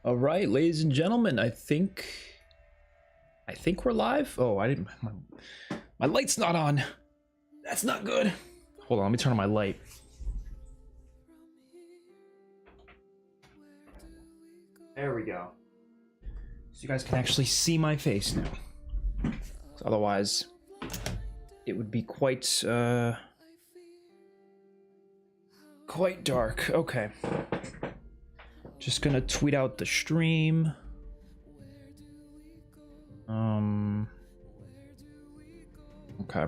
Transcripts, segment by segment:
All right, ladies and gentlemen, I think we're live. Oh, I didn't. My light's not on. That's not good. Hold on, let me turn on my light. There we go. So you guys can actually see my face now. Otherwise, it would be quite dark. Okay. Just gonna tweet out the stream. Okay.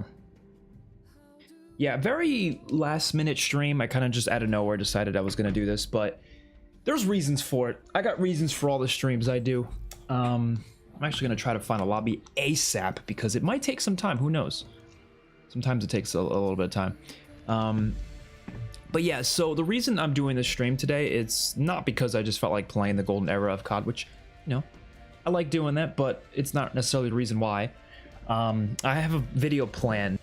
Yeah, very last minute stream. I kind of just out of nowhere decided I was gonna do this, but there's reasons for it. I got reasons for all the streams I do. I'm actually gonna try to find a lobby ASAP because it might take some time. Who knows? Sometimes it takes a little bit of time. But yeah, so the reason I'm doing this stream today, it's not because I just felt like playing the golden era of COD, which, you know, I like doing that, but it's not necessarily the reason why. I have a video planned.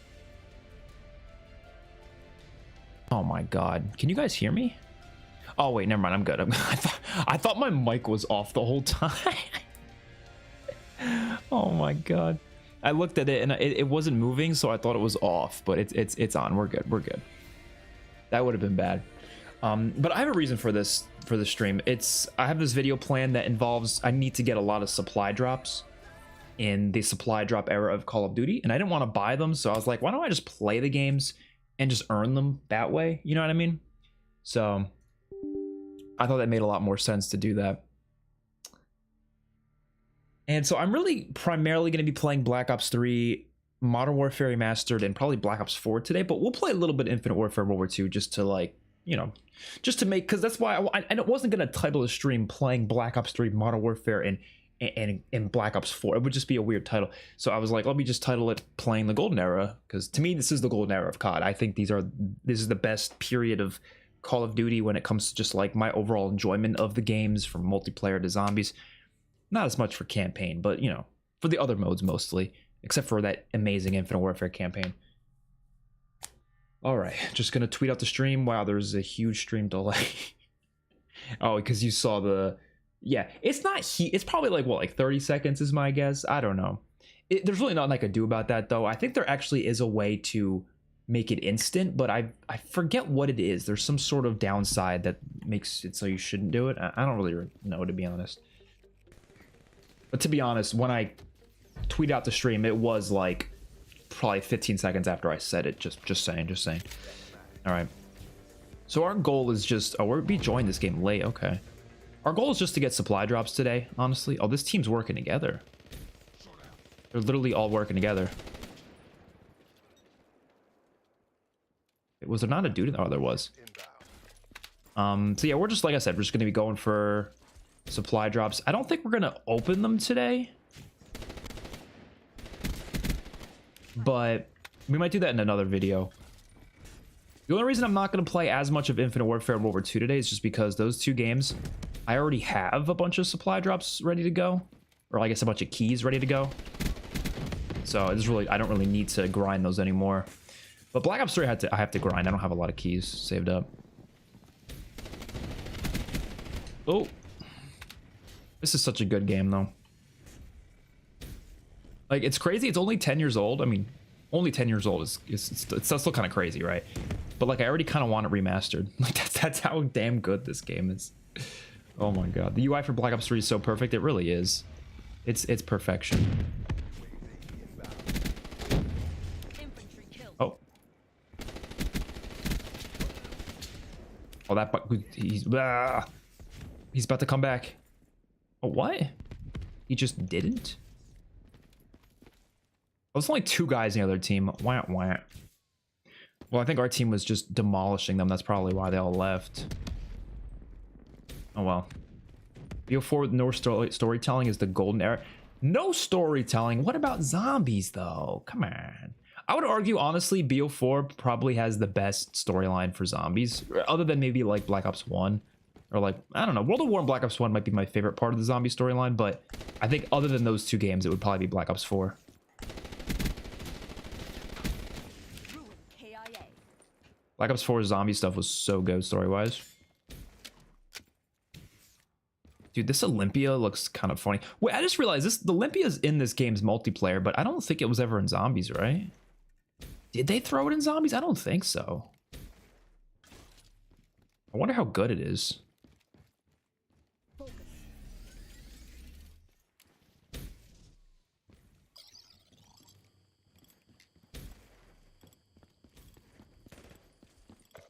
Oh my god, can you guys hear me? Oh wait, never mind, I'm good. I thought my mic was off the whole time. Oh my god. I looked at it and it wasn't moving, so I thought it was off, but it's on. We're good. We're good. That would have been bad. But I have a reason for this stream. I have this video plan that involves I need to get a lot of supply drops in the supply drop era of Call of Duty, and I didn't want to buy them, so I was like, why don't I just play the games and just earn them that way? You know what I mean? So I thought that made a lot more sense to do that. And so I'm really primarily going to be playing Black Ops 3, Modern Warfare Remastered, and probably Black Ops 4 today, but we'll play a little bit Infinite Warfare World War II just to, like, you know, just to make, because that's why I wasn't going to title the stream playing Black Ops 3, Modern Warfare, and Black Ops 4. It would just be a weird title. So I was like, let me just title it playing the golden era, because to me, this is the golden era of COD. I think this is the best period of Call of Duty when it comes to just like my overall enjoyment of the games, from multiplayer to zombies. Not as much for campaign, but, you know, for the other modes mostly, except for that amazing Infinite Warfare campaign. All right, just gonna tweet out the stream. Wow, there's a huge stream delay. Oh, because you saw the, yeah, it's not it's probably like, what, like 30 seconds is my guess. I don't know. There's really nothing I could do about that, though. I think there actually is a way to make it instant, but I forget what it is. There's some sort of downside that makes it so you shouldn't do it. I don't really know, to be honest. But to be honest, when I tweet out the stream, it was like probably 15 seconds after I said it. Just saying. All right. So our goal is just, oh, we joined this game late. Okay. Our goal is just to get supply drops today, honestly. Oh, this team's working together. They're literally all working together. Was there not a dude? Oh, there was. So yeah, we're just, like I said, we're just going to be going for supply drops. I don't think we're going to open them today, but we might do that in another video. The only reason I'm not going to play as much of Infinite Warfare and World War II today is just because those two games, I already have a bunch of supply drops ready to go, or I guess a bunch of keys ready to go. So it's really, I don't really need to grind those anymore. But Black Ops 3, I have to grind. I don't have a lot of keys saved up. Oh, this is such a good game, though. Like, it's crazy. It's only 10 years old. I mean, only 10 years old it's still kind of crazy, right? But like, I already kind of want it remastered. Like, that's how damn good this game is. Oh my god, the UI for Black Ops 3 is so perfect. It really is. It's perfection. Oh. Oh, that he's about to come back. Oh, what? He just didn't? Oh, there's only two guys in the other team. Wah, wah. Well, I think our team was just demolishing them. That's probably why they all left. Oh, well. BO4 with no storytelling is the golden era. No storytelling? What about zombies, though? Come on. I would argue, honestly, BO4 probably has the best storyline for zombies, other than maybe like Black Ops 1. Or like, I don't know, World of War and Black Ops 1 might be my favorite part of the zombie storyline, but I think other than those two games, it would probably be Black Ops 4. Black Ops 4 zombie stuff was so good story-wise. Dude, this Olympia looks kind of funny. Wait, I just realized the Olympia's in this game's multiplayer, but I don't think it was ever in zombies, right? Did they throw it in zombies? I don't think so. I wonder how good it is.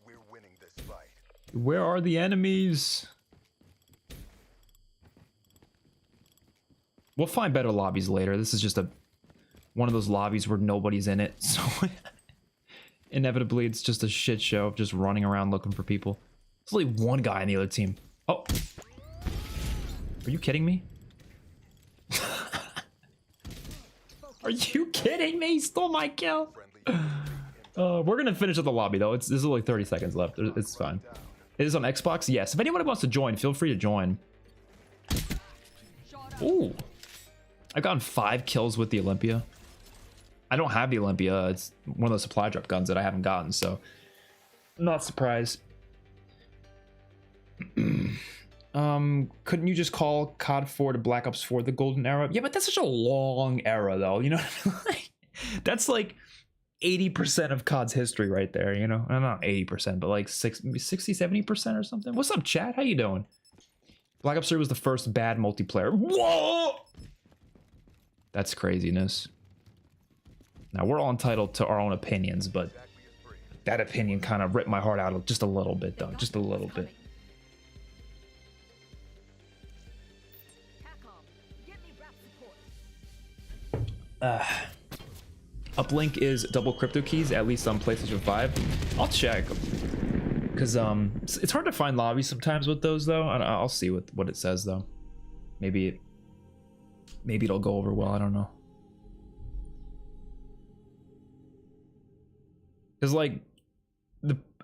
We're winning this fight. Where are the enemies? We'll find better lobbies later. This is just one of those lobbies where nobody's in it, so inevitably it's just a shit show of just running around looking for people. There's only one guy on the other team. Oh, are you kidding me? Are you kidding me? He stole my kill. We're gonna finish up the lobby though. There's only 30 seconds left. It's fine. It is on Xbox. Yes. If anyone wants to join, feel free to join. Ooh. I've gotten 5 kills with the Olympia. I don't have the Olympia. It's one of those supply drop guns that I haven't gotten, so I'm not surprised. Couldn't you just call COD 4 to Black Ops 4 the golden era? Yeah, but that's such a long era, though. You know what I mean? That's like 80% of COD's history right there, you know? Not 80%, but like 60, 70% or something. What's up, chat? How you doing? Black Ops 3 was the first bad multiplayer. Whoa! That's craziness. Now, we're all entitled to our own opinions, but that opinion kind of ripped my heart out just a little bit, though. Just a little bit. Uplink is double crypto keys, at least on PlayStation 5. I'll check. Because it's hard to find lobbies sometimes with those, though. I'll see what it says, though. Maybe it'll go over well. I don't know. Because like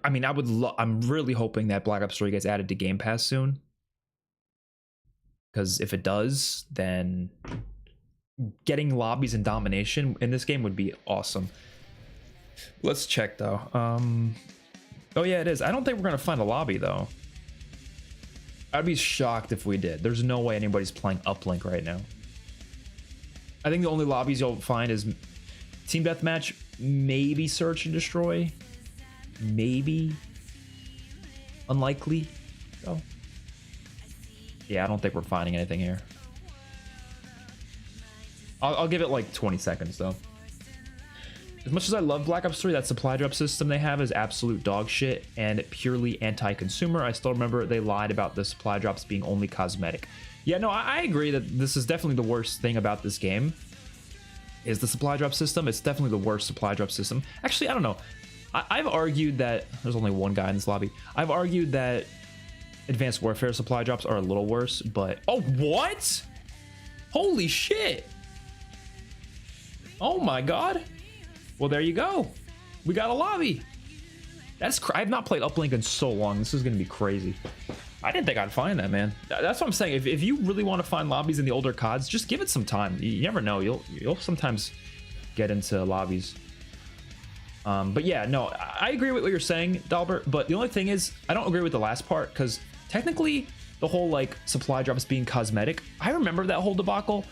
I'm really hoping that Black Ops 3 gets added to Game Pass soon. Because if it does, then getting lobbies and domination in this game would be awesome. Let's check though. Oh yeah, it is. I don't think we're gonna find a lobby though. I'd be shocked if we did. There's no way anybody's playing Uplink right now. I think the only lobbies you'll find is Team Deathmatch, maybe Search and Destroy, maybe. Unlikely, though. Yeah, I don't think we're finding anything here. I'll give it like 20 seconds, though. As much as I love Black Ops 3, that supply drop system they have is absolute dog shit and purely anti-consumer. I still remember they lied about the supply drops being only cosmetic. Yeah, no, I agree that this is definitely the worst thing about this game is the supply drop system. It's definitely the worst supply drop system. Actually, I don't know. I've argued that there's only one guy in this lobby. I've argued that Advanced Warfare supply drops are a little worse, but oh, what? Holy shit. Oh my god. Well, there you go. We got a lobby. I've not played Uplink in so long. This is gonna be crazy. I didn't think I'd find that, man. That's what I'm saying. If you really want to find lobbies in the older CODs, just give it some time. You never know. You'll sometimes get into lobbies. But yeah, no, I agree with what you're saying, Dalbert. But the only thing is, I don't agree with the last part because technically, the whole like supply drops being cosmetic. I remember that whole debacle.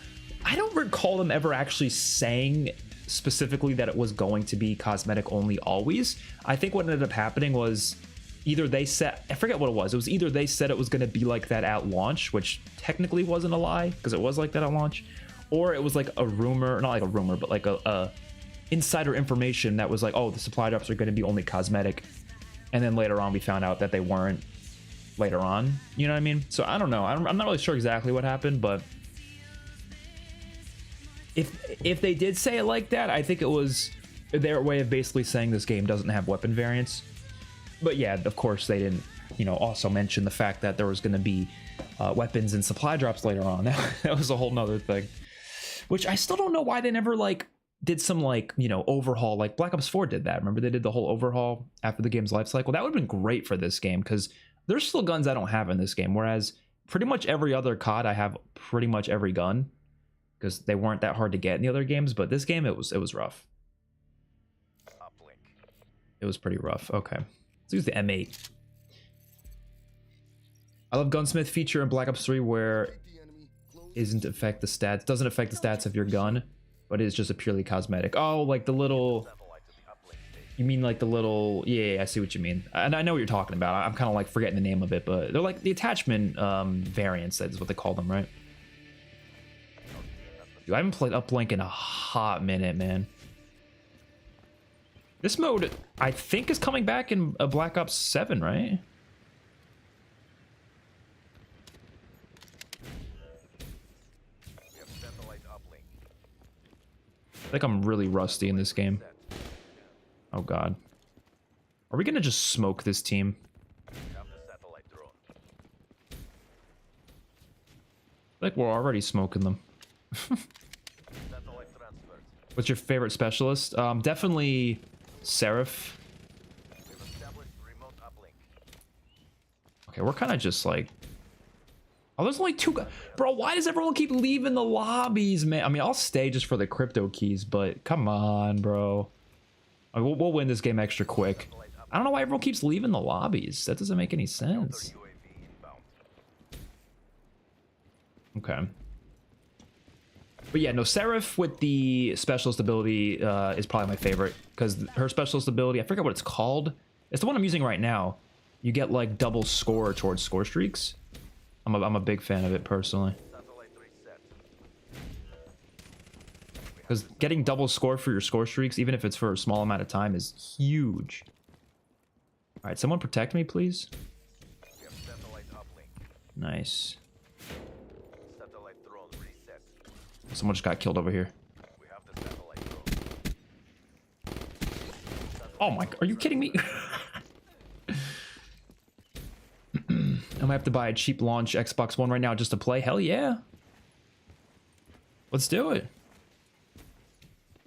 I don't recall them ever actually saying specifically that it was going to be cosmetic only always. I think what ended up happening was either they said, I forget what it was. It was either they said it was going to be like that at launch, which technically wasn't a lie because it was like that at launch, or it was like a rumor, not like a rumor, but like a insider information that was like, oh, the supply drops are going to be only cosmetic. And then later on we found out that they weren't later on. You know what I mean? So I don't know. I'm not really sure exactly what happened, but if they did say it like that, I think it was their way of basically saying this game doesn't have weapon variants. But yeah, of course they didn't, also mention the fact that there was going to be weapons and supply drops later on. That was a whole nother thing, which I still don't know why they never did some overhaul like Black Ops 4 did that. Remember they did the whole overhaul after the game's life cycle? That would have been great for this game because there's still guns I don't have in this game, whereas pretty much every other COD I have pretty much every gun because they weren't that hard to get in the other games, but this game it was rough. It was pretty rough. Okay, let's use the M8. I love gunsmith feature in Black Ops 3 where doesn't affect the stats of your gun, but it's just a purely cosmetic. Oh, like the little, you mean like the little, yeah, I see what you mean. And I know what you're talking about. I'm kind of like forgetting the name of it, but they're like the attachment variants. That's what they call them, right? Dude, I haven't played Uplink in a hot minute, man. This mode, I think, is coming back in Black Ops 7, right? I think I'm really rusty in this game. Oh god. Are we gonna just smoke this team? Like we're already smoking them. What's your favorite specialist? Definitely Seraph. Okay, we're kind of just like... Oh, there's only 2 guys. Bro, why does everyone keep leaving the lobbies, man? I mean, I'll stay just for the crypto keys, but come on, bro. I mean, we'll win this game extra quick. I don't know why everyone keeps leaving the lobbies. That doesn't make any sense. Okay. But yeah, no, Seraph with the specialist ability is probably my favorite, because her specialist ability, I forget what it's called. It's the one I'm using right now. You get like double score towards score streaks. I'm a big fan of it personally. Because getting double score for your score streaks, even if it's for a small amount of time, is huge. All right, someone protect me, please. Nice. Someone just got killed over here. Oh my, are you kidding me? I might have to buy a cheap launch Xbox One right now just to play. Hell yeah. Let's do it.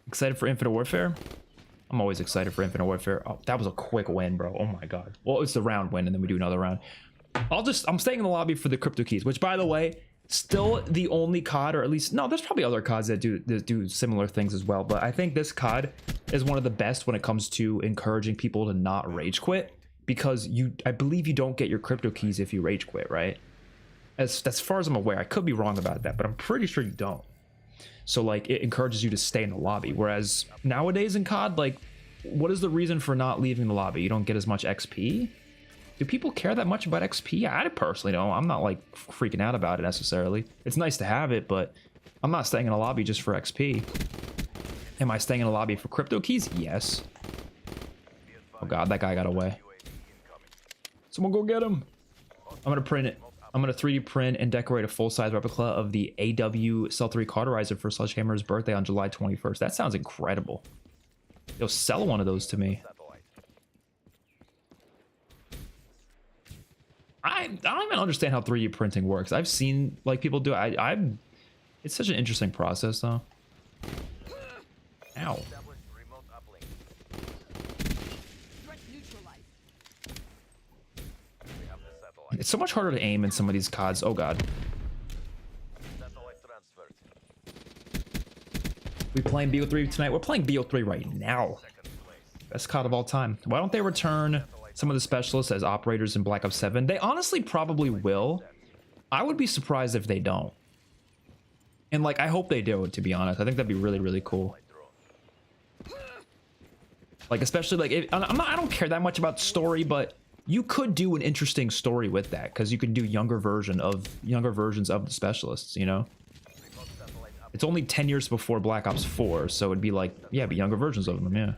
Excited for Infinite Warfare? I'm always excited for Infinite Warfare. Oh, that was a quick win, bro. Oh my god. Well, it's the round win, and then we do another round. I'm staying in the lobby for the crypto keys, which, by the way, still the only COD, or at least, no, there's probably other CODs that do similar things as well, but I think this COD is one of the best when it comes to encouraging people to not rage quit, because I believe you don't get your crypto keys if you rage quit, right? As far as I'm aware, I could be wrong about that, but I'm pretty sure you don't. So like, it encourages you to stay in the lobby, whereas nowadays in COD, like, what is the reason for not leaving the lobby? You don't get as much XP? Do people care that much about XP? I personally don't. I'm not like freaking out about it necessarily. It's nice to have it, but I'm not staying in a lobby just for XP. Am I staying in a lobby for crypto keys? Yes. Oh god, that guy got away. Someone go get him. I'm gonna print it. I'm gonna 3D print and decorate a full-size replica of the AW Cell 3 cauterizer for Sledgehammer's birthday on July 21st. That sounds incredible. Yo, sell one of those to me. I don't even understand how 3D printing works. I've seen like people do it. It's such an interesting process though. Ow. It's so much harder to aim in some of these CODs. Oh god. We playing BO3 tonight? We're playing BO3 right now. Best COD of all time. Why don't they return some of the specialists as operators in Black Ops 7? They honestly probably will. I would be surprised if they don't. And like, I hope they do, to be honest. I think that'd be really, really cool. Like, especially like, I don't care that much about story, but you could do an interesting story with that, because you could do younger versions of the specialists, you know? It's only 10 years before Black Ops 4, so it'd be like, yeah, be younger versions of them, yeah.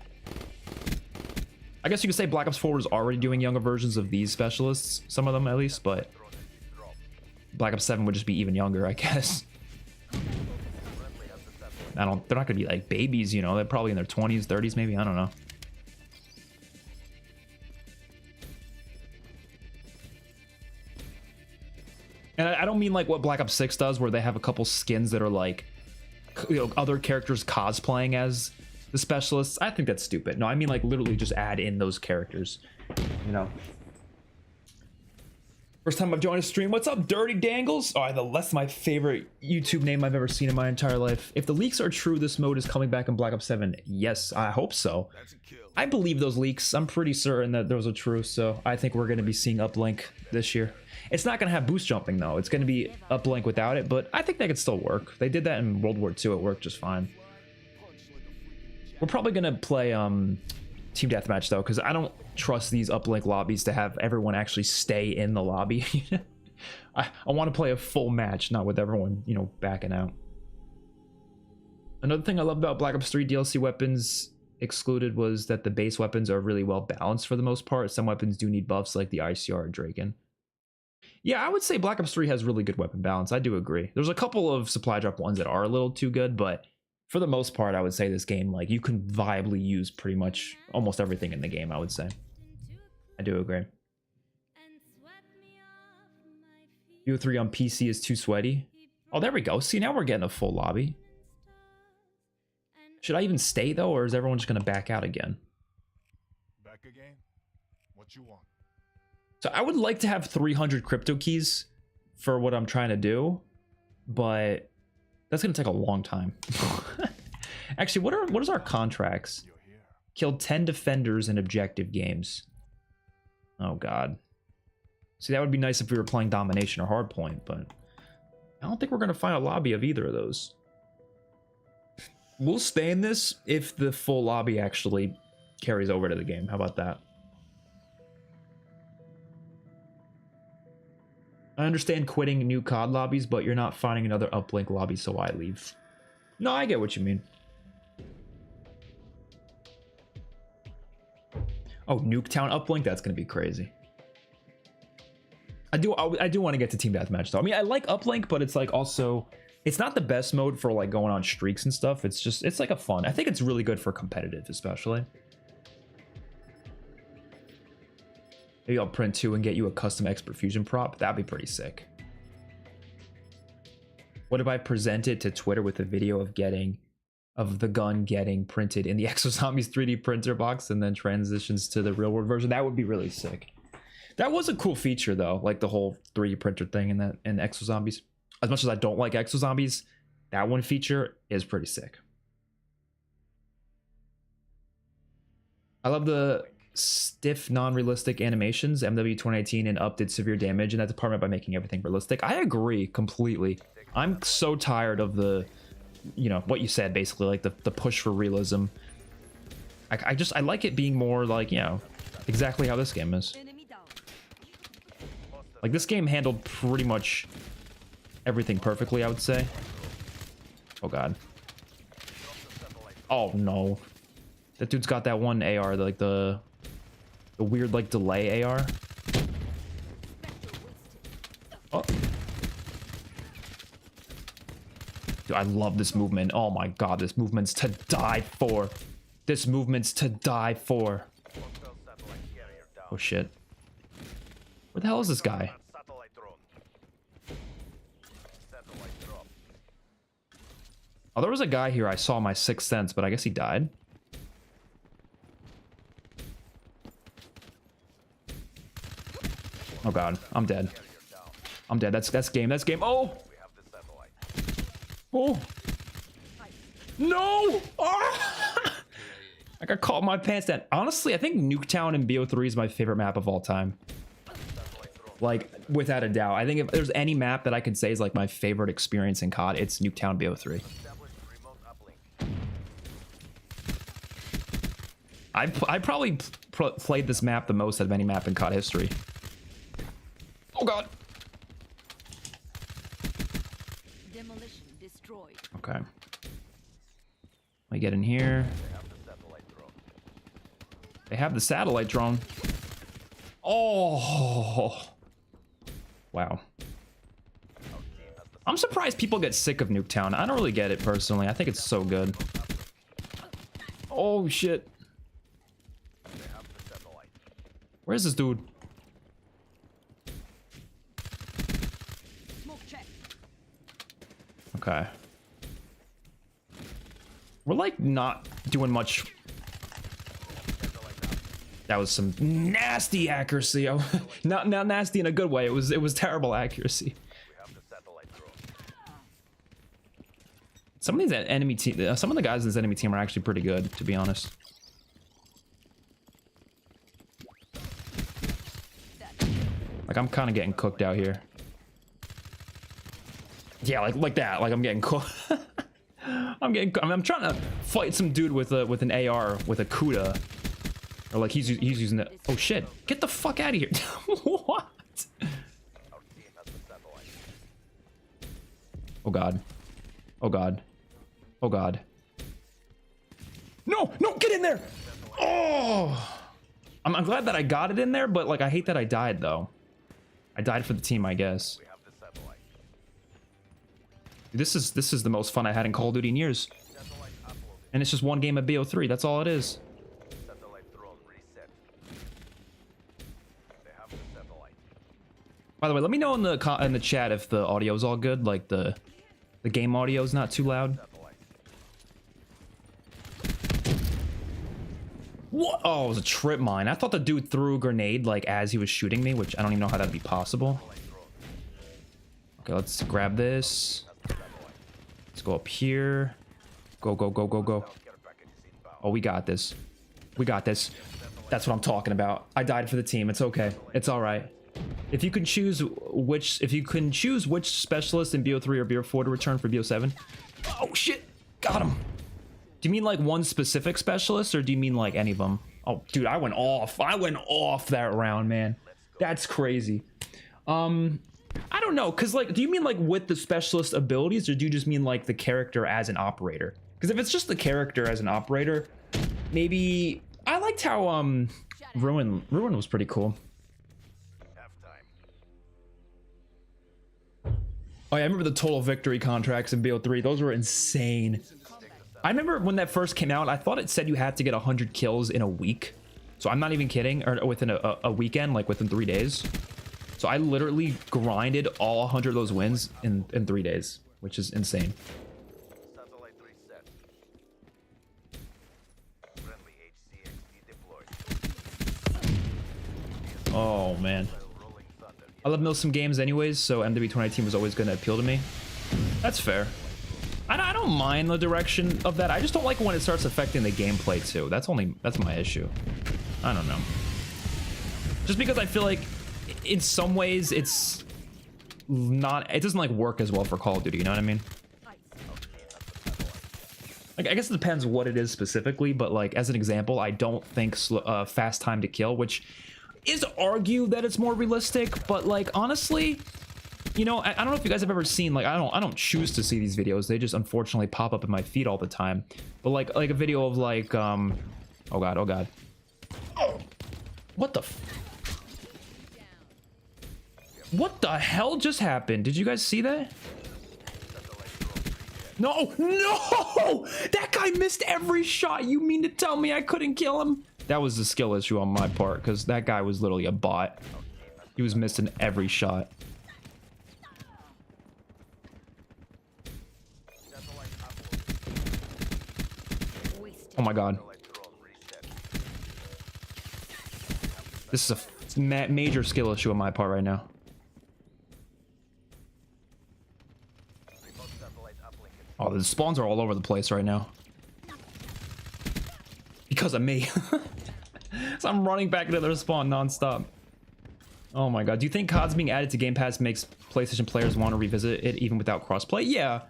I guess you could say Black Ops 4 was already doing younger versions of these specialists, some of them at least, but Black Ops 7 would just be even younger, I guess. They're not gonna be like babies, you know, they're probably in their 20s, 30s maybe, I don't know. And I don't mean like what Black Ops 6 does, where they have a couple skins that are like, you know, other characters cosplaying as the specialists. I think that's stupid. No, I mean like literally just add in those characters, you know. First time I've joined a stream. What's up, Dirty Dangles? Oh, that's my favorite YouTube name I've ever seen in my entire life. If the leaks are true, this mode is coming back in Black Ops 7. Yes, I hope so. I believe those leaks. I'm pretty certain that those are true, so I think we're going to be seeing uplink this year. It's not going to have boost jumping, though. It's going to be uplink without it, but I think that could still work. They did that in World War II. It worked just fine. We're probably going to play Team Deathmatch, though, because I don't trust these uplink lobbies to have everyone actually stay in the lobby. I want to play a full match, not with everyone, you know, backing out. Another thing I love about Black Ops 3 DLC weapons excluded was that the base weapons are really well balanced for the most part. Some weapons do need buffs like the ICR and Draken. Yeah, I would say Black Ops 3 has really good weapon balance. I do agree. There's a couple of supply drop ones that are a little too good, but for the most part, I would say this game, like, you can viably use pretty much almost everything in the game, I would say. I do agree. BO3 on PC is too sweaty. Oh, there we go. See, now we're getting a full lobby. Should I even stay, though, or is everyone just going to back out again? Back again? What you want? So I would like to have 300 crypto keys for what I'm trying to do, but that's going to take a long time. Actually, what is our contracts? Killed 10 defenders in objective games. Oh, God. See, that would be nice if we were playing domination or hardpoint, but I don't think we're going to find a lobby of either of those. We'll stay in this if the full lobby actually carries over to the game. How about that? I understand quitting new COD lobbies, but you're not finding another uplink lobby, so I leave. No, I get what you mean. Oh, Nuketown uplink? That's going to be crazy. I do want to get to Team Deathmatch, though. I mean, I like uplink, but it's like also... It's not the best mode for like going on streaks and stuff. It's just, it's like a fun. I think it's really good for competitive, especially. Maybe I'll print 2 and get you a custom XpertFusion prop. That'd be pretty sick. What if I present it to Twitter with a video of the gun getting printed in the Exozombies 3D printer box and then transitions to the real world version? That would be really sick. That was a cool feature though, like the whole 3D printer thing in Exozombies. As much as I don't like Exozombies, that one feature is pretty sick. I love the stiff, non-realistic animations. MW 2018 and Up did severe damage in that department by making everything realistic. I agree completely. I'm so tired of the, you know, what you said, basically, like the push for realism. I like it being more like, you know, exactly how this game is. Like, this game handled pretty much everything perfectly, I would say. Oh, God. Oh, no. That dude's got that one AR, like the weird, like, delay AR. Oh. Dude, I love this movement. Oh, my God. This movement's to die for. This movement's to die for. Oh, shit. Where the hell is this guy? Oh, there was a guy here I saw my sixth sense, but I guess he died. Oh, God. I'm dead. I'm dead. That's game. That's game. Oh! Oh! No! Oh! I got caught in my pants down. Honestly, I think Nuketown and BO3 is my favorite map of all time. Like, without a doubt. I think if there's any map that I could say is like my favorite experience in COD, it's Nuketown BO3. I probably played this map the most out of any map in COD history. Oh, God. Demolition destroyed. Okay. I get in here. They have the satellite drone. Oh. Wow. I'm surprised people get sick of Nuketown. I don't really get it personally. I think it's so good. Oh, shit. Where's this dude? Okay. We're like not doing much. That was some nasty accuracy. Oh, not nasty in a good way. It was terrible accuracy. Some of these enemy team, some of the guys in this enemy team are actually pretty good, to be honest. Like, I'm kind of getting cooked out here. Yeah, like that. Like, I'm getting cooked. I'm trying to fight some dude with an AR with a Kuda, or like he's using it. Oh shit! Get the fuck out of here! What? Oh god! Oh god! Oh god! No! No! Get in there! Oh! I'm glad that I got it in there, but like I hate that I died though. I died for the team, I guess. This is the most fun I had in Call of Duty in years. And it's just one game of BO3, that's all it is. By the way, let me know in the chat if the audio is all good, like the game audio is not too loud. What? Oh, it was a trip mine. I thought the dude threw a grenade like as he was shooting me, which I don't even know how that'd be possible. Okay, let's grab this. Let's go up here. Go, go, go, go, go. Oh, we got this. We got this. That's what I'm talking about. I died for the team. It's okay. It's all right. If you can choose which specialist in BO3 or BO4 to return for BO7. Oh shit! Got him. Do you mean like one specific specialist, or do you mean like any of them? Oh, dude, I went off. I went off that round, man. That's crazy. I don't know, cause like, do you mean like with the specialist abilities, or do you just mean like the character as an operator? Because if it's just the character as an operator, maybe I liked how Ruin was pretty cool. Oh yeah, I remember the total victory contracts in BO3. Those were insane. I remember when that first came out, I thought it said you had to get 100 kills in a week. So I'm not even kidding, or within a weekend, like within 3 days. So I literally grinded all 100 of those wins in 3 days, which is insane. Oh man, I love Milsim games anyways, so MW 2019 was always going to appeal to me. That's fair. I don't mind the direction of that. I just don't like when it starts affecting the gameplay too. That's my issue. I don't know. Just because I feel like in some ways it doesn't like work as well for Call of Duty, you know what I mean? Like, I guess it depends what it is specifically, but like as an example, I don't think fast time to kill, which is argue that it's more realistic, but like honestly, you know, I don't know if you guys have ever seen, like, I don't choose to see these videos. They just unfortunately pop up in my feed all the time. But like a video of like, oh god, oh god. Oh, what the what the hell just happened? Did you guys see that? No, no! That guy missed every shot. You mean to tell me I couldn't kill him? That was a skill issue on my part, because that guy was literally a bot. He was missing every shot. Oh my god. This is a major skill issue on my part right now. Oh, the spawns are all over the place right now. Because of me. So I'm running back into their spawn non-stop. Oh my god. Do you think COD's being added to Game Pass makes PlayStation players want to revisit it even without crossplay? Yeah.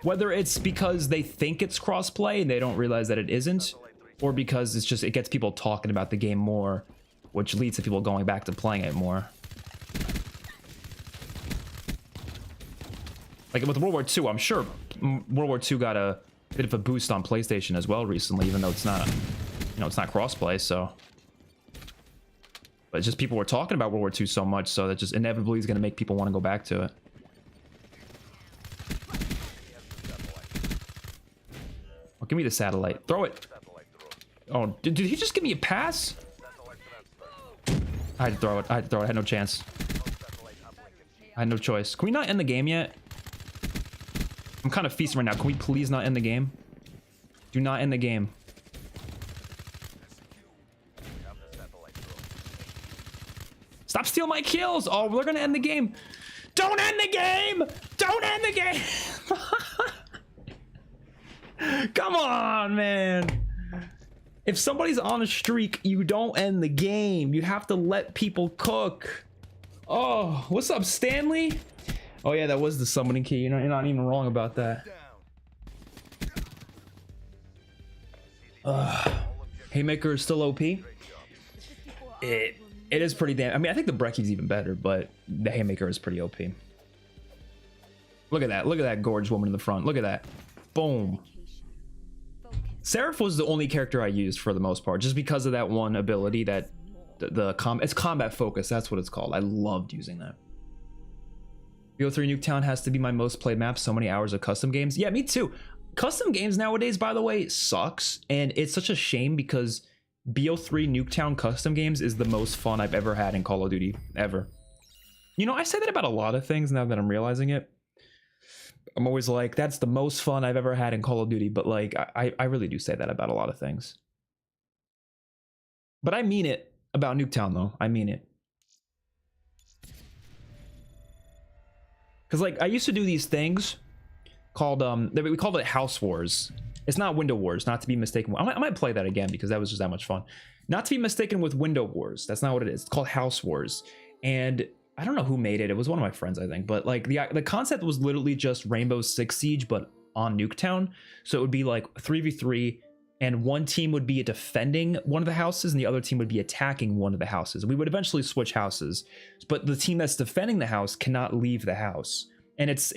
Whether it's because they think it's crossplay and they don't realize that it isn't, or because it gets people talking about the game more, which leads to people going back to playing it more. Like with World War II, I'm sure World War II got a bit of a boost on PlayStation as well recently, even though it's not, you know, it's not crossplay, so. But it's just people were talking about World War II so much, so that just inevitably is going to make people want to go back to it. Oh, give me the satellite. Throw it. Oh, did he just give me a pass? I had to throw it. I had to throw it. I had no chance. I had no choice. Can we not end the game yet? I'm kind of feasting right now. Can we please not end the game? Do not end the game. steal my kills. Oh, we're gonna end the game. Don't end the game. Don't end the game. Come on, man. If somebody's on a streak, you don't end the game. You have to let people cook. Oh, what's up, Stanley? Oh yeah, that was the summoning key. You're not even wrong about that. Haymaker is still OP. It is pretty damn. I mean, I think the Breki's even better, but the Haymaker is pretty OP. Look at that. Look at that gorgeous woman in the front. Look at that. Boom. Seraph was the only character I used for the most part, just because of that one ability that it's combat focus. That's what it's called. I loved using that. BO3 Nuketown has to be my most played map. So many hours of custom games. Yeah, me too. Custom games nowadays, by the way, sucks, and it's such a shame because BO3 Nuketown custom games is the most fun I've ever had in Call of Duty ever. You know, I say that about a lot of things now that I'm realizing it. I'm always like, that's the most fun I've ever had in Call of Duty, but like, I really do say that about a lot of things. But I mean it about Nuketown though. I mean it. Because like, I used to do these things called, we called it House Wars. It's not Window Wars, not to be mistaken. I might play that again because that was just that much fun. Not to be mistaken with Window Wars. That's not what it is. It's called House Wars. And I don't know who made it. It was one of my friends, I think. But like the concept was literally just Rainbow Six Siege, but on Nuketown. So it would be like 3v3, and one team would be defending one of the houses, and the other team would be attacking one of the houses. We would eventually switch houses, but the team that's defending the house cannot leave the house. And it's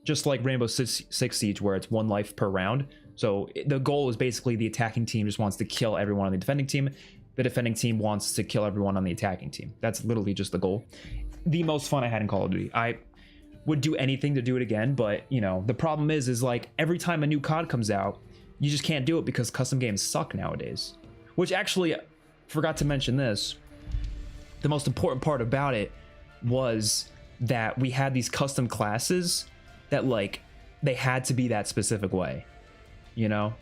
just like Rainbow Six Siege, where it's 1 life per round. So the goal is basically the attacking team just wants to kill everyone on the defending team. The defending team wants to kill everyone on the attacking team. That's literally just the goal. The most fun I had in Call of Duty. I would do anything to do it again, but you know, the problem is like every time a new COD comes out, you just can't do it because custom games suck nowadays. Which actually, forgot to mention this. The most important part about it was that we had these custom classes that like they had to be that specific way, you know.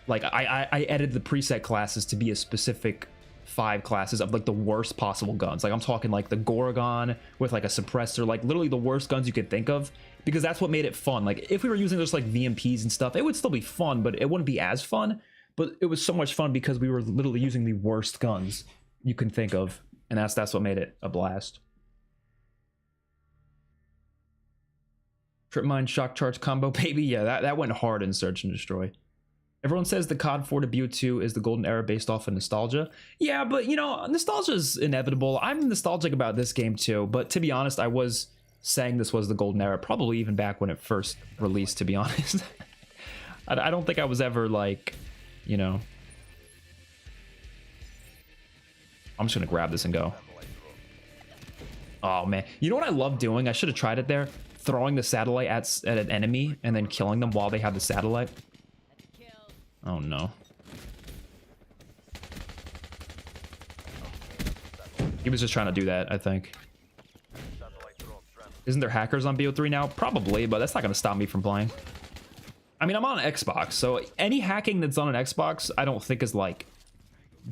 Like I edited the preset classes to be a specific 5 classes of like the worst possible guns. Like I'm talking like the Gorgon with like a suppressor, like literally the worst guns you could think of, because that's what made it fun. Like if we were using just like VMPs and stuff, it would still be fun, but it wouldn't be as fun. But it was so much fun because we were literally using the worst guns you can think of, and that's what made it a blast. Trip mine shock charge combo, baby. Yeah, that went hard in Search and Destroy. Everyone says the COD 4 to BO2 is the golden era based off of nostalgia. Yeah, but you know, nostalgia is inevitable. I'm nostalgic about this game too, but to be honest, I was saying this was the golden era probably even back when it first released, to be honest. I don't think I was ever like, you know. I'm just gonna grab this and go. Oh man, you know what I love doing? I should have tried it there. Throwing the satellite at an enemy and then killing them while they have the satellite. Oh no. He was just trying to do that, I think. Isn't there hackers on BO3 now? Probably, but that's not going to stop me from playing. I mean, I'm on an Xbox, so any hacking that's on an Xbox, I don't think is like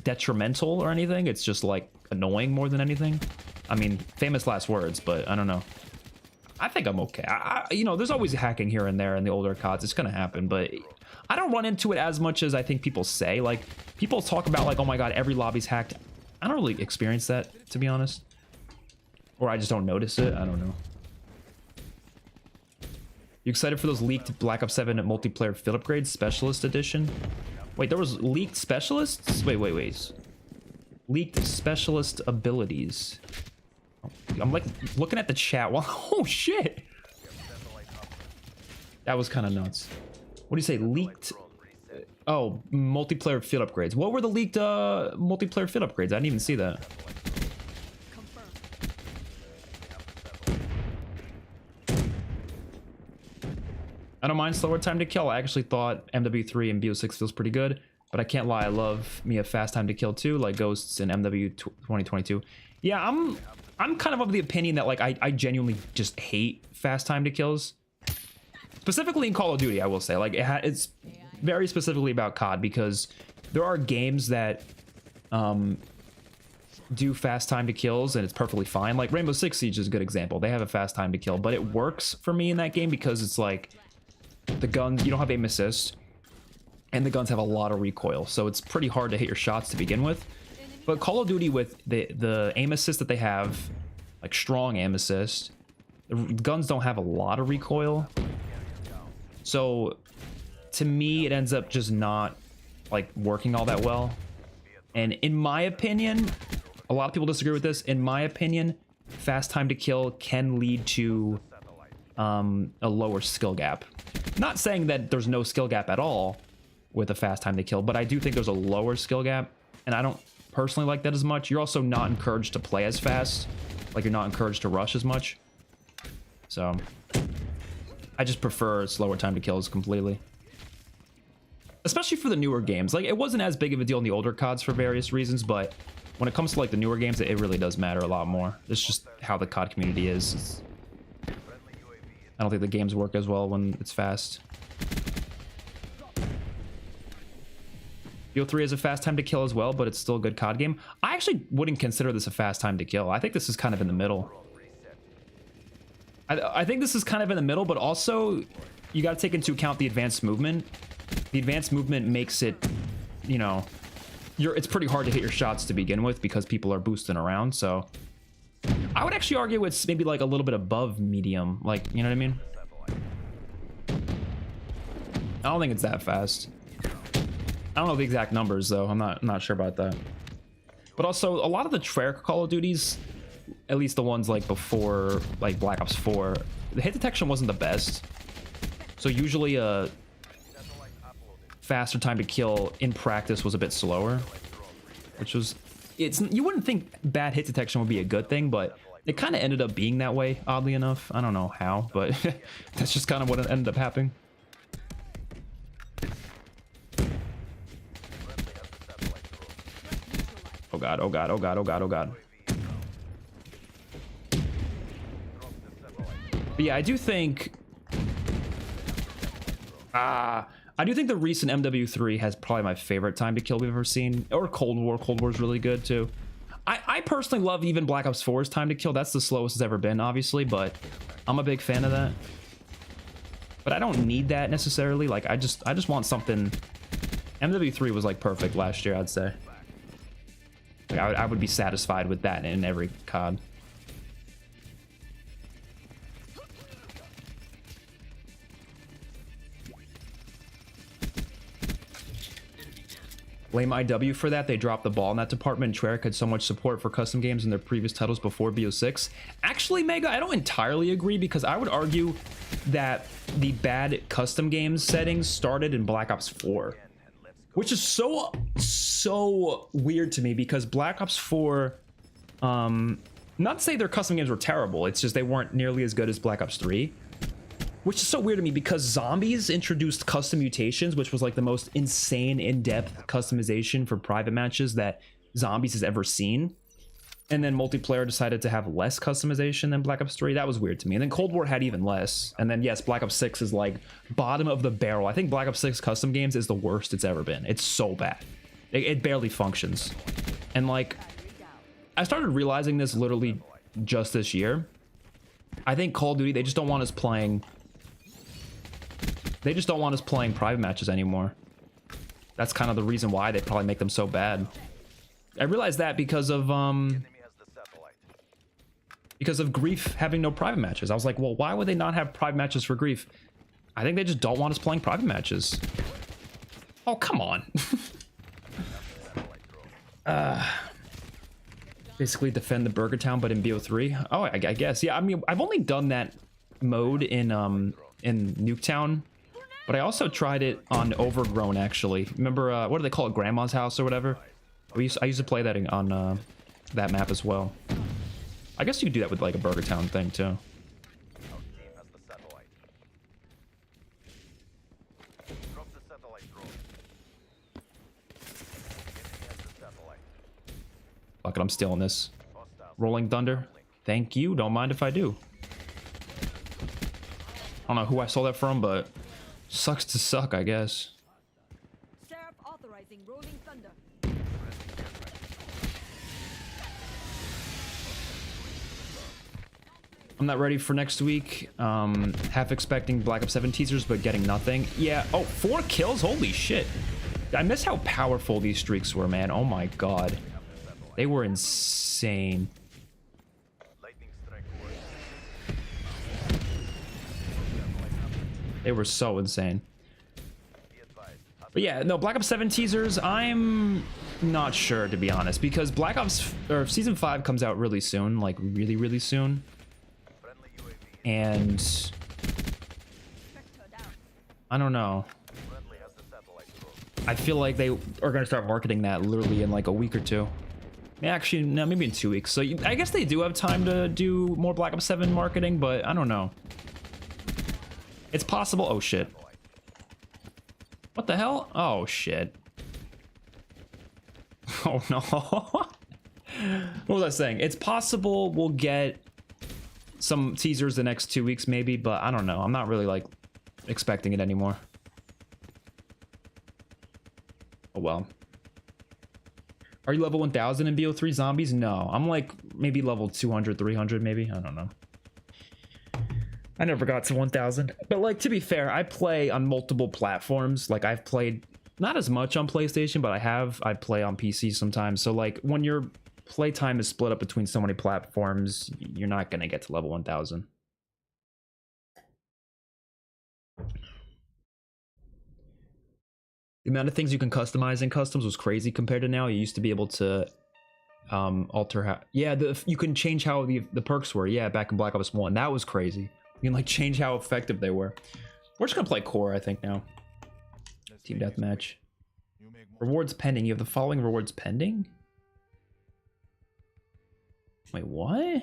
detrimental or anything. It's just like annoying more than anything. I mean, famous last words, but I don't know. I think I'm okay. You know, there's always hacking here and there in the older CODs. It's going to happen, but I don't run into it as much as I think people say. Like, people talk about like, oh my god, every lobby's hacked. I don't really experience that, to be honest. Or I just don't notice it. I don't know. You excited for those leaked Black Ops 7 multiplayer field upgrades, Specialist Edition? Wait, there was leaked specialists? Wait. Leaked specialist abilities. I'm like looking at the chat. Well, oh shit. That was kind of nuts. What do you say? Leaked? Oh, multiplayer field upgrades. What were the leaked multiplayer field upgrades? I didn't even see that. I don't mind slower time to kill. I actually thought MW3 and BO6 feels pretty good, but I can't lie. I love me a fast time to kill too, like Ghosts in MW 2022. Yeah, I'm kind of the opinion that like I genuinely just hate fast time to kills. Specifically in Call of Duty, I will say, like it's very specifically about COD, because there are games that do fast time to kills and it's perfectly fine. Like Rainbow Six Siege is a good example. They have a fast time to kill, but it works for me in that game because it's like the guns, you don't have aim assist, and the guns have a lot of recoil, so it's pretty hard to hit your shots to begin with. But Call of Duty, with the aim assist that they have, like strong aim assist, the guns don't have a lot of recoil, so to me it ends up just not like working all that well. And in my opinion, a lot of people disagree with this. In my opinion, fast time to kill can lead to a lower skill gap. Not saying that there's no skill gap at all with a fast time to kill, but I do think there's a lower skill gap, and I don't personally like that as much. You're also not encouraged to play as fast, like you're not encouraged to rush as much. So I just prefer slower time to kills completely. Especially for the newer games. Like, it wasn't as big of a deal in the older CODs for various reasons, but when it comes to like the newer games, it really does matter a lot more. It's just how the COD community is. I don't think the games work as well when it's fast. BO3 has a fast time to kill as well, but it's still a good COD game. I actually wouldn't consider this a fast time to kill. I think this is kind of in the middle. I think this is kind of in the middle, but also you got to take into account the advanced movement. The advanced movement makes it, you know, it's pretty hard to hit your shots to begin with because people are boosting around. So I would actually argue it's maybe like a little bit above medium, like, you know what I mean? I don't think it's that fast. I don't know the exact numbers though. I'm not sure about that. But also a lot of the Treyarch Call of Duties, at least the ones like before like Black Ops 4, the hit detection wasn't the best. So usually a faster time to kill in practice was a bit slower, which was, you wouldn't think bad hit detection would be a good thing, but it kind of ended up being that way, oddly enough. I don't know how, but that's just kind of what ended up happening. Oh god, oh god, oh god, oh god, oh god. But yeah, I do think the recent MW3 has probably my favorite time to kill we've ever seen. Or Cold War. Cold War's really good too. I personally love even Black Ops 4's time to kill. That's the slowest it's ever been, obviously, but I'm a big fan of that. But I don't need that necessarily. Like, I just want something. MW3 was like perfect last year, I'd say. Like, I would be satisfied with that in every COD. Blame IW for that. They dropped the ball in that department. Treyarch had so much support for custom games in their previous titles before BO6. Actually, Mega, I don't entirely agree, because I would argue that the bad custom games settings started in Black Ops 4, which is so weird to me, because Black Ops 4, not to say their custom games were terrible, it's just they weren't nearly as good as Black Ops 3. Which is so weird to me, because Zombies introduced custom mutations, which was like the most insane in-depth customization for private matches that Zombies has ever seen. And then multiplayer decided to have less customization than Black Ops 3. That was weird to me. And then Cold War had even less. And then yes, Black Ops 6 is like bottom of the barrel. I think Black Ops 6 custom games is the worst it's ever been. It's so bad. It barely functions. And like, I started realizing this literally just this year. I think Call of Duty, they just don't want us playing private matches anymore. That's kind of the reason why they probably make them so bad. I realized that because of Grief having no private matches. I was like, well, why would they not have private matches for Grief? I think they just don't want us playing private matches. Oh, come on. Basically defend the Burger Town, but in BO3. Oh, I guess. Yeah, I mean, I've only done that mode in Nuketown, but I also tried it on Overgrown, actually. Remember, what do they call it? Grandma's House or whatever? I used to play that on that map as well. I guess you could do that with like a Burger Town thing too. Fuck it, I'm stealing this. Rolling Thunder. Thank you. Don't mind if I do. I don't know who I stole that from, but sucks to suck, I guess. Sheriff authorizing rolling thunder. I'm not ready for next week. Half expecting Black Ops 7 teasers, but getting nothing. Yeah. Oh, 4 kills? Holy shit. I miss how powerful these streaks were, man. Oh my god. They were insane. They were so insane. But yeah, no, Black Ops 7 teasers, I'm not sure, to be honest, because Black Ops, or Season 5 comes out really soon, like really, really soon. And I don't know. I feel like they are going to start marketing that literally in like a week or two. Actually, no, maybe in 2 weeks. So I guess they do have time to do more Black Ops 7 marketing, but I don't know. It's possible. Oh, shit. What the hell? Oh, shit. Oh, no. What was I saying? It's possible we'll get some teasers the next 2 weeks, maybe, but I don't know. I'm not really, like, expecting it anymore. Oh, well. Are you level 1000 in BO3 zombies? No. I'm, like, maybe level 200, 300, maybe. I don't know. I never got to 1000. But, like, to be fair, I play on multiple platforms. Like, I've played not as much on PlayStation, but I play on PC sometimes. So, like, when your playtime is split up between so many platforms, you're not going to get to level 1000. The amount of things you can customize in customs was crazy compared to now. You used to be able to alter how... Yeah, you can change how the perks were. Yeah, back in Black Ops 1. That was crazy. You can, like, change how effective they were. We're just going to play core, I think, now. Team Deathmatch. Rewards pending. You have the following rewards pending? Wait, what?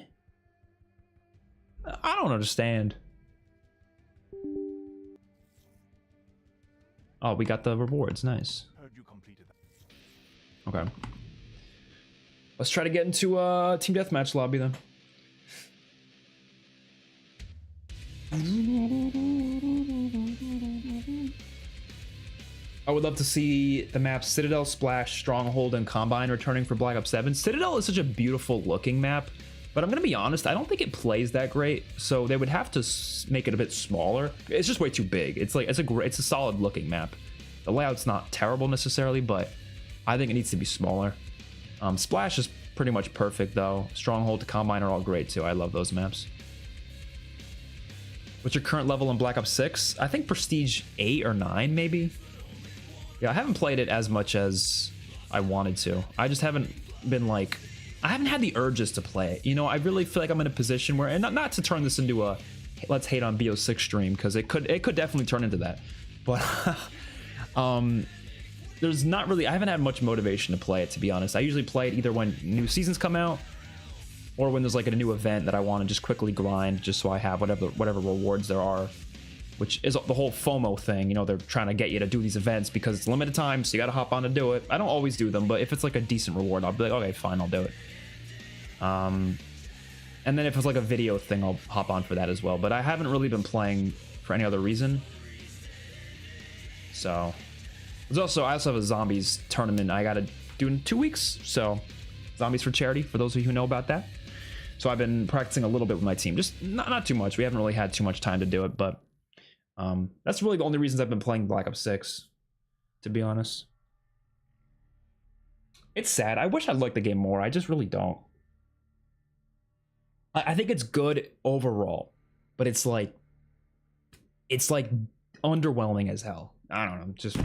I don't understand. Oh, we got the rewards. Nice. Okay. Let's try to get into Team Deathmatch lobby then. I would love to see the maps Citadel, Splash, Stronghold, and Combine returning for Black Ops 7. Citadel is such a beautiful looking map, but I'm gonna be honest, I don't think it plays that great. So they would have to make it a bit smaller. It's just way too big. It's like it's a solid looking map. The layout's not terrible necessarily, but I think it needs to be smaller. Splash is pretty much perfect though. Stronghold, Combine are all great too. I love those maps. What's your current level in Black Ops 6? I think Prestige 8 or 9 maybe. Yeah, I haven't played it as much as I wanted to. I just haven't been like, I haven't had the urges to play it. You know, I really feel like I'm in a position where, and not to turn this into a let's hate on BO6 stream, because it could definitely turn into that. But there's not really, I haven't had much motivation to play it, to be honest. I usually play it either when new seasons come out or when there's like a new event that I want to just quickly grind just so I have whatever rewards there are. Which is the whole FOMO thing, you know, they're trying to get you to do these events because it's limited time, so you gotta hop on to do it. I don't always do them, but if it's like a decent reward, I'll be like, okay, fine, I'll do it. And then if it's like a video thing, I'll hop on for that as well. But I haven't really been playing for any other reason. So, I also have a zombies tournament I gotta do in 2 weeks. So, Zombies for Charity, for those of you who know about that. So I've been practicing a little bit with my team, just not too much. We haven't really had too much time to do it, but that's really the only reasons I've been playing Black Ops 6, to be honest. It's sad. I wish I liked the game more. I just really don't. I think it's good overall, but it's like underwhelming as hell. I don't know. Just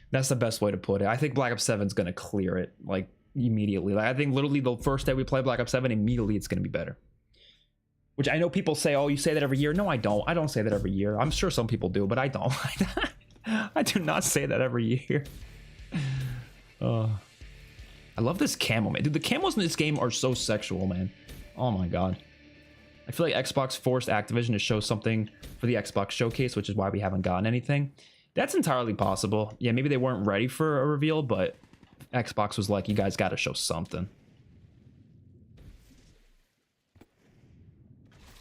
that's the best way to put it. I think Black Ops 7 is gonna clear it like immediately. Like I think literally the first day we play Black Ops 7, immediately it's gonna be better. Which I know people say, oh, you say that every year. No, I don't. I don't say that every year. I'm sure some people do, but I don't. I do not say that every year. I love this camo, man. Dude, the camos in this game are so sexual, man. Oh my god. I feel like Xbox forced Activision to show something for the Xbox showcase, which is why we haven't gotten anything. That's entirely possible. Yeah, maybe they weren't ready for a reveal, but Xbox was like, you guys got to show something.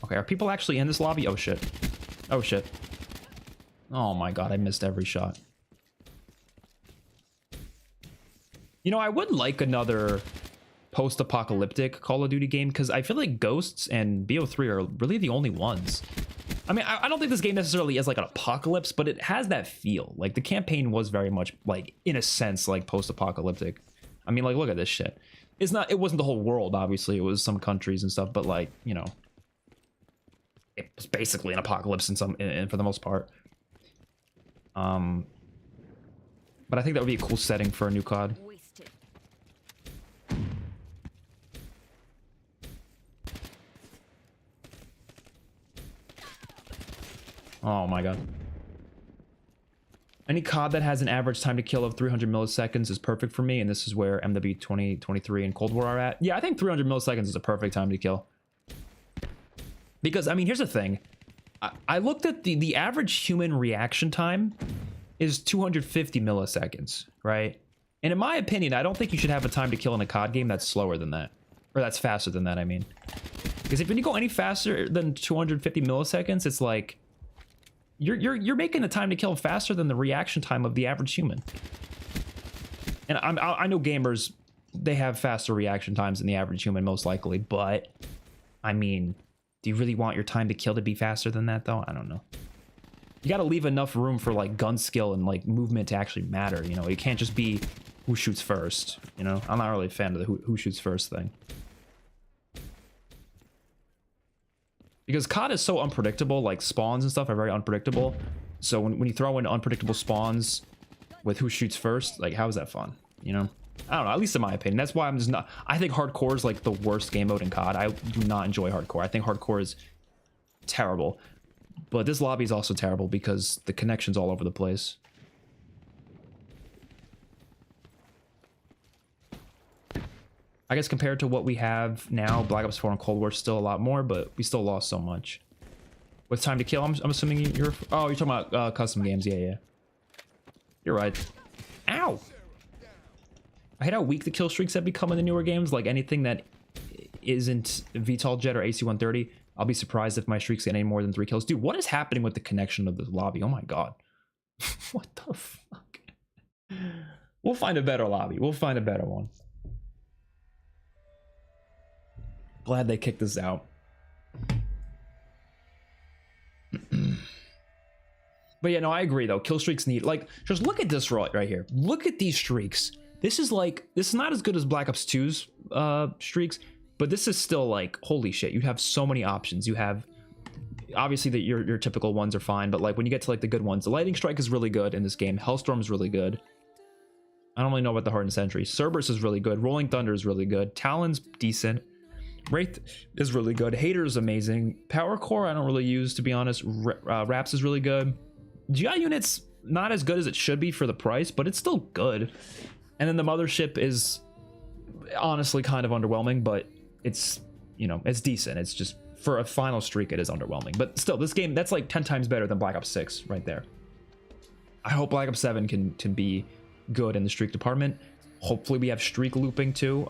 Okay, are people actually in this lobby? Oh shit. Oh shit. Oh my god, I missed every shot. You know, I would like another post-apocalyptic Call of Duty game, because I feel like Ghosts and BO3 are really the only ones. I mean, I don't think this game necessarily is like an apocalypse, but it has that feel. Like the campaign was very much like, in a sense, like post-apocalyptic. I mean, like, look at this shit. It wasn't the whole world, obviously. It was some countries and stuff, but like, you know, it was basically an apocalypse for the most part. But I think that would be a cool setting for a new COD. Wasted. Oh my god. Any COD that has an average time to kill of 300 milliseconds is perfect for me, and this is where MW 2023 and Cold War are at. Yeah, I think 300 milliseconds is a perfect time to kill. Because, I mean, here's the thing. I looked at the average human reaction time is 250 milliseconds, right? And in my opinion, I don't think you should have a time to kill in a COD game that's slower than that. Or that's faster than that, I mean. Because if you go any faster than 250 milliseconds, it's like... You're making the time to kill faster than the reaction time of the average human. And I know gamers, they have faster reaction times than the average human, most likely. But, I mean, do you really want your time to kill to be faster than that, though? I don't know. You got to leave enough room for, like, gun skill and, like, movement to actually matter, you know? It can't just be who shoots first, you know? I'm not really a fan of the who shoots first thing. Because COD is so unpredictable, like spawns and stuff are very unpredictable. So when you throw in unpredictable spawns with who shoots first, like how is that fun? You know? I don't know, at least in my opinion. That's why I'm just not... I think hardcore is like the worst game mode in COD. I do not enjoy hardcore. I think hardcore is terrible. But this lobby is also terrible because the connection's all over the place. I guess compared to what we have now, Black Ops 4 and Cold War still a lot more, but we still lost so much. With time to kill, I'm assuming you're... Oh, you're talking about custom games. Yeah, yeah. You're right. Ow! I hate how weak the kill streaks have become in the newer games. Like anything that isn't VTOL Jet or AC-130, I'll be surprised if my streaks get any more than 3 kills. Dude, what is happening with the connection of this lobby? Oh my god. What the fuck? We'll find a better lobby. We'll find a better one. Glad they kicked us out. But yeah, no, I agree though. Kill streaks need, like, just look at this right here. Look at these streaks. This is not as good as Black Ops 2's streaks, but this is still like, holy shit, you have so many options. You have, obviously your typical ones are fine, but like when you get to like the good ones, the Lightning Strike is really good in this game. Hellstorm is really good. I don't really know about the Hardened Sentry. Cerberus is really good. Rolling Thunder is really good. Talon's decent. Wraith is really good. Hater is amazing. Power Core I don't really use, to be honest. Raps is really good. GI Unit's not as good as it should be for the price, but it's still good. And then the Mothership is honestly kind of underwhelming, but it's, you know, it's decent. It's just, for a final streak, it is underwhelming. But still, this game, that's like 10 times better than Black Ops 6 right there. I hope Black Ops 7 can be good in the streak department. Hopefully we have streak looping too.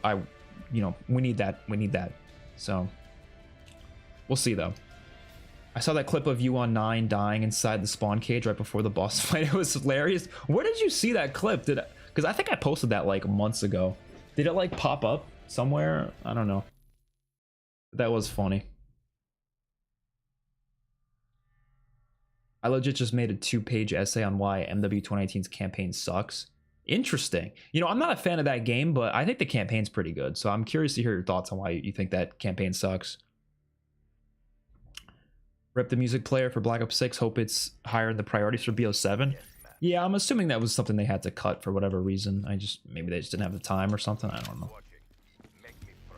You know, we need that. We need that. So we'll see though. I saw that clip of you on 9 dying inside the spawn cage right before the boss fight. It was hilarious. Where did you see that clip? Because I think I posted that like months ago. Did it like pop up somewhere? I don't know. That was funny. I legit just made a 2-page essay on why MW 2018's campaign sucks. Interesting. You know, I'm not a fan of that game, but I think the campaign's pretty good. So I'm curious to hear your thoughts on why you think that campaign sucks. Rip the music player for Black Ops 6. Hope it's higher in the priorities for BO7. Yeah, I'm assuming that was something they had to cut for whatever reason. Maybe they just didn't have the time or something. I don't know.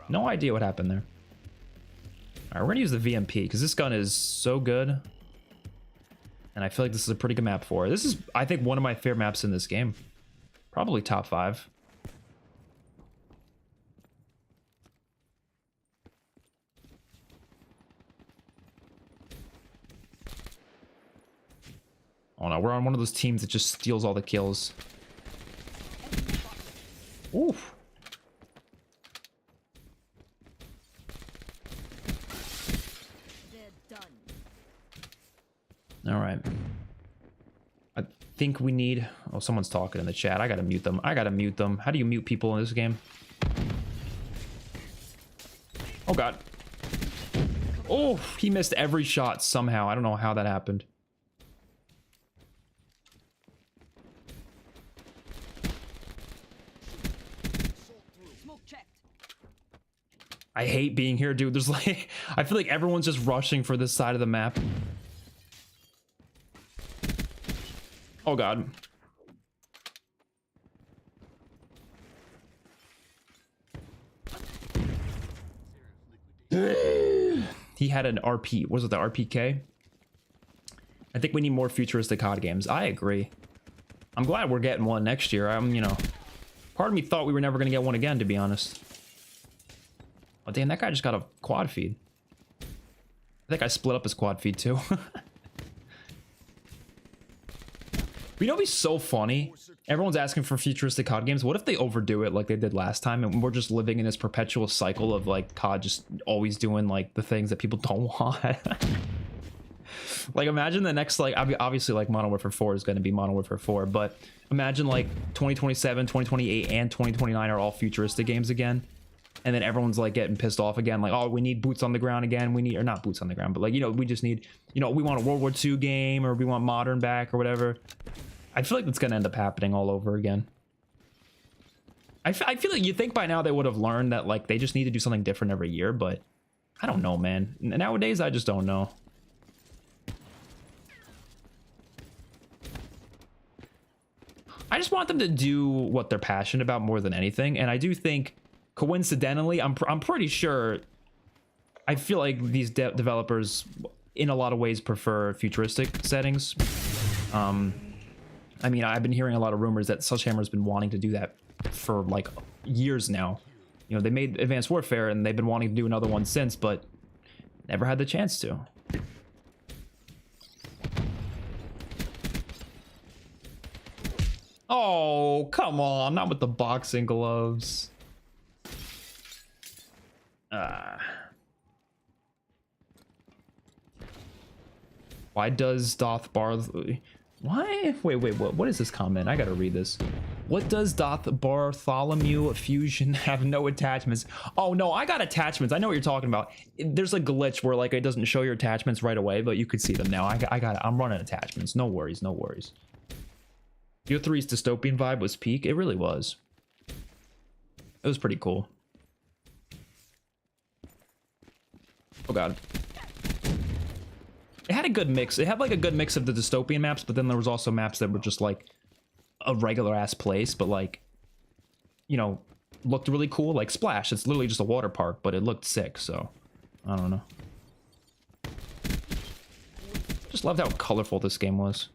No idea what happened there. All right, we're gonna use the VMP because this gun is so good. And I feel like this is a pretty good map for it. This is, I think, one of my favorite maps in this game. Probably top 5. Oh no, we're on one of those teams that just steals all the kills. Oof. They're done. All right. I think we need... Oh, someone's talking in the chat. I gotta mute them. How do you mute people in this game? Oh god. Oh, he missed every shot somehow. I don't know how that happened. Smoke checked. I hate being here, dude. There's like, I feel like everyone's just rushing for this side of the map. Oh god. He had an RP. Was it the RPK? I think we need more futuristic COD games. I agree. I'm glad we're getting one next year. You know, part of me thought we were never going to get one again, to be honest. Oh, damn, that guy just got a quad feed. I think I split up his quad feed, too. You know, it'd be so funny. Everyone's asking for futuristic COD games. What if they overdo it like they did last time, and we're just living in this perpetual cycle of like COD just always doing like the things that people don't want? Like, imagine the next, like, obviously like Modern Warfare 4 is going to be Modern Warfare 4, but imagine like 2027, 2028, and 2029 are all futuristic games again. And then everyone's like getting pissed off again, like, oh, we need boots on the ground again. We need, or not boots on the ground, but like, you know, we just need, you know, we want a World War II game, or we want modern back or whatever. I feel like that's going to end up happening all over again. I feel like you think by now they would have learned that like they just need to do something different every year, but I don't know, man. Nowadays, I just don't know. I just want them to do what they're passionate about more than anything, and I do think, coincidentally, I'm pretty sure, I feel like these developers in a lot of ways prefer futuristic settings. I mean, I've been hearing a lot of rumors that Sledgehammer's been wanting to do that for like years now. You know, they made Advanced Warfare and they've been wanting to do another one since, but never had the chance to. Oh, come on, not with the boxing gloves. Why does Why? Wait, what is this comment? I gotta read this. What does Bartholomew Fusion have no attachments? Oh no, I got attachments. I know what you're talking about. There's a glitch where like it doesn't show your attachments right away, but you could see them now. I got it. I'm running attachments. No worries, no worries. Year 3's dystopian vibe was peak. It really was. It was pretty cool. Oh god. It had a good mix. It had like a good mix of the dystopian maps, but then there was also maps that were just like a regular ass place, but like, you know, looked really cool. Like Splash, it's literally just a water park, but it looked sick, so I don't know. Just loved how colorful this game was.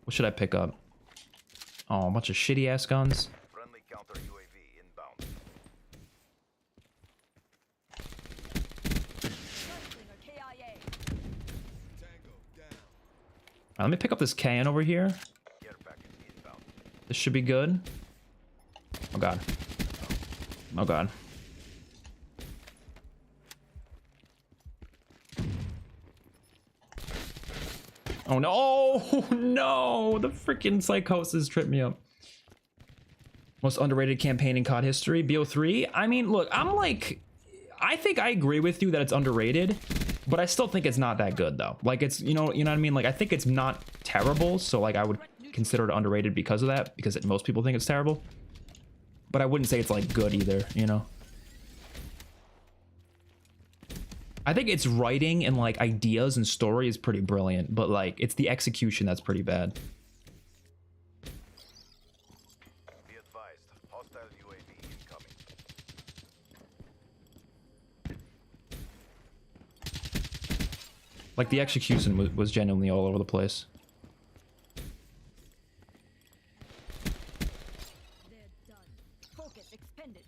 What should I pick up? Oh, a bunch of shitty ass guns. Friendly counter UAV inbound. Right, let me pick up this can over here. This should be good. Oh god. Oh god. Oh no! Oh no! The freaking psychosis tripped me up. Most underrated campaign in COD history, BO3. I mean, look, I think I agree with you that it's underrated, but I still think it's not that good though. Like it's, you know what I mean? Like I think it's not terrible, so like I would consider it underrated because of that, because most people think it's terrible. But I wouldn't say it's like good either, you know? I think its writing and like ideas and story is pretty brilliant, but like it's the execution that's pretty bad. Be advised, hostile UAV incoming. Like the execution was genuinely all over the place. They're done. Focus expended.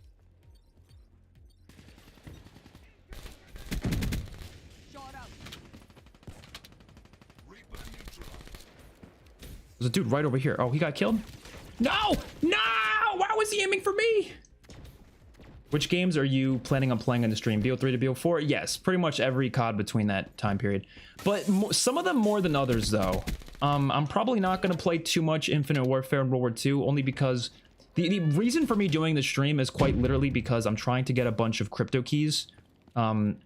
Shot out. There's a dude right over here. Oh, he got killed? No! No! Why was he aiming for me? Which games are you planning on playing on the stream? BO3 to BO4? Yes, pretty much every COD between that time period. But some of them more than others, though. I'm probably not going to play too much Infinite Warfare and World War II, only because The reason for me doing the stream is quite literally because I'm trying to get a bunch of crypto keys, and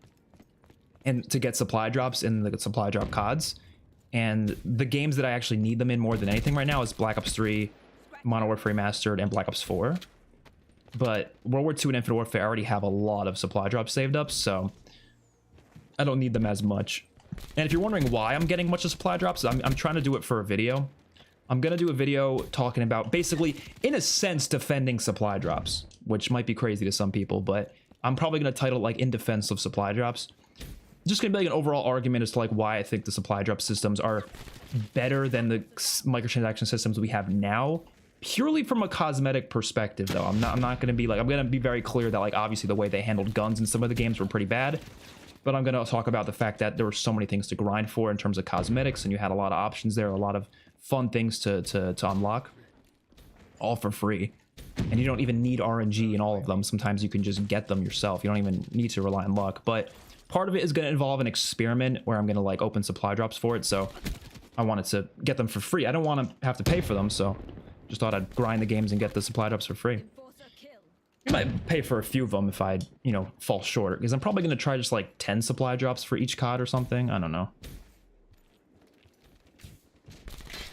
to get supply drops in the supply drop CODs. And the games that I actually need them in more than anything right now is Black Ops 3, Modern Warfare Remastered, and Black Ops 4. But World War II and Infinite Warfare I already have a lot of supply drops saved up, so I don't need them as much. And if you're wondering why I'm getting much of supply drops, I'm trying to do it for a video. I'm gonna do a video talking about basically, in a sense, defending supply drops, which might be crazy to some people, but I'm probably gonna title it like In Defense of Supply Drops. Just gonna be like an overall argument as to like why I think the supply drop systems are better than the microtransaction systems we have now, purely from a cosmetic perspective. Though I'm not gonna be like, I'm gonna be very clear that like obviously the way they handled guns in some of the games were pretty bad, but I'm gonna talk about the fact that there were so many things to grind for in terms of cosmetics, and you had a lot of options there, a lot of fun things to unlock, all for free. And you don't even need RNG in all of them. Sometimes you can just get them yourself. You don't even need to rely on luck. But part of it is going to involve an experiment where I'm going to like open supply drops for it. So I wanted to get them for free. I don't want to have to pay for them. So just thought I'd grind the games and get the supply drops for free. Enforcer kill. I might pay for a few of them if I, you know, fall short. Because I'm probably going to try just like 10 supply drops for each COD or something. I don't know.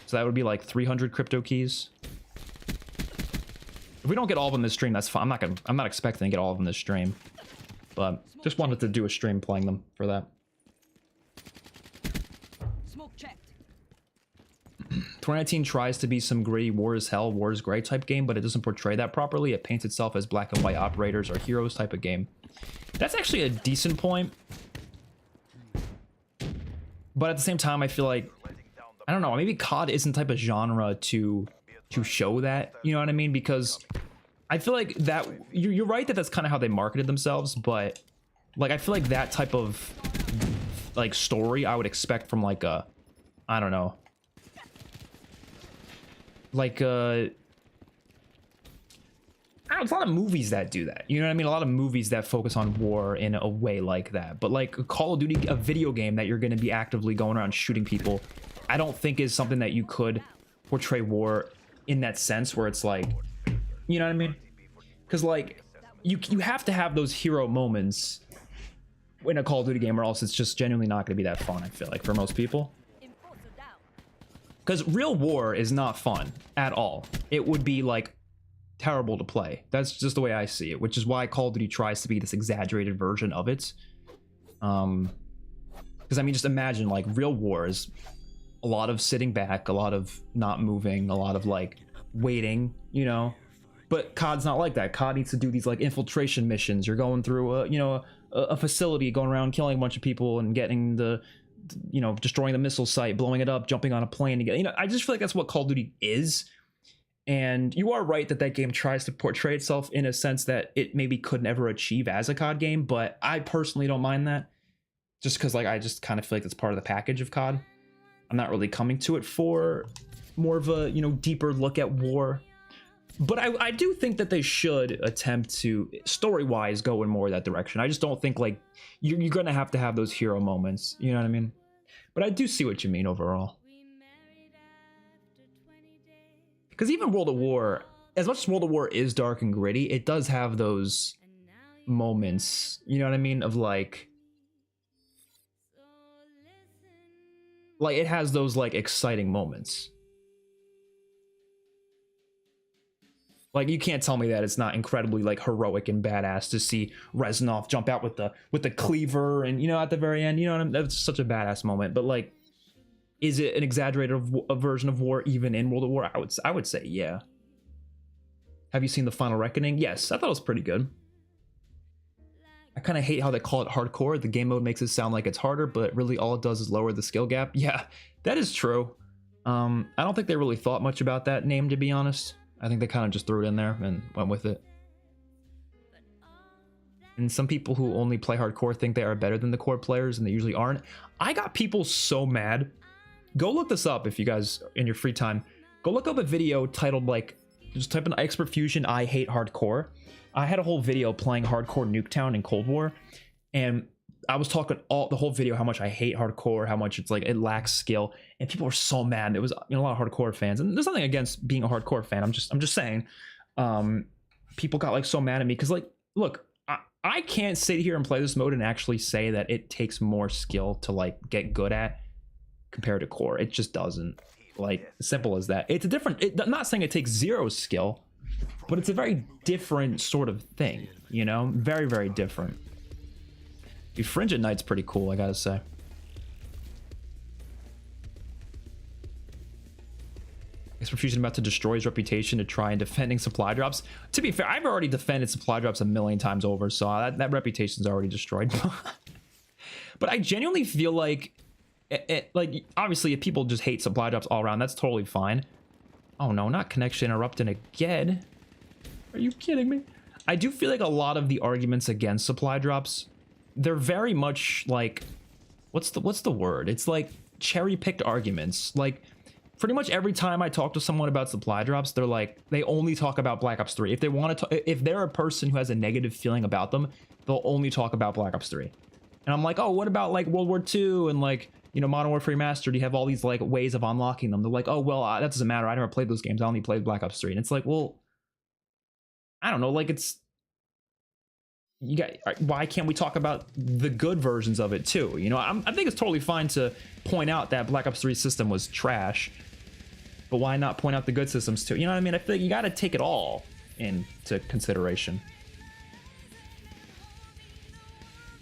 So that would be like 300 crypto keys. If we don't get all of them this stream, that's fine. I'm not expecting to get all of them this stream. But just wanted to do a stream playing them for that. Smoke checked. 2019 tries to be some gritty war is hell, war is great type game, but it doesn't portray that properly. It paints itself as black and white operators or heroes type of game. That's actually a decent point. But at the same time, I feel like, I don't know, maybe COD isn't the type of genre to show that, you know what I mean? Because I feel like that, you're right that that's kind of how they marketed themselves, but like I feel like that type of like story I would expect from like a, I don't know, like a, I don't know, it's a lot of movies that do that, you know what I mean? A lot of movies that focus on war in a way like that. But like a Call of Duty, a video game that you're going to be actively going around shooting people, I don't think is something that you could portray war in that sense where it's like, you know what I mean? Because like you have to have those hero moments in a Call of Duty game, or else it's just genuinely not going to be that fun, I feel like, for most people. Enforcer down. Because real war is not fun at all. It would be like terrible to play. That's just the way I see it, which is why Call of Duty tries to be this exaggerated version of it. Because I mean, just imagine like real war is a lot of sitting back, a lot of not moving, a lot of like waiting, you know. But COD's not like that. COD needs to do these like infiltration missions. You're going through a, you know, a facility, going around killing a bunch of people and getting the, you know, destroying the missile site, blowing it up, jumping on a plane to get, you know, I just feel like that's what Call of Duty is. And you are right that that game tries to portray itself in a sense that it maybe could never achieve as a COD game, but I personally don't mind that, just because like I just kind of feel like that's part of the package of COD. I'm not really coming to it for more of a, you know, deeper look at war. But I do think that they should attempt to, story-wise, go in more that direction. I just don't think, like, you're going to have those hero moments. You know what I mean? But I do see what you mean overall. Because even World of War, as much as World of War is dark and gritty, it does have those moments, you know what I mean? Of, like it has those, like, exciting moments. Like, you can't tell me that it's not incredibly, like, heroic and badass to see Reznov jump out with the cleaver and, you know, at the very end, you know what I mean? That's such a badass moment. But, like, is it an exaggerated version of war even in World of War? I would say, yeah. Have you seen The Final Reckoning? Yes, I thought it was pretty good. I kind of hate how they call it hardcore. The game mode makes it sound like it's harder, but really all it does is lower the skill gap. Yeah, that is true. I don't think they really thought much about that name, to be honest. I think they kind of just threw it in there and went with it. And some people who only play hardcore think they are better than the core players, and they usually aren't. I got people so mad. Go look this up if you guys, in your free time. Go look up a video titled, like, just type in XpertFusion, I hate hardcore. I had a whole video playing hardcore Nuketown in Cold War, and I was talking the whole video how much I hate hardcore, how much it's like it lacks skill, and people were so mad. There was, you know, a lot of hardcore fans, and there's nothing against being a hardcore fan. I'm just saying, people got like so mad at me because like, look, I can't sit here and play this mode and actually say that it takes more skill to like get good at compared to core. It just doesn't. Like, simple as that. It's a different, I'm not saying it takes zero skill, but it's a very different sort of thing, you know? Very, very different. The Fringe at Night's pretty cool, I gotta say. XpertFusion about to destroy his reputation to try and defending supply drops. To be fair, I've already defended supply drops a million times over, so that reputation's already destroyed. But I genuinely feel like, like, obviously, if people just hate supply drops all around, that's totally fine. Oh no, not connection interrupting again. Are you kidding me? I do feel like a lot of the arguments against supply drops, they're very much like, what's the word? It's like cherry-picked arguments. Like, pretty much every time I talk to someone about supply drops, they're like, they only talk about Black Ops 3. If they want to, if they're a person who has a negative feeling about them, they'll only talk about Black Ops 3. And I'm like, oh, what about like World War II and like, you know, Modern Warfare Remastered? You have all these like ways of unlocking them. They're like, oh, well, that doesn't matter. I never played those games. I only played Black Ops 3. And it's like, well, I don't know. Like, it's, you got, why can't we talk about the good versions of it too? You know, I think it's totally fine to point out that Black Ops 3 system was trash, but why not point out the good systems too? You know what I mean? I feel like you got to take it all into consideration.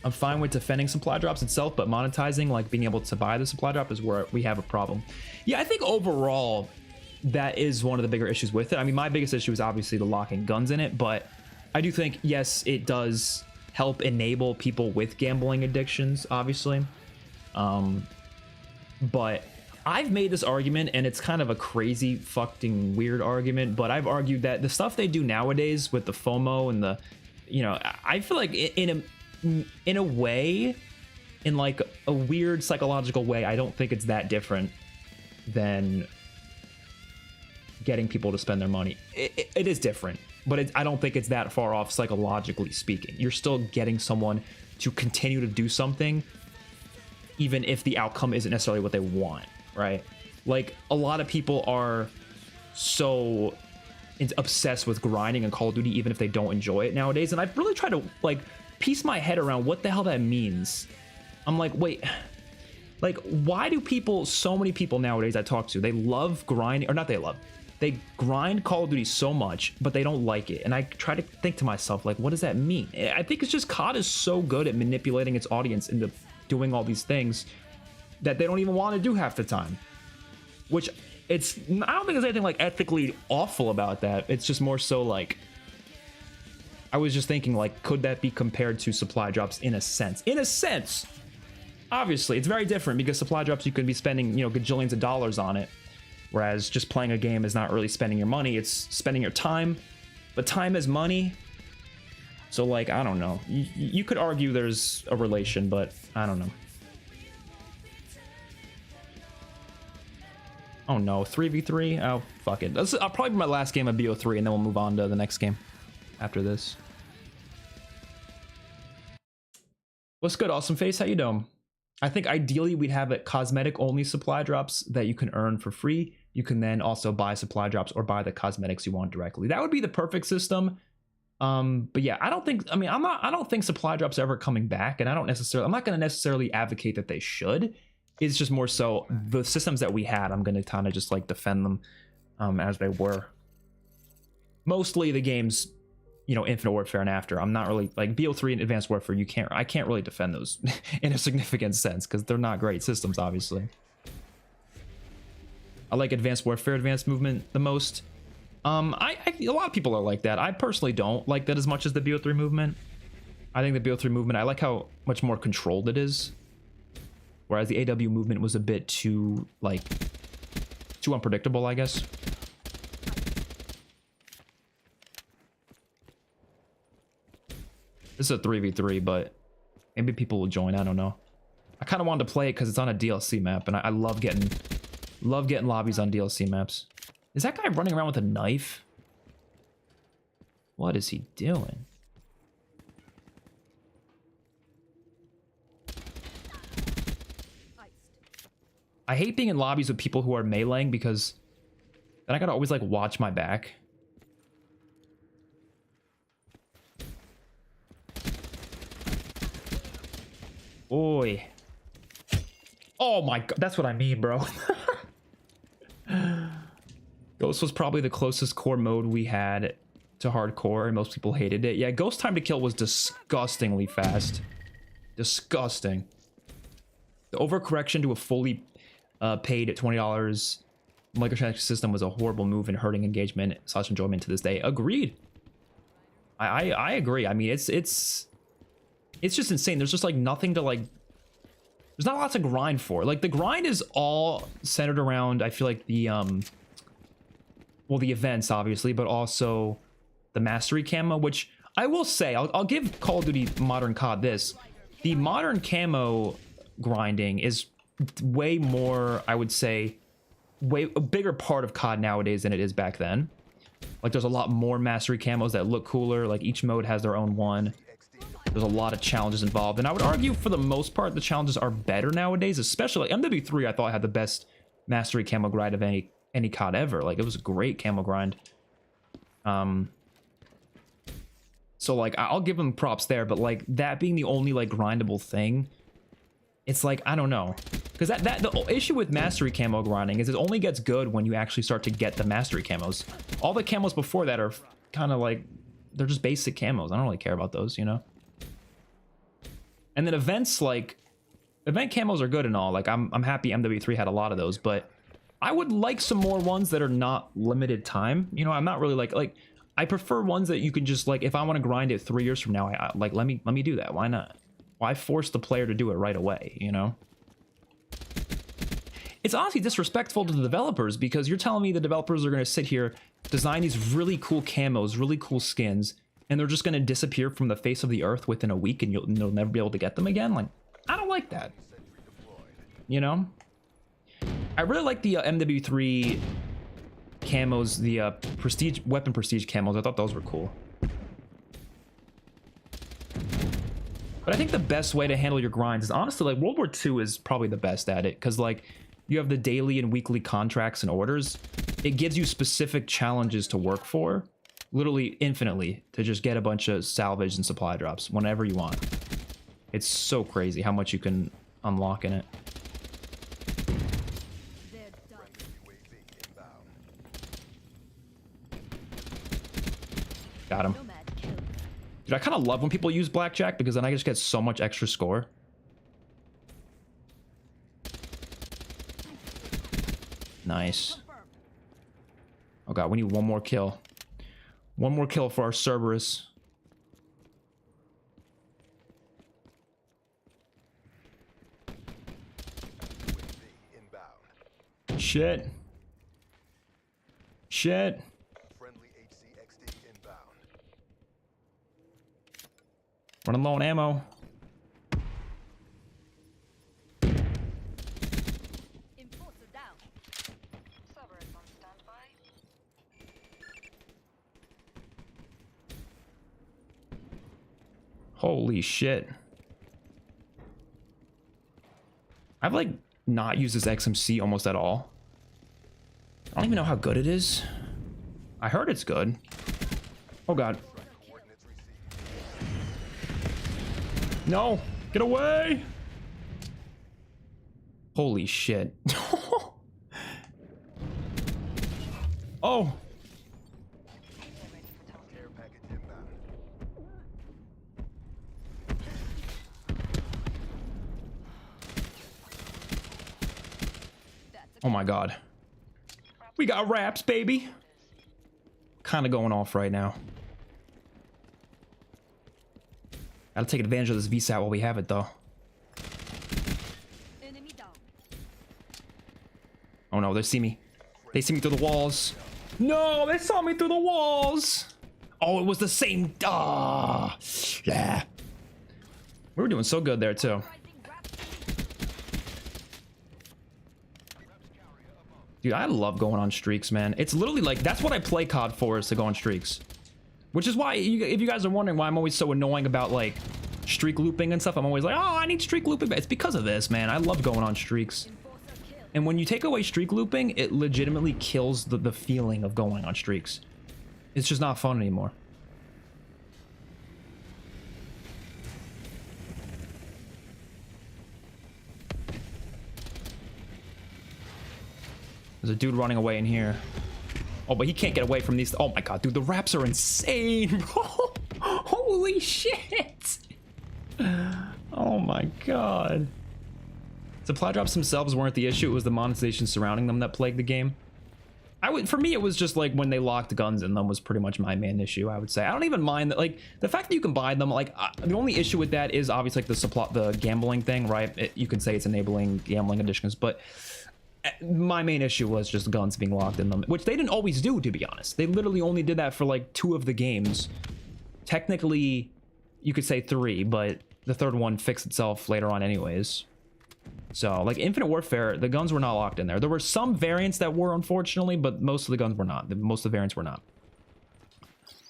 I'm fine with defending supply drops itself, but monetizing, like being able to buy the supply drop, is where we have a problem. Yeah, I think overall that is one of the bigger issues with it. I mean, my biggest issue is obviously the locking guns in it, but I do think, yes, it does help enable people with gambling addictions, obviously. But I've made this argument, and it's kind of a crazy, fucking weird argument, but I've argued that the stuff they do nowadays with the FOMO and the, you know, I feel like in a way, in like a weird psychological way, I don't think it's that different than getting people to spend their money. It is different, but I don't think it's that far off psychologically speaking. You're still getting someone to continue to do something, even if the outcome isn't necessarily what they want, right? Like, a lot of people are so obsessed with grinding in Call of Duty, even if they don't enjoy it nowadays. And I've really tried to like piece my head around what the hell that means. I'm like, wait, like, why do people, so many people nowadays I talk to, they love grinding, or not they love, they grind Call of Duty so much, but they don't like it. And I try to think to myself, like, what does that mean? I think it's just COD is so good at manipulating its audience into doing all these things that they don't even want to do half the time. Which, I don't think there's anything like ethically awful about that. It's just more so like, I was just thinking, like, could that be compared to supply drops in a sense? In a sense, obviously, it's very different because supply drops, you could be spending, you know, gajillions of dollars on it. Whereas just playing a game is not really spending your money, it's spending your time. But time is money. So, like, I don't know. You could argue there's a relation, but I don't know. Oh no, 3v3? Oh, fuck it. I'll probably be my last game of BO3, and then we'll move on to the next game after this. What's good, Awesome Face? How you doing? I think ideally we'd have it cosmetic only supply drops that you can earn for free. You can then also buy supply drops or buy the cosmetics you want directly. That would be the perfect system. But yeah, I don't think supply drops are ever coming back, and I'm not going to necessarily advocate that they should. It's just more so the systems that we had, I'm going to kind of just like defend them as they were. Mostly the games, you know, Infinite Warfare and after. I'm not really like BO3 and Advanced Warfare. I can't really defend those in a significant sense because they're not great systems, obviously. I like Advanced Warfare, Advanced Movement the most. A lot of people are like that. I personally don't like that as much as the BO3 movement. I think the BO3 movement, I like how much more controlled it is. Whereas the AW movement was a bit too, like, too unpredictable, I guess. This is a 3v3, but maybe people will join. I don't know. I kind of wanted to play it because it's on a DLC map, and I love getting lobbies on DLC maps. Is that guy running around with a knife? What is he doing? I hate being in lobbies with people who are meleeing because then I gotta always like watch my back. Boy. Oh my god, that's what I mean, bro. Ghost was probably the closest core mode we had to hardcore, and most people hated it. Yeah, Ghost time to kill was disgustingly fast. Disgusting. The overcorrection to a fully paid at $20 microtransaction system was a horrible move and hurting engagement / enjoyment to this day. Agreed. I agree. I mean, it's just insane. There's just like nothing to like. There's not a lot to grind for. Like the grind is all centered around, I feel like the well, the events obviously, but also the mastery camo, which I will say, I'll give Call of Duty Modern COD this. The modern camo grinding is way more, I would say, a bigger part of COD nowadays than it is back then. Like there's a lot more mastery camos that look cooler. Like each mode has their own one. There's a lot of challenges involved, and I would argue for the most part the challenges are better nowadays, especially like MW3 I thought had the best mastery camo grind of any COD ever. Like it was a great camo grind. So like I'll give them props there, but like that being the only like grindable thing, it's like I don't know. Because the issue with mastery camo grinding is it only gets good when you actually start to get the mastery camos. All the camos before that are kind of like, they're just basic camos. I don't really care about those, you know? And then events, like, event camos are good and all. Like, I'm happy MW3 had a lot of those, but I would like some more ones that are not limited time. You know, I'm not really like, I prefer ones that you can just, like, if I want to grind it 3 years from now, like, let me do that. Why not? Why force the player to do it right away, you know? It's honestly disrespectful to the developers because you're telling me the developers are going to sit here, design these really cool camos, really cool skins, and they're just going to disappear from the face of the earth within a week and you'll never be able to get them again? Like, I don't like that. You know? I really like the MW3 camos, the weapon prestige camos. I thought those were cool. But I think the best way to handle your grinds is honestly, like, World War II is probably the best at it, because, like, you have the daily and weekly contracts and orders. It gives you specific challenges to work for, literally infinitely, to just get a bunch of salvage and supply drops whenever you want. It's so crazy how much you can unlock in it. Got him. Dude, I kind of love when people use blackjack because then I just get so much extra score. Nice. Oh god, we need one more kill. One more kill for our Cerberus. Shit. Shit. Running low on ammo. Enforcer down. Cerberus on standby. Holy shit. I've like not used this XMC almost at all. I don't even know how good it is. I heard it's good. Oh god. No, get away. Holy shit. Oh. Oh my god. We got wraps, baby. Kind of going off right now. Gotta take advantage of this VSAT while we have it, though. Enemy down. Oh no, they see me. They see me through the walls. No, they saw me through the walls. Oh, it was the same. Ah, yeah. We were doing so good there, too. Dude, I love going on streaks, man. It's literally like, that's what I play COD for, is to go on streaks. Which is why, if you guys are wondering why I'm always so annoying about, like, streak looping and stuff, I'm always like, oh, I need streak looping. It's because of this, man. I love going on streaks. And when you take away streak looping, it legitimately kills the feeling of going on streaks. It's just not fun anymore. There's a dude running away in here. Oh, but he can't get away from these. Oh my god, dude, the wraps are insane, bro. Holy shit. Oh my god. Supply drops themselves weren't the issue. It was the monetization surrounding them that plagued the game. For me, it was just like when they locked guns in them was pretty much my main issue, I would say. I don't even mind that, like, the fact that you can buy them, like, the only issue with that is obviously like the gambling thing, right? You can say it's enabling gambling additions, but my main issue was just guns being locked in them, which they didn't always do, to be honest. They literally only did that for like 2 of the games. Technically, you could say 3, but the 3rd one fixed itself later on anyways. So, like, Infinite Warfare, the guns were not locked in there. There were some variants that were, unfortunately, but most of the guns were not. Most of the variants were not.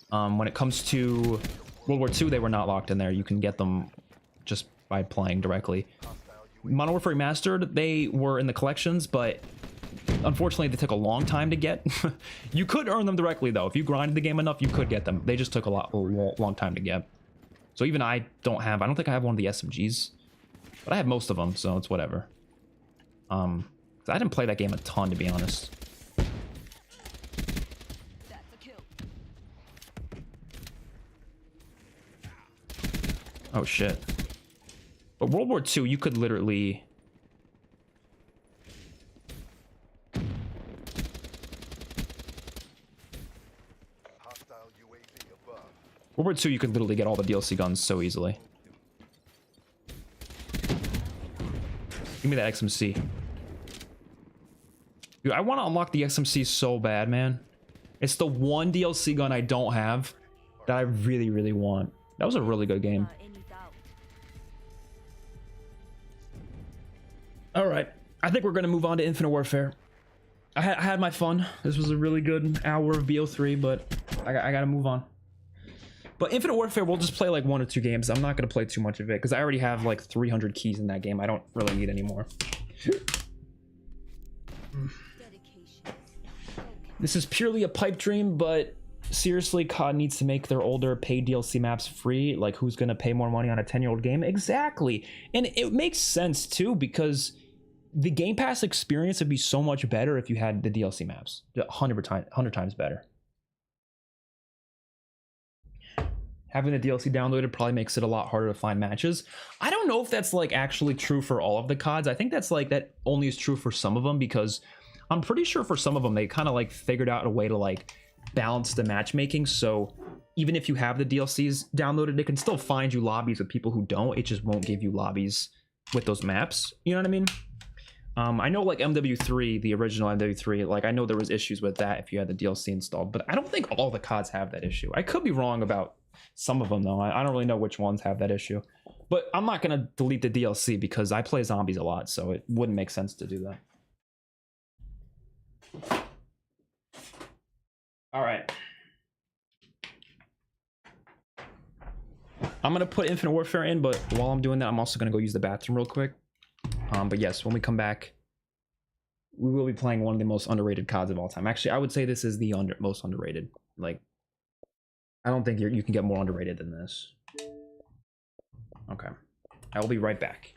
When it comes to World War II, they were not locked in there. You can get them just by playing directly. Modern Warfare Remastered, they were in the collections, but unfortunately, they took a long time to get. You could earn them directly, though. If you grinded the game enough, you could get them. They just took a long time to get. So even I don't think I have one of the SMGs. But I have most of them, so it's whatever. I didn't play that game a ton, to be honest. That's a kill. Oh, shit. But World War II, you could literally... Hostile UAV above. World War II, you could literally get all the DLC guns so easily. Give me that XMC. Dude, I want to unlock the XMC so bad, man. It's the one DLC gun I don't have that I really, really want. That was a really good game. Any doubt. All right. I think we're going to move on to Infinite Warfare. I had my fun. This was a really good hour of BO3, but I got to move on. But Infinite Warfare, we'll just play like 1 or 2 games. I'm not going to play too much of it because I already have like 300 keys in that game. I don't really need any more. Dedication. This is purely a pipe dream, but seriously, COD needs to make their older paid DLC maps free. Like, who's going to pay more money on a 10-year-old game? Exactly. And it makes sense, too, because the Game Pass experience would be so much better if you had the DLC maps. 100 times better. Having the DLC downloaded probably makes it a lot harder to find matches. I don't know if that's like actually true for all of the CODs. I think that's like that only is true for some of them, because I'm pretty sure for some of them they kind of like figured out a way to like balance the matchmaking. So even if you have the DLCs downloaded, it can still find you lobbies with people who don't. It just won't give you lobbies with those maps. You know what I mean? I know like MW3, the original MW3, like I know there was issues with that if you had the DLC installed, but I don't think all the CODs have that issue. I could be wrong about some of them though. I don't really know which ones have that issue, but I'm not gonna delete the DLC because I play zombies a lot, so it wouldn't make sense to do that. All right, I'm gonna put Infinite Warfare in, but while I'm doing that, I'm also gonna go use the bathroom real quick. But yes, when we come back, we will be playing one of the most underrated CODs of all time. Actually, I would say this is the most underrated. Like, I don't think you can get more underrated than this. Okay. I will be right back.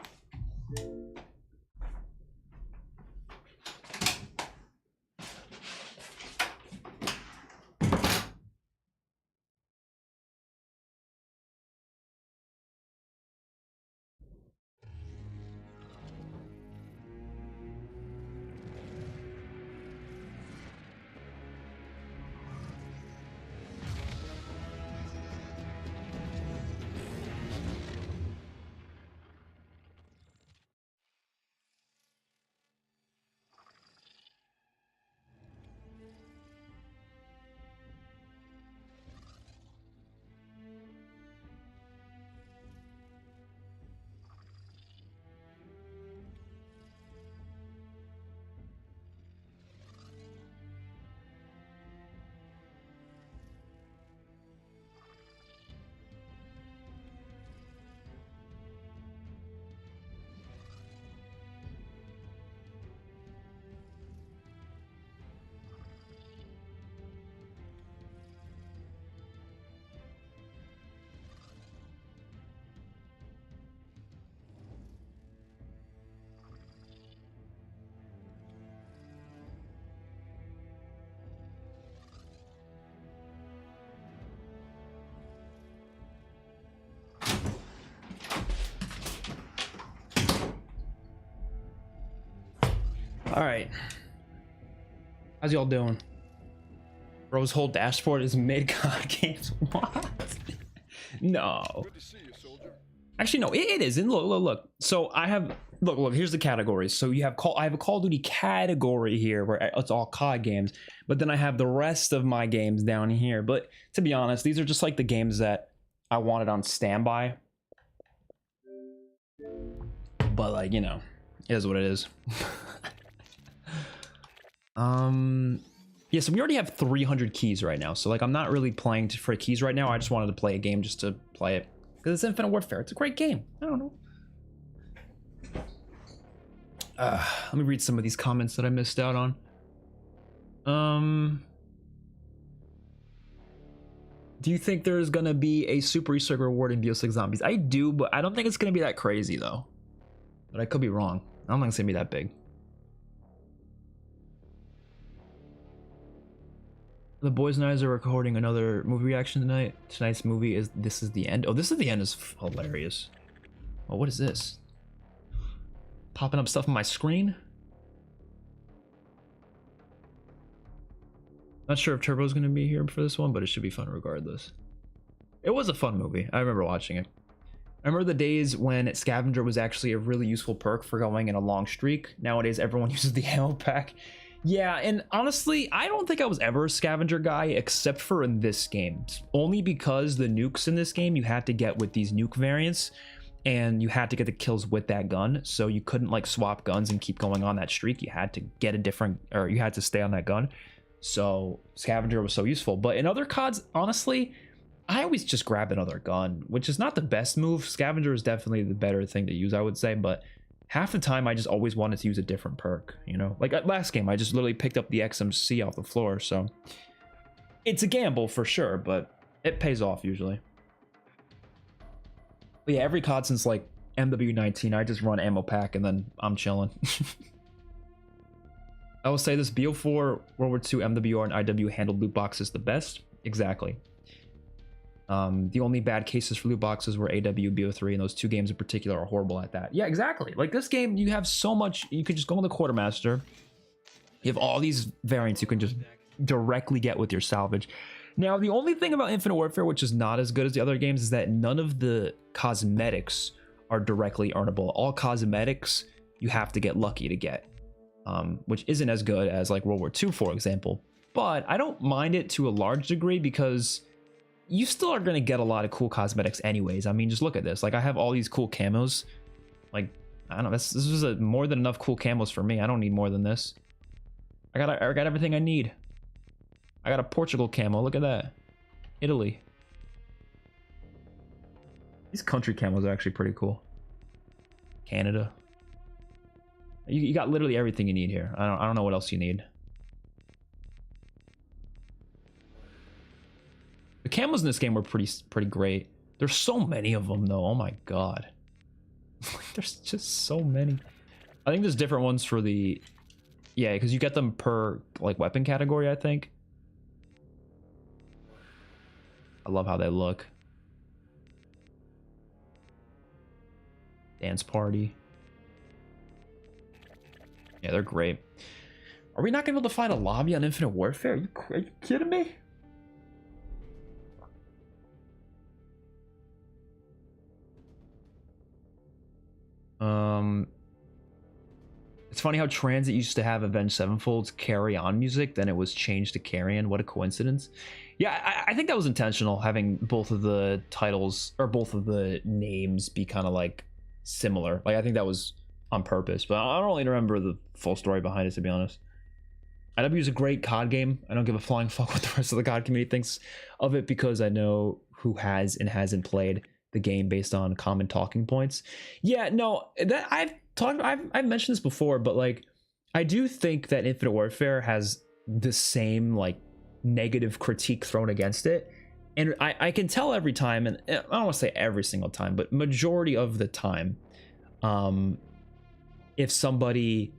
All right. How's y'all doing? Bro's whole dashboard is mid-COD games. What? No. Good to see you, soldier. Actually, no, it isn't. Look. So I have look. Here's the categories. So you have I have a Call of Duty category here where it's all COD games, but then I have the rest of my games down here. But to be honest, these are just like the games that I wanted on standby. But like, you know, it is what it is. Yeah, so we already have 300 keys right now. So like, I'm not really playing for keys right now. I just wanted to play a game just to play it because it's Infinite Warfare. It's a great game. I don't know. Let me read some of these comments that I missed out on. Do you think there's gonna be a Super Easter egg reward in BO6 Zombies? I do, but I don't think it's gonna be that crazy though. But I could be wrong. I don't think it's gonna be that big. The boys and I are recording another movie reaction tonight. Tonight's movie is This Is the End. Oh, This Is the End is hilarious. Oh, what is this? Popping up stuff on my screen? Not sure if Turbo's gonna be here for this one, but it should be fun regardless. It was a fun movie. I remember watching it. I remember the days when Scavenger was actually a really useful perk for going in a long streak. Nowadays, everyone uses the ammo pack. Yeah, and honestly, I don't think I was ever a Scavenger guy except for in this game. Only because the nukes in this game you had to get with these nuke variants, and you had to get the kills with that gun, so you couldn't like swap guns and keep going on that streak. You had to get a different, or you had to stay on that gun. So Scavenger was so useful. But in other CODs, honestly, I always just grab another gun, which is not the best move. Scavenger is definitely the better thing to use, I would say, but half the time I just always wanted to use a different perk, you know? Like at last game, I just literally picked up the XMC off the floor, so it's a gamble for sure, but it pays off usually. But yeah, every COD since like MW19, I just run ammo pack and then I'm chilling. I will say this, BO4, World War II, MWR, and IW handled loot boxes the best. Exactly. The only bad cases for loot boxes were AW, BO3, and those two games in particular are horrible at that. Yeah, exactly. Like this game, you have so much. You could just go on the Quartermaster. You have all these variants you can just directly get with your salvage. Now, the only thing about Infinite Warfare, which is not as good as the other games, is that none of the cosmetics are directly earnable. All cosmetics you have to get lucky to get, which isn't as good as like World War II, for example. But I don't mind it to a large degree because you still are going to get a lot of cool cosmetics anyways. I mean, just look at this. Like, I have all these cool camos. Like, I don't know. This is more than enough cool camos for me. I don't need more than this. I got everything I need. I got a Portugal camo. Look at that. Italy. These country camos are actually pretty cool. Canada. You got literally everything you need here. I don't know what else you need. The camos in this game were pretty great. There's so many of them though. Oh my god. There's just so many. I think there's different ones for the, yeah, because you get them per like weapon category, I think. I love how they look. Dance party. Yeah, they're great. Are we not gonna be able to find a lobby on Infinite Warfare? Are you kidding me? It's funny how Transit used to have Avenged Sevenfold's Carry On music, then it was changed to Carrion. What a coincidence. Yeah, I think that was intentional, having both of the titles, or both of the names be kind of like similar. Like, I think that was on purpose, but I don't really remember the full story behind it, to be honest. IW is a great COD game. I don't give a flying fuck what the rest of the COD community thinks of it, because I know who has and hasn't played the game based on common talking points. Yeah, no, that I've mentioned this before, but like, I do think that Infinite Warfare has the same like negative critique thrown against it, and I can tell every time, and I don't want to say every single time, but majority of the time, if somebody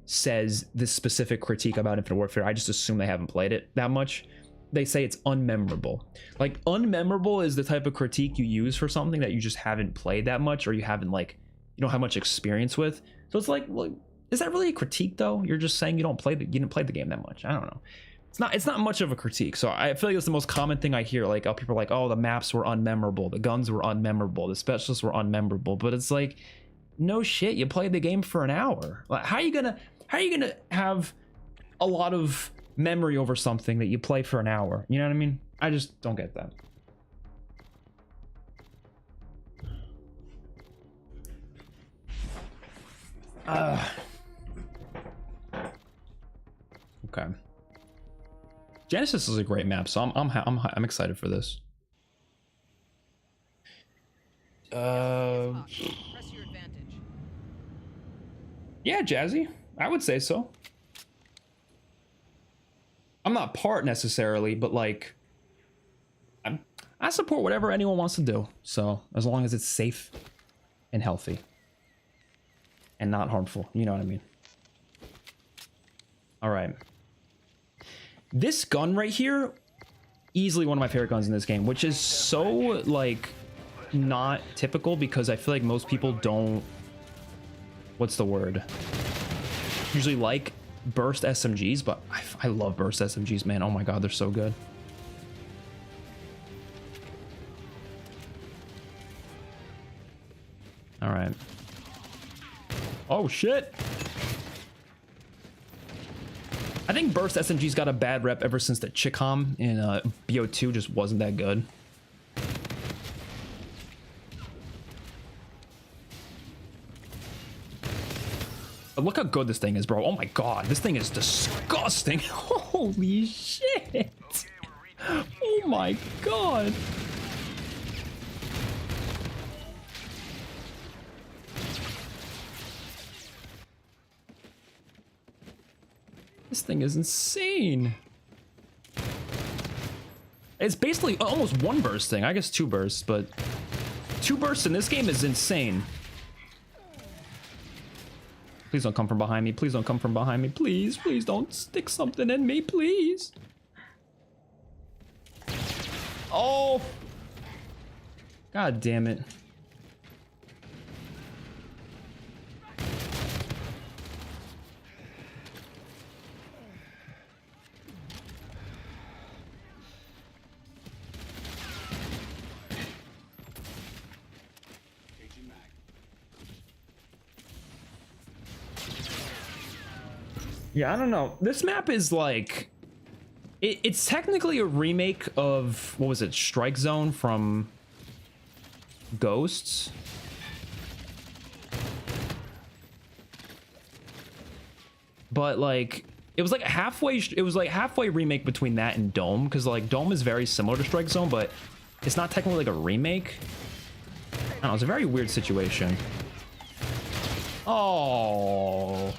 says this specific critique about Infinite Warfare, I just assume they haven't played it that much. They say it's unmemorable. Like, unmemorable is the type of critique you use for something that you just haven't played that much, or you haven't, like, you don't have much experience with. So it's like, well, is that really a critique though? You're just saying you didn't play the game that much. I don't know. It's not much of a critique. So I feel like it's the most common thing I hear. Like, oh, people are like, oh, the maps were unmemorable, the guns were unmemorable, the specialists were unmemorable. But it's like, no shit, you played the game for an hour. Like, how are you gonna have a lot of memory over something that you play for an hour? You know what I mean? I just don't get that. Okay. Genesis is a great map, so I'm excited for this. Press your advantage. Yeah, Jazzy, I would say so. I'm not part necessarily, but like, I support whatever anyone wants to do. So as long as it's safe and healthy and not harmful, you know what I mean? All right. This gun right here, easily one of my favorite guns in this game, which is so like not typical because I feel like most people don't, what's the word? Usually like burst SMGs, but I love burst SMGs, man. Oh my God, they're so good. All right. Oh shit. I think burst SMG's got a bad rep ever since the Chicom in BO2 just wasn't that good. But look how good this thing is, bro. Oh my God, this thing is disgusting. Holy shit. Oh my God. This thing is insane. It's basically almost one burst thing. I guess two bursts, but two bursts in this game is insane. Please don't come from behind me. Please don't come from behind me. Please, please don't stick something in me, please. Oh. God damn it. Yeah, I don't know. This map is like, it's technically a remake of, what was it, Strike Zone from Ghosts. But like, it was like halfway remake between that and Dome, because like Dome is very similar to Strike Zone, but it's not technically like a remake. I don't know, it's a very weird situation. Oh.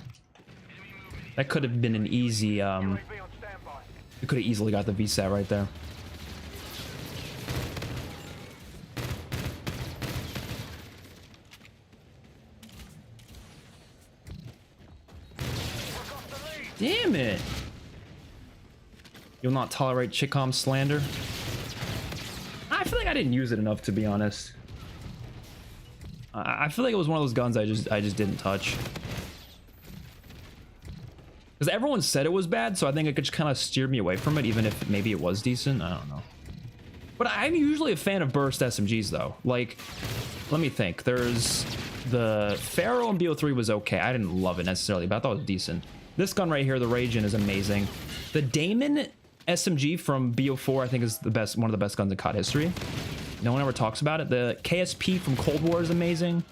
That could have been an easy, you could have easily got the VSAT right there. Damn it. You'll not tolerate Chicom slander? I feel like I didn't use it enough, to be honest. I feel like it was one of those guns I just didn't touch. Because everyone said it was bad, so I think it could just kind of steer me away from it, even if maybe it was decent. I don't know. But I'm usually a fan of burst SMGs, though. Like, let me think. There's the Pharaoh in BO3 was okay. I didn't love it necessarily, but I thought it was decent. This gun right here, the Ragin, is amazing. The Damon SMG from BO4, I think, is the best, one of the best guns in COD history. No one ever talks about it. The KSP from Cold War is amazing.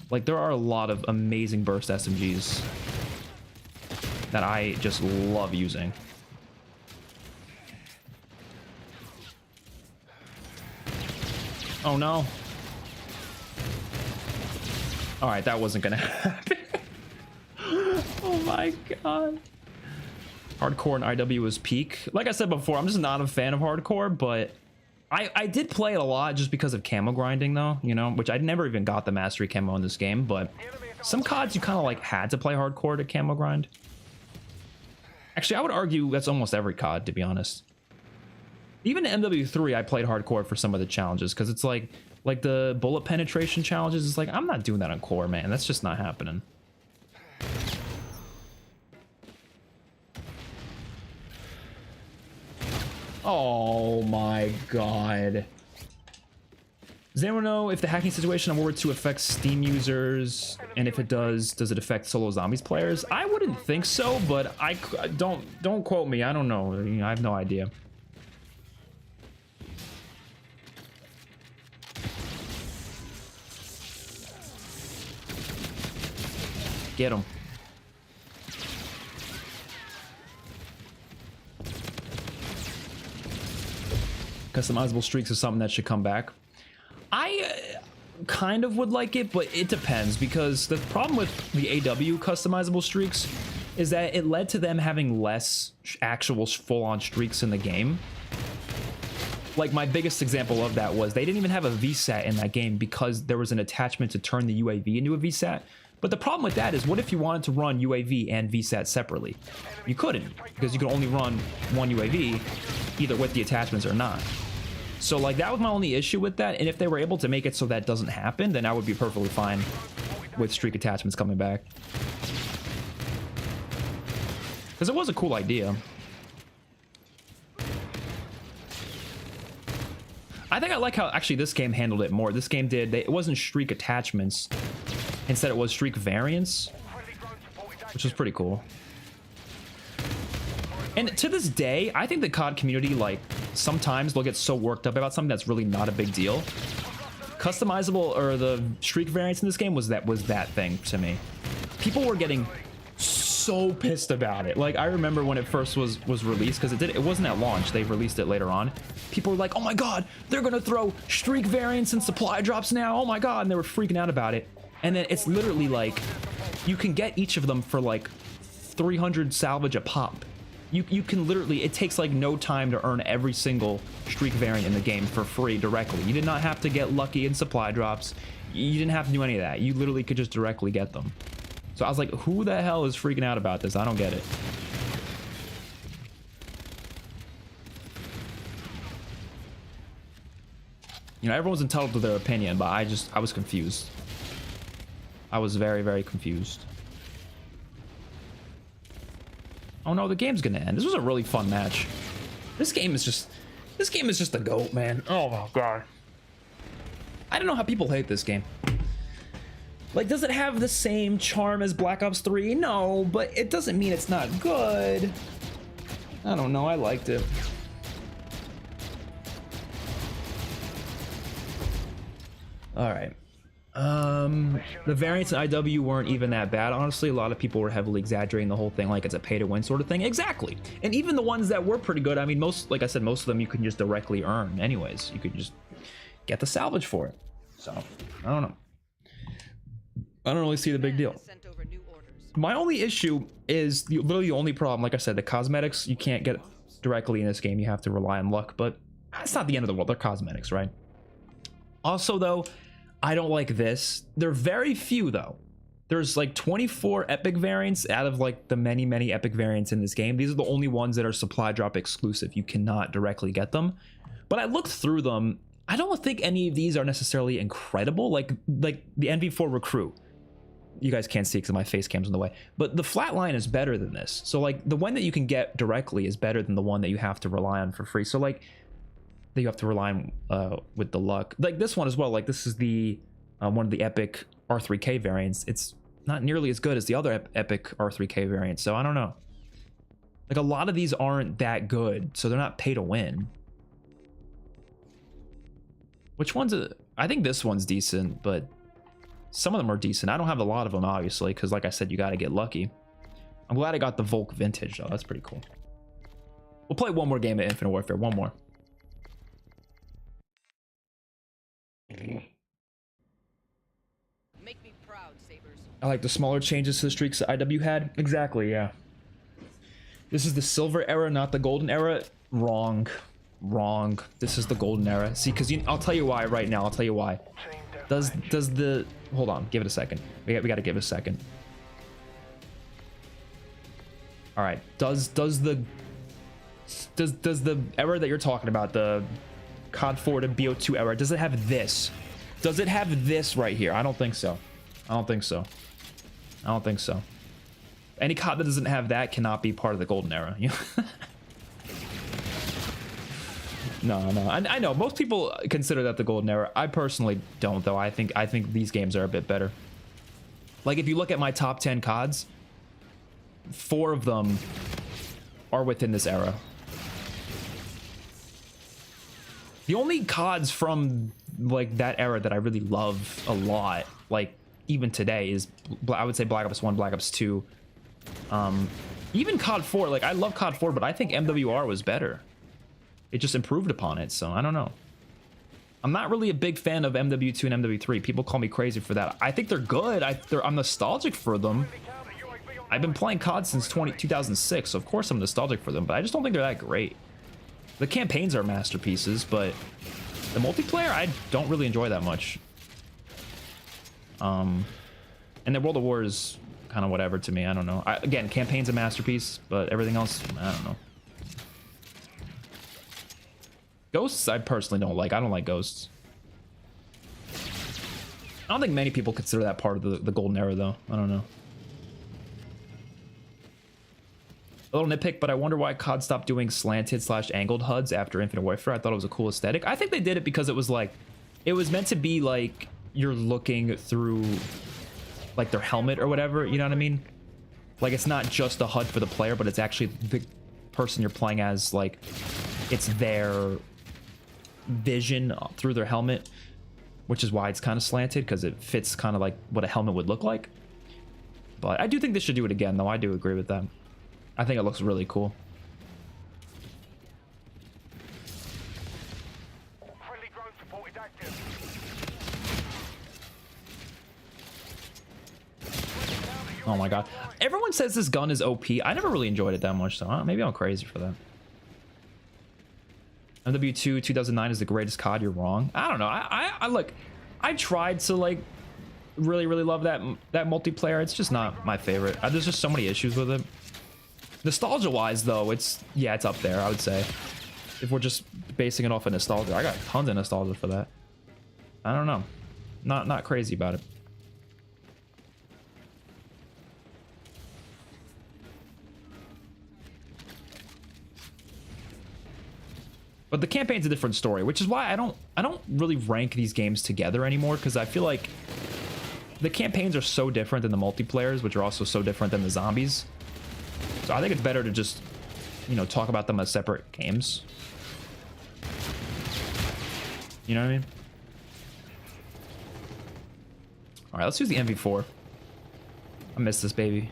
Like, there are a lot of amazing burst SMGs that I just love using. Oh no. All right, that wasn't gonna happen. Oh my God. Hardcore and IW was peak. Like I said before, I'm just not a fan of hardcore, but I did play it a lot just because of camo grinding though, you know, which I never even got the mastery camo in this game, but some CODs you kind of like had to play hardcore to camo grind. Actually, I would argue that's almost every COD, to be honest. Even in MW3, I played hardcore for some of the challenges, because it's like the bullet penetration challenges. It's like, I'm not doing that on core, man. That's just not happening. Oh my god. Does anyone know if the hacking situation on World War 2 affects Steam users? And if it does it affect solo zombies players? I wouldn't think so, but don't quote me. I don't know. I have no idea. Get him. Customizable streaks is something that should come back. I kind of would like it, but it depends, because the problem with the AW customizable streaks is that it led to them having less actual full-on streaks in the game. Like, my biggest example of that was they didn't even have a VSAT in that game because there was an attachment to turn the UAV into a VSAT. But the problem with that is, what if you wanted to run UAV and VSAT separately? You couldn't, because you could only run one UAV, either with the attachments or not. So, like, that was my only issue with that, and if they were able to make it so that doesn't happen, then I would be perfectly fine with streak attachments coming back. Because it was a cool idea. I think I like how, actually, this game handled it more. This game it wasn't streak attachments. Instead, it was streak variants, which was pretty cool. And to this day, I think the COD community, like, sometimes they'll get so worked up about something that's really not a big deal. Customizable, or the streak variants in this game was that thing to me. People were getting so pissed about it. Like, I remember when it first was released, because it wasn't at launch, they released it later on. People were like, oh my god, they're gonna throw streak variants and supply drops now, oh my god, and they were freaking out about it. And then it's literally like, you can get each of them for like 300 salvage a pop. You can literally, it takes like no time to earn every single streak variant in the game for free directly. You did not have to get lucky in supply drops. You didn't have to do any of that. You literally could just directly get them. So I was like, who the hell is freaking out about this? I don't get it. You know, everyone's entitled to their opinion, but I was confused. I was very, very confused. Oh no, the game's gonna end. This was a really fun match. This game is just the GOAT, man. Oh my god. I don't know how people hate this game. Like, does it have the same charm as Black Ops 3? No, but it doesn't mean it's not good. I don't know, I liked it. All right. The variants in IW weren't even that bad, honestly. A lot of people were heavily exaggerating the whole thing like it's a pay-to-win sort of thing. Exactly. And even the ones that were pretty good, I mean, like I said, most of them you can just directly earn anyways. You could just get the salvage for it. So, I don't know. I don't really see the big deal. My only issue is literally the only problem, like I said, the cosmetics you can't get directly in this game. You have to rely on luck, but that's not the end of the world. They're cosmetics, right? Also, though, I don't like this. They're very few, though. There's like 24 epic variants out of like the many epic variants in this game. These are the only ones that are supply drop exclusive. You cannot directly get them. But I looked through them. I don't think any of these are necessarily incredible. Like the NV4 Recruit. You guys can't see because my face cam's in the way. But the Flatline is better than this. So like the one that you can get directly is better than the one that you have to rely on for free. So like that you have to rely on with the luck. Like this one as well. Like this is the one of the epic R3K variants. It's not nearly as good as the other epic R3K variant. So I don't know. Like a lot of these aren't that good. So they're not pay to win. Which one's I think this one's decent, but some of them are decent. I don't have a lot of them, obviously, because like I said, you got to get lucky. I'm glad I got the Volk Vintage, though. That's pretty cool. We'll play one more game of Infinite Warfare. One more. Make me proud, Sabers. I like the smaller changes to the streaks that IW had. Exactly, yeah. This is the silver era, not the golden era. Wrong. Wrong. This is the golden era. See, because I'll tell you why right now. I'll tell you why. Does the... Hold on. Give it a second. We got to give it a second. All right. Does the era that you're talking about, the COD 4 to BO2 era, does it have this? Does it have this right here? I don't think so. I don't think so. I don't think so. Any COD that doesn't have that cannot be part of the golden era. No, no. I know most people consider that the golden era. I personally don't, though. I think these games are a bit better. Like, if you look at my top 10 CODs, 4 of them are within this era. The only CODs from like that era that I really love a lot, like even today, is I would say Black Ops 1, Black Ops 2. Even COD 4, like I love COD 4, but I think MWR was better. It just improved upon it, so I don't know. I'm not really a big fan of MW2 and MW3. People call me crazy for that. I think they're good. I'm nostalgic for them. I've been playing COD since 2006, so of course I'm nostalgic for them, but I just don't think they're that great. The campaigns are masterpieces, but the multiplayer I don't really enjoy that much. And the World of War is kind of whatever to me. I don't know. Again, campaign's a masterpiece, but everything else, I don't know. Ghosts, I personally don't like. I don't like Ghosts. I don't think many people consider that part of the golden era, though. I don't know. A little nitpick, but I wonder why COD stopped doing slanted / angled HUDs after Infinite Warfare. I thought it was a cool aesthetic. I think they did it because it was like, it was meant to be like you're looking through like their helmet or whatever, you know what I mean? Like it's not just a HUD for the player, but it's actually the person you're playing as, like it's their vision through their helmet, which is why it's kind of slanted, because it fits kind of like what a helmet would look like. But I do think they should do it again, though. I do agree with that. I think it looks really cool. Friendly drone support is active. Oh my god. Everyone says this gun is OP. I never really enjoyed it that much, so maybe I'm crazy for that. MW2 2009 is the greatest COD. You're wrong. I don't know. I look, I tried to like really love that multiplayer. It's just not my favorite. There's just so many issues with it. Nostalgia wise though, it's up there, I would say. If we're just basing it off of nostalgia, I got tons of nostalgia for that. I don't know. Not crazy about it. But the campaign's a different story, which is why I don't really rank these games together anymore, because I feel like the campaigns are so different than the multiplayers, which are also so different than the zombies. So I think it's better to just, you know, talk about them as separate games. You know what I mean? All right, let's use the MV4. I miss this baby.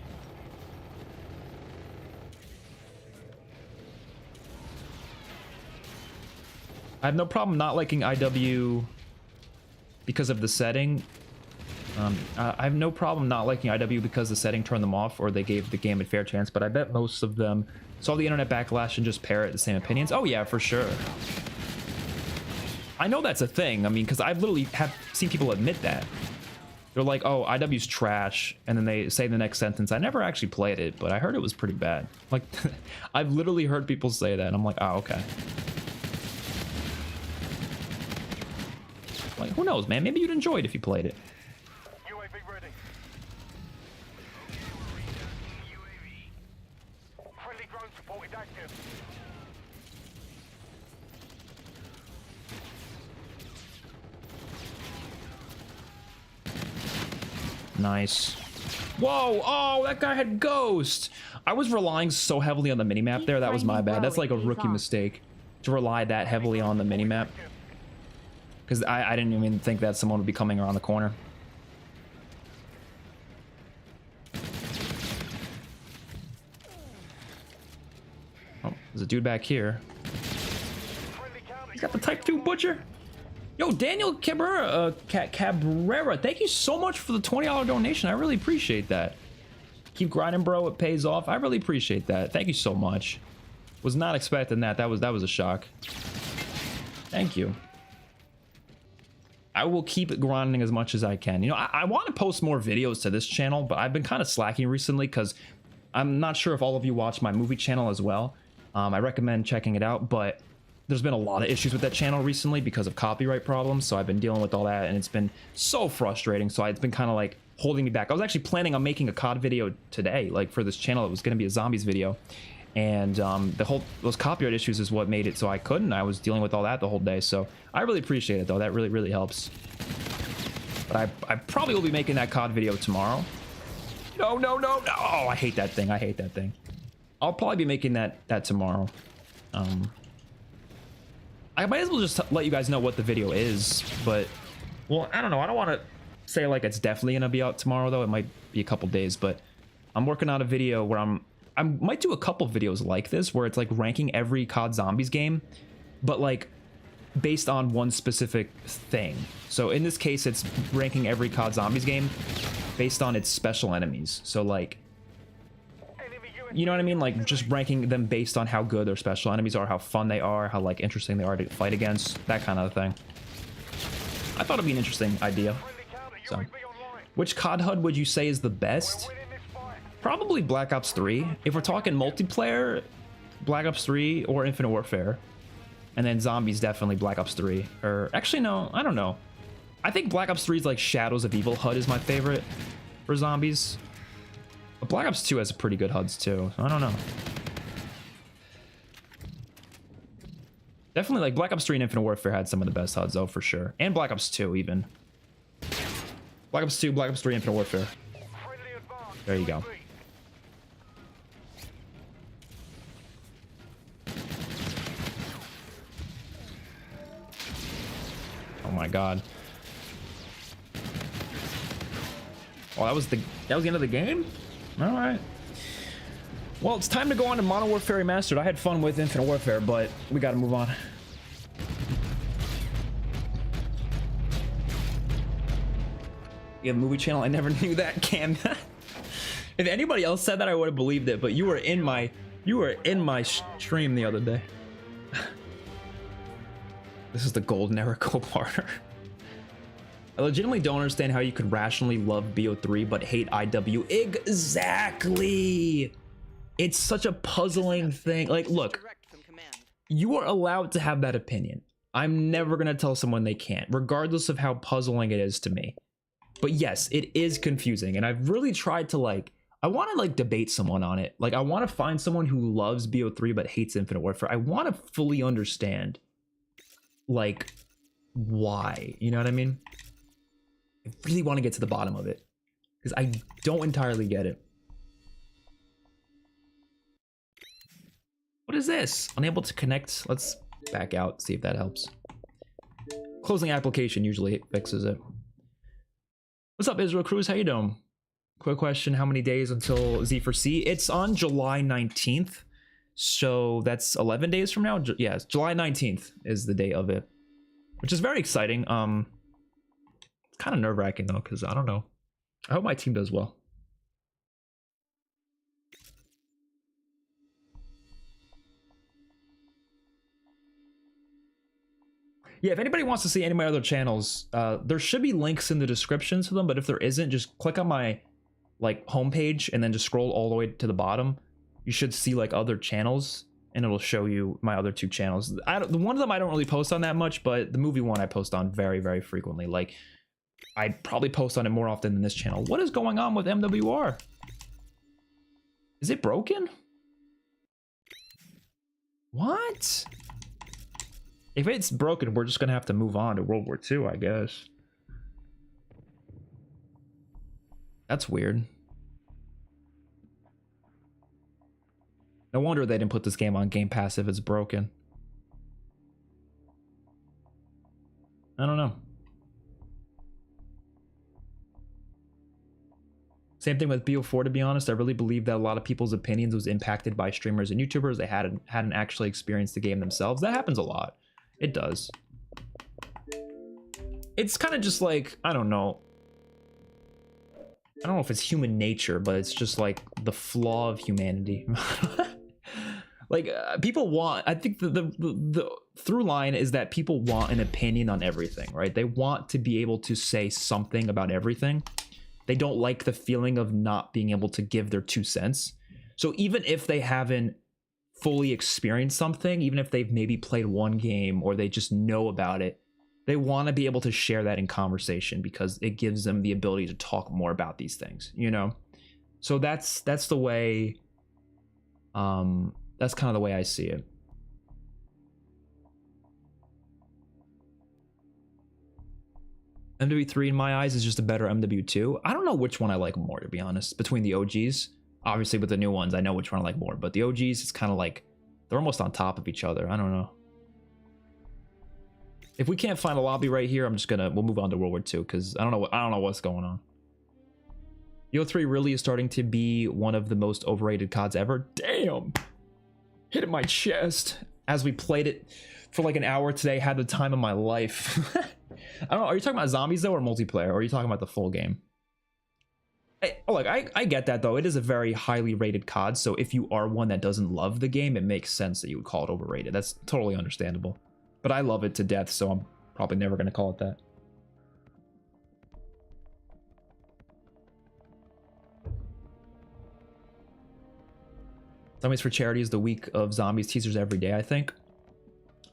I have no problem not liking IW because of the setting. I have no problem not liking IW because the setting turned them off or they gave the game a fair chance, but I bet most of them saw the internet backlash and just parrot the same opinions. Oh yeah, for sure. I know that's a thing. I mean, because I've literally have seen people admit that. They're like, oh, IW's trash, and then they say the next sentence, I never actually played it, but I heard it was pretty bad. Like, I've literally heard people say that, and I'm like, oh, okay. Like, who knows, man? Maybe you'd enjoy it if you played it. UAV ready. Friendly drone support is active. Nice. Whoa! Oh, that guy had Ghost! I was relying so heavily on the minimap there. That was my bad. That's like a rookie mistake, to rely that heavily on the minimap. Because I didn't even think that someone would be coming around the corner. Oh, there's a dude back here. He's got the Type 2 Butcher. Yo, Daniel Cabrera, thank you so much for the $20 donation. I really appreciate that. Keep grinding, bro. It pays off. I really appreciate that. Thank you so much. Was not expecting that. That was a shock. Thank you. I will keep grinding as much as I can. You know, I want to post more videos to this channel, but I've been kind of slacking recently because I'm not sure if all of you watch my movie channel as well. I recommend checking it out, but there's been a lot of issues with that channel recently because of copyright problems, so I've been dealing with all that, and it's been so frustrating, so it's been kind of like holding me back. I was actually planning on making a COD video today, like for this channel. It was going to be a zombies video, And those copyright issues is what made it so I couldn't. I was dealing with all that the whole day. So I really appreciate it though. That really, really helps. But I probably will be making that COD video tomorrow. No. Oh, I hate that thing. I hate that thing. I'll probably be making that tomorrow. I might as well just let you guys know what the video is, but well, I don't know. I don't want to say like it's definitely gonna be out tomorrow though. It might be a couple days, but I'm working on a video where I might do a couple videos like this where it's like ranking every COD Zombies game, but like based on one specific thing. So in this case, it's ranking every COD Zombies game based on its special enemies. So like, you know what I mean? Like just ranking them based on how good their special enemies are, how fun they are, how like interesting they are to fight against, that kind of thing. I thought it'd be an interesting idea. So, which COD HUD would you say is the best? Probably Black Ops 3. If we're talking multiplayer, Black Ops 3 or Infinite Warfare. And then Zombies, definitely Black Ops 3. Or actually, no, I don't know. I think Black Ops 3's like Shadows of Evil HUD is my favorite for Zombies. But Black Ops 2 has pretty good HUDs too. So I don't know. Definitely like Black Ops 3 and Infinite Warfare had some of the best HUDs though, for sure. And Black Ops 2 even. Black Ops 2, Black Ops 3, Infinite Warfare. There you go. Oh my god. Oh, that was the end of the game? All right. Well, it's time to go on to Modern Warfare Remastered. I had fun with Infinite Warfare, but we got to move on. You have a movie channel? I never knew that, Cam. If anybody else said that, I would have believed it, but you were in my stream the other day. This is the golden era co-partner. I legitimately don't understand how you could rationally love BO3 but hate IW. Exactly. It's such a puzzling thing. Like, look, you are allowed to have that opinion. I'm never gonna tell someone they can't, regardless of how puzzling it is to me. But yes, it is confusing, and I've really tried to like, I want to like debate someone on it. Like, I want to find someone who loves BO3 but hates Infinite Warfare. I want to fully understand, like, why. You know what I mean? I really want to get to the bottom of it because I don't entirely get it. What is this? Unable to connect. Let's back out, see if that helps. Closing application usually fixes it. What's up, Israel Cruz? How you doing? Quick question, how many days until Z4C? It's on July 19th. So that's 11 days from now? Yes, July 19th is the day of it. Which is very exciting. It's kind of nerve-wracking though, because I don't know. I hope my team does well. Yeah, if anybody wants to see any of my other channels, there should be links in the description to them, but if there isn't, just click on my like homepage and then just scroll all the way to the bottom. You should see like other channels and it'll show you my other two channels. One of them I don't really post on that much, but the movie one I post on very, very frequently. Like, I probably post on it more often than this channel. What is going on with MWR? Is it broken? What? If it's broken, we're just gonna have to move on to World War II, I guess. That's weird. No wonder they didn't put this game on Game Pass if it's broken. I don't know. Same thing with BO4, to be honest. I really believe that a lot of people's opinions was impacted by streamers and YouTubers. They hadn't actually experienced the game themselves. That happens a lot. It does. It's kind of just like, I don't know. I don't know if it's human nature, but it's just like the flaw of humanity. Like, people want, I think the through line is that people want an opinion on everything, right? They want to be able to say something about everything. They don't like the feeling of not being able to give their 2 cents. So even if they haven't fully experienced something, even if they've maybe played one game or they just know about it, they want to be able to share that in conversation because it gives them the ability to talk more about these things, you know? So that's the way That's kind of the way I see it. MW3 in my eyes is just a better MW2. I don't know which one I like more, to be honest, between the OGs. Obviously with the new ones, I know which one I like more, but the OGs, it's kind of like they're almost on top of each other. I don't know. If we can't find a lobby right here, we'll move on to World War II because I don't know what's going on. BO3 really is starting to be one of the most overrated CODs ever. Damn! Hit in my chest as we played it for like an hour today. Had the time of my life. I don't know. Are you talking about zombies though, or multiplayer? Or are you talking about the full game? I get that though. It is a very highly rated COD. So if you are one that doesn't love the game, it makes sense that you would call it overrated. That's totally understandable. But I love it to death, so I'm probably never going to call it that. Zombies for Charity is the week of zombies teasers every day, I think.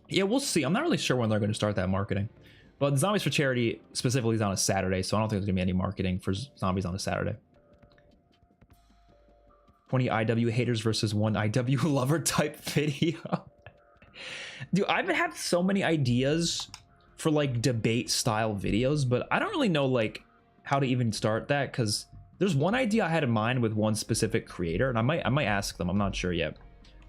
Yeah, we'll see. I'm not really sure when they're going to start that marketing. But Zombies for Charity specifically is on a Saturday, so I don't think there's going to be any marketing for zombies on a Saturday. 20 IW haters versus 1 IW lover type video. Dude, I've had so many ideas for like debate style videos, but I don't really know like how to even start that because there's one idea I had in mind with one specific creator, and I might ask them. I'm not sure yet.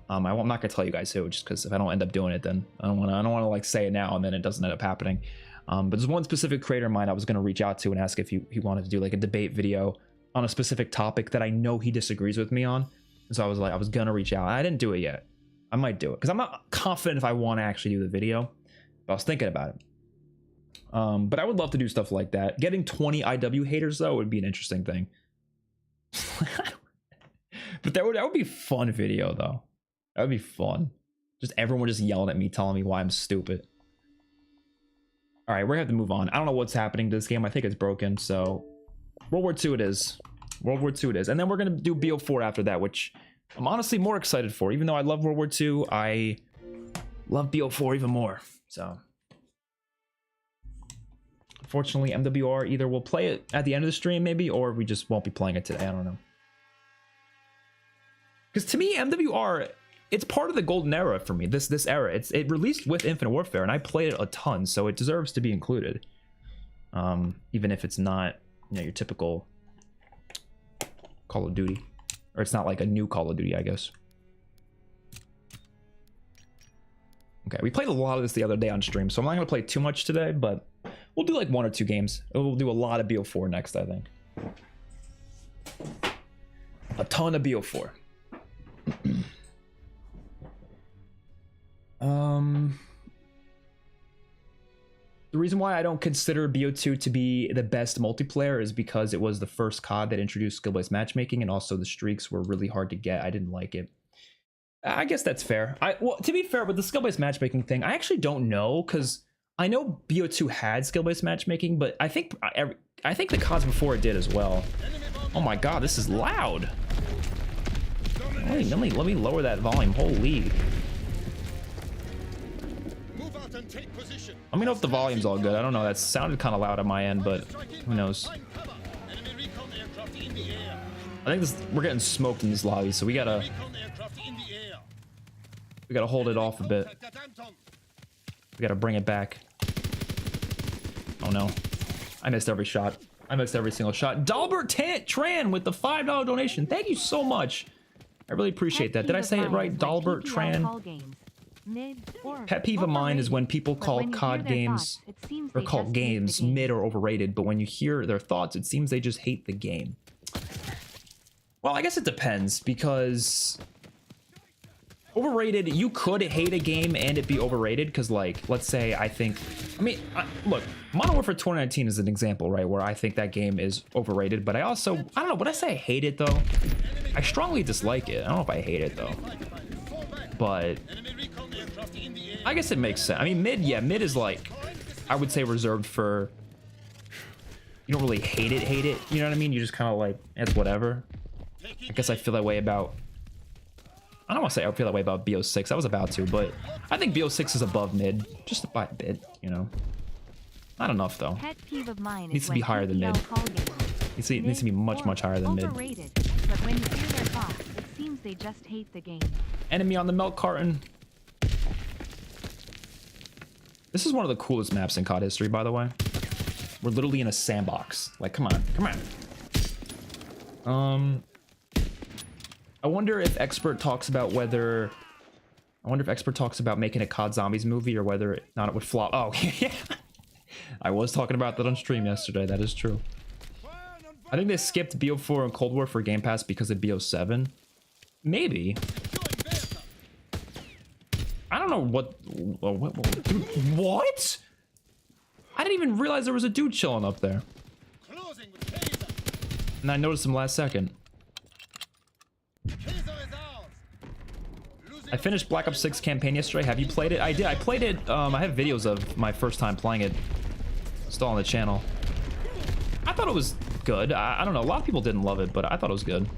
I'm not gonna tell you guys who, just because if I don't end up doing it, then I don't want to like say it now and then it doesn't end up happening. But there's one specific creator in mind I was gonna reach out to and ask if he wanted to do like a debate video on a specific topic that I know he disagrees with me on. And so I was gonna reach out. I didn't do it yet. I might do it because I'm not confident if I want to actually do the video, but I was thinking about it. But I would love to do stuff like that. Getting 20 IW haters though would be an interesting thing. But that would be a fun video though. That would be fun. Just everyone just yelling at me, telling me why I'm stupid. All right, we're gonna have to move on. I don't know what's happening to this game. I think it's broken. So World War II it is. World War II it is. And then we're gonna do BO4 after that, which I'm honestly more excited for. Even though I love World War II, I love BO4 even more. So unfortunately, MWR either we'll play it at the end of the stream maybe, or we just won't be playing it today. I don't know. Because to me, MWR, it's part of the golden era for me. This era, it released with Infinite Warfare, and I played it a ton, so it deserves to be included. Even if it's not, you know, your typical Call of Duty, or it's not like a new Call of Duty, I guess. Okay, we played a lot of this the other day on stream, so I'm not gonna play too much today, but we'll do like 1 or 2 games. We'll do a lot of BO4 next, I think. A ton of BO4. The reason why I don't consider BO2 to be the best multiplayer is because it was the first COD that introduced skill-based matchmaking, and also the streaks were really hard to get. I didn't like it. I guess that's fair. Well, to be fair, with the skill-based matchmaking thing, I actually don't know, because I know BO2 had skill-based matchmaking, but I think the CODs before it did as well. Oh my god, this is loud. Let me lower that volume. Holy. Let me know if the volume's all good. I don't know. That sounded kind of loud on my end, but who knows? I think we're getting smoked in this lobby, so we gotta hold it off a bit. We gotta bring it back. Oh no. I missed every shot. I missed every single shot. Dalbert Tran with the $5 donation. Thank you so much. I really appreciate that. Did I say it right? Dalbert Tran. Pet peeve of mine is when people call COD games, or call games mid or overrated, but when you hear their thoughts, it seems they just hate the game. Well, I guess it depends, because overrated, you could hate a game and it be overrated, because like, let's say look, Modern Warfare 2019 is an example, right, where I think that game is overrated, but I don't know, would I say I hate it though? I strongly dislike it. I don't know if I hate it though, but I guess it makes sense. I mean, mid is like, I would say reserved for, you don't really hate it, you know what I mean? You just kind of like, it's whatever. I guess I feel that way about, I don't want to say I feel that way about BO6. I was about to, but I think BO6 is above mid, just by a bit, you know. Not enough though. Needs to be higher Needs to be much higher than mid. But when you hear their thoughts, it seems they just hate the game. Enemy on the milk carton. This is one of the coolest maps in COD history, by the way. We're literally in a sandbox. Like, come on, come on. I wonder if Expert talks about whether... I wonder if Expert talks about making a COD Zombies movie or whether it would flop. Oh, yeah. I was talking about that on stream yesterday. That is true. I think they skipped BO4 and Cold War for Game Pass because of BO7. Maybe. I don't know what... Dude, what? I didn't even realize there was a dude chilling up there. And I noticed him last second. I finished Black Ops 6 campaign yesterday. Have you played it? I did. I played it. I have videos of my first time playing it. Still on the channel. I thought it was good. I don't know. A lot of people didn't love it, but I thought it was good.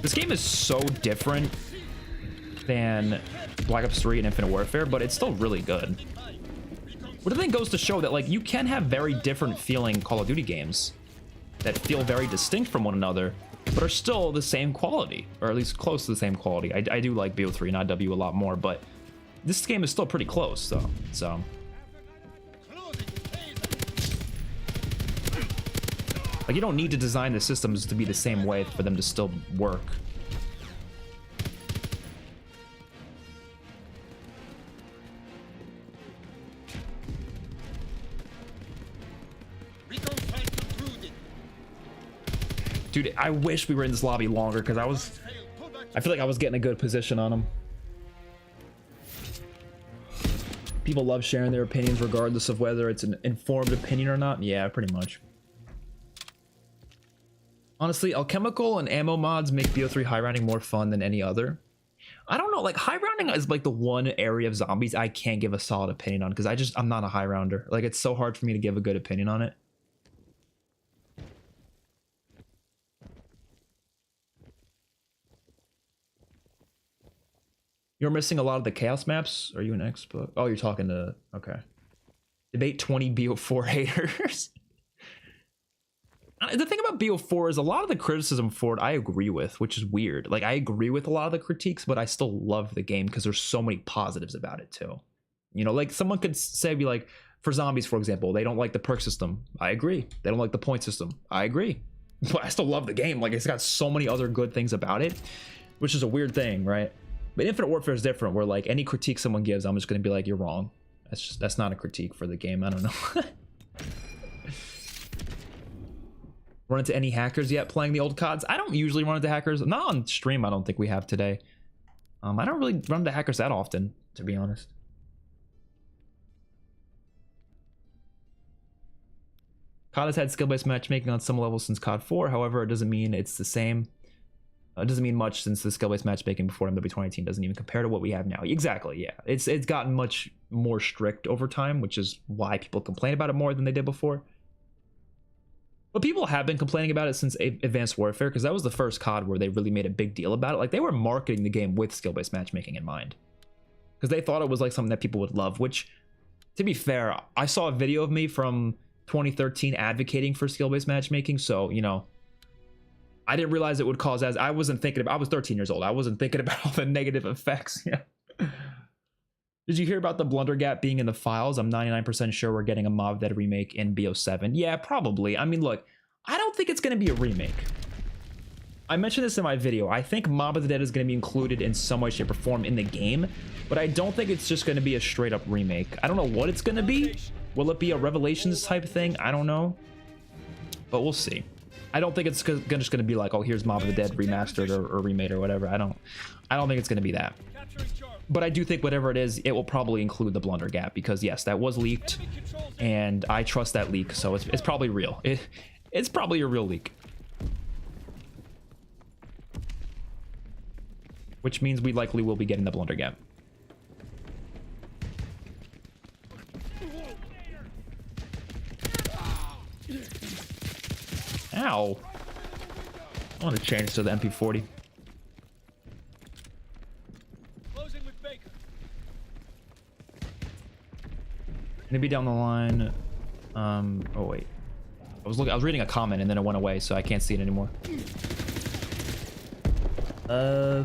This game is so different than Black Ops 3 and Infinite Warfare, but it's still really good. What I think goes to show that, like, you can have very different feeling Call of Duty games that feel very distinct from one another, but are still the same quality, or at least close to the same quality. I do like BO3 and IW a lot more, but this game is still pretty close, though. So like, you don't need to design the systems to be the same way for them to still work. Dude, I wish we were in this lobby longer because I feel like I was getting a good position on them. People love sharing their opinions regardless of whether it's an informed opinion or not. Yeah, pretty much. Honestly, alchemical and ammo mods make BO3 high rounding more fun than any other. I don't know, like, high rounding is like the one area of zombies I can't give a solid opinion on because I'm not a high rounder. Like, it's so hard for me to give a good opinion on it. You're missing a lot of the chaos maps. Are you an expert? Oh, you're talking to... Okay. Debate 20 BO4 haters. The thing about BO4 is a lot of the criticism for it I agree with, which is weird. Like, I agree with a lot of the critiques, but I still love the game because there's so many positives about it too. You know, like, someone could say, be like, for zombies, for example, they don't like the perk system. I agree. They don't like the point system. I agree. But I still love the game. Like, it's got so many other good things about it, which is a weird thing, right? But Infinite Warfare is different, where, like, any critique someone gives, I'm just going to be like, you're wrong. That's not a critique for the game. I don't know. Run into any hackers yet playing the old CODs? I don't usually run into hackers. Not on stream, I don't think we have today. I don't really run into hackers that often, to be honest. COD has had skill-based matchmaking on some levels since COD 4. However, it doesn't mean it's the same. It doesn't mean much since the skill-based matchmaking before MW 2018 doesn't even compare to what we have now. Exactly, yeah. It's gotten much more strict over time, which is why people complain about it more than they did before. But people have been complaining about it since Advanced Warfare, because that was the first COD where they really made a big deal about it. Like, they were marketing the game with skill-based matchmaking in mind, because they thought it was like something that people would love, which, to be fair, I saw a video of me from 2013 advocating for skill-based matchmaking, so, you know, I didn't realize it would cause, as I was 13 years old. I wasn't thinking about all the negative effects. Yeah. Did you hear about the Blunder Gap being in the files? I'm 99% sure we're getting a Mob Dead remake in BO7. Yeah, probably. I mean, look, I don't think it's going to be a remake. I mentioned this in my video. I think Mob of the Dead is going to be included in some way, shape, or form in the game, but I don't think it's just going to be a straight up remake. I don't know what it's going to be. Will it be a Revelations type thing? I don't know, but we'll see. I don't think it's just going to be like, oh, here's Mob of the Dead remastered or remade or whatever. I don't think it's going to be that. But I do think whatever it is, it will probably include the Blunder Gap, because yes, that was leaked, and I trust that leak, so it's probably real. It's probably a real leak. Which means we likely will be getting the Blunder Gap. Ow. I want to change to the MP40. Maybe down the line. Oh wait, I was reading a comment and then it went away, so I can't see it anymore. I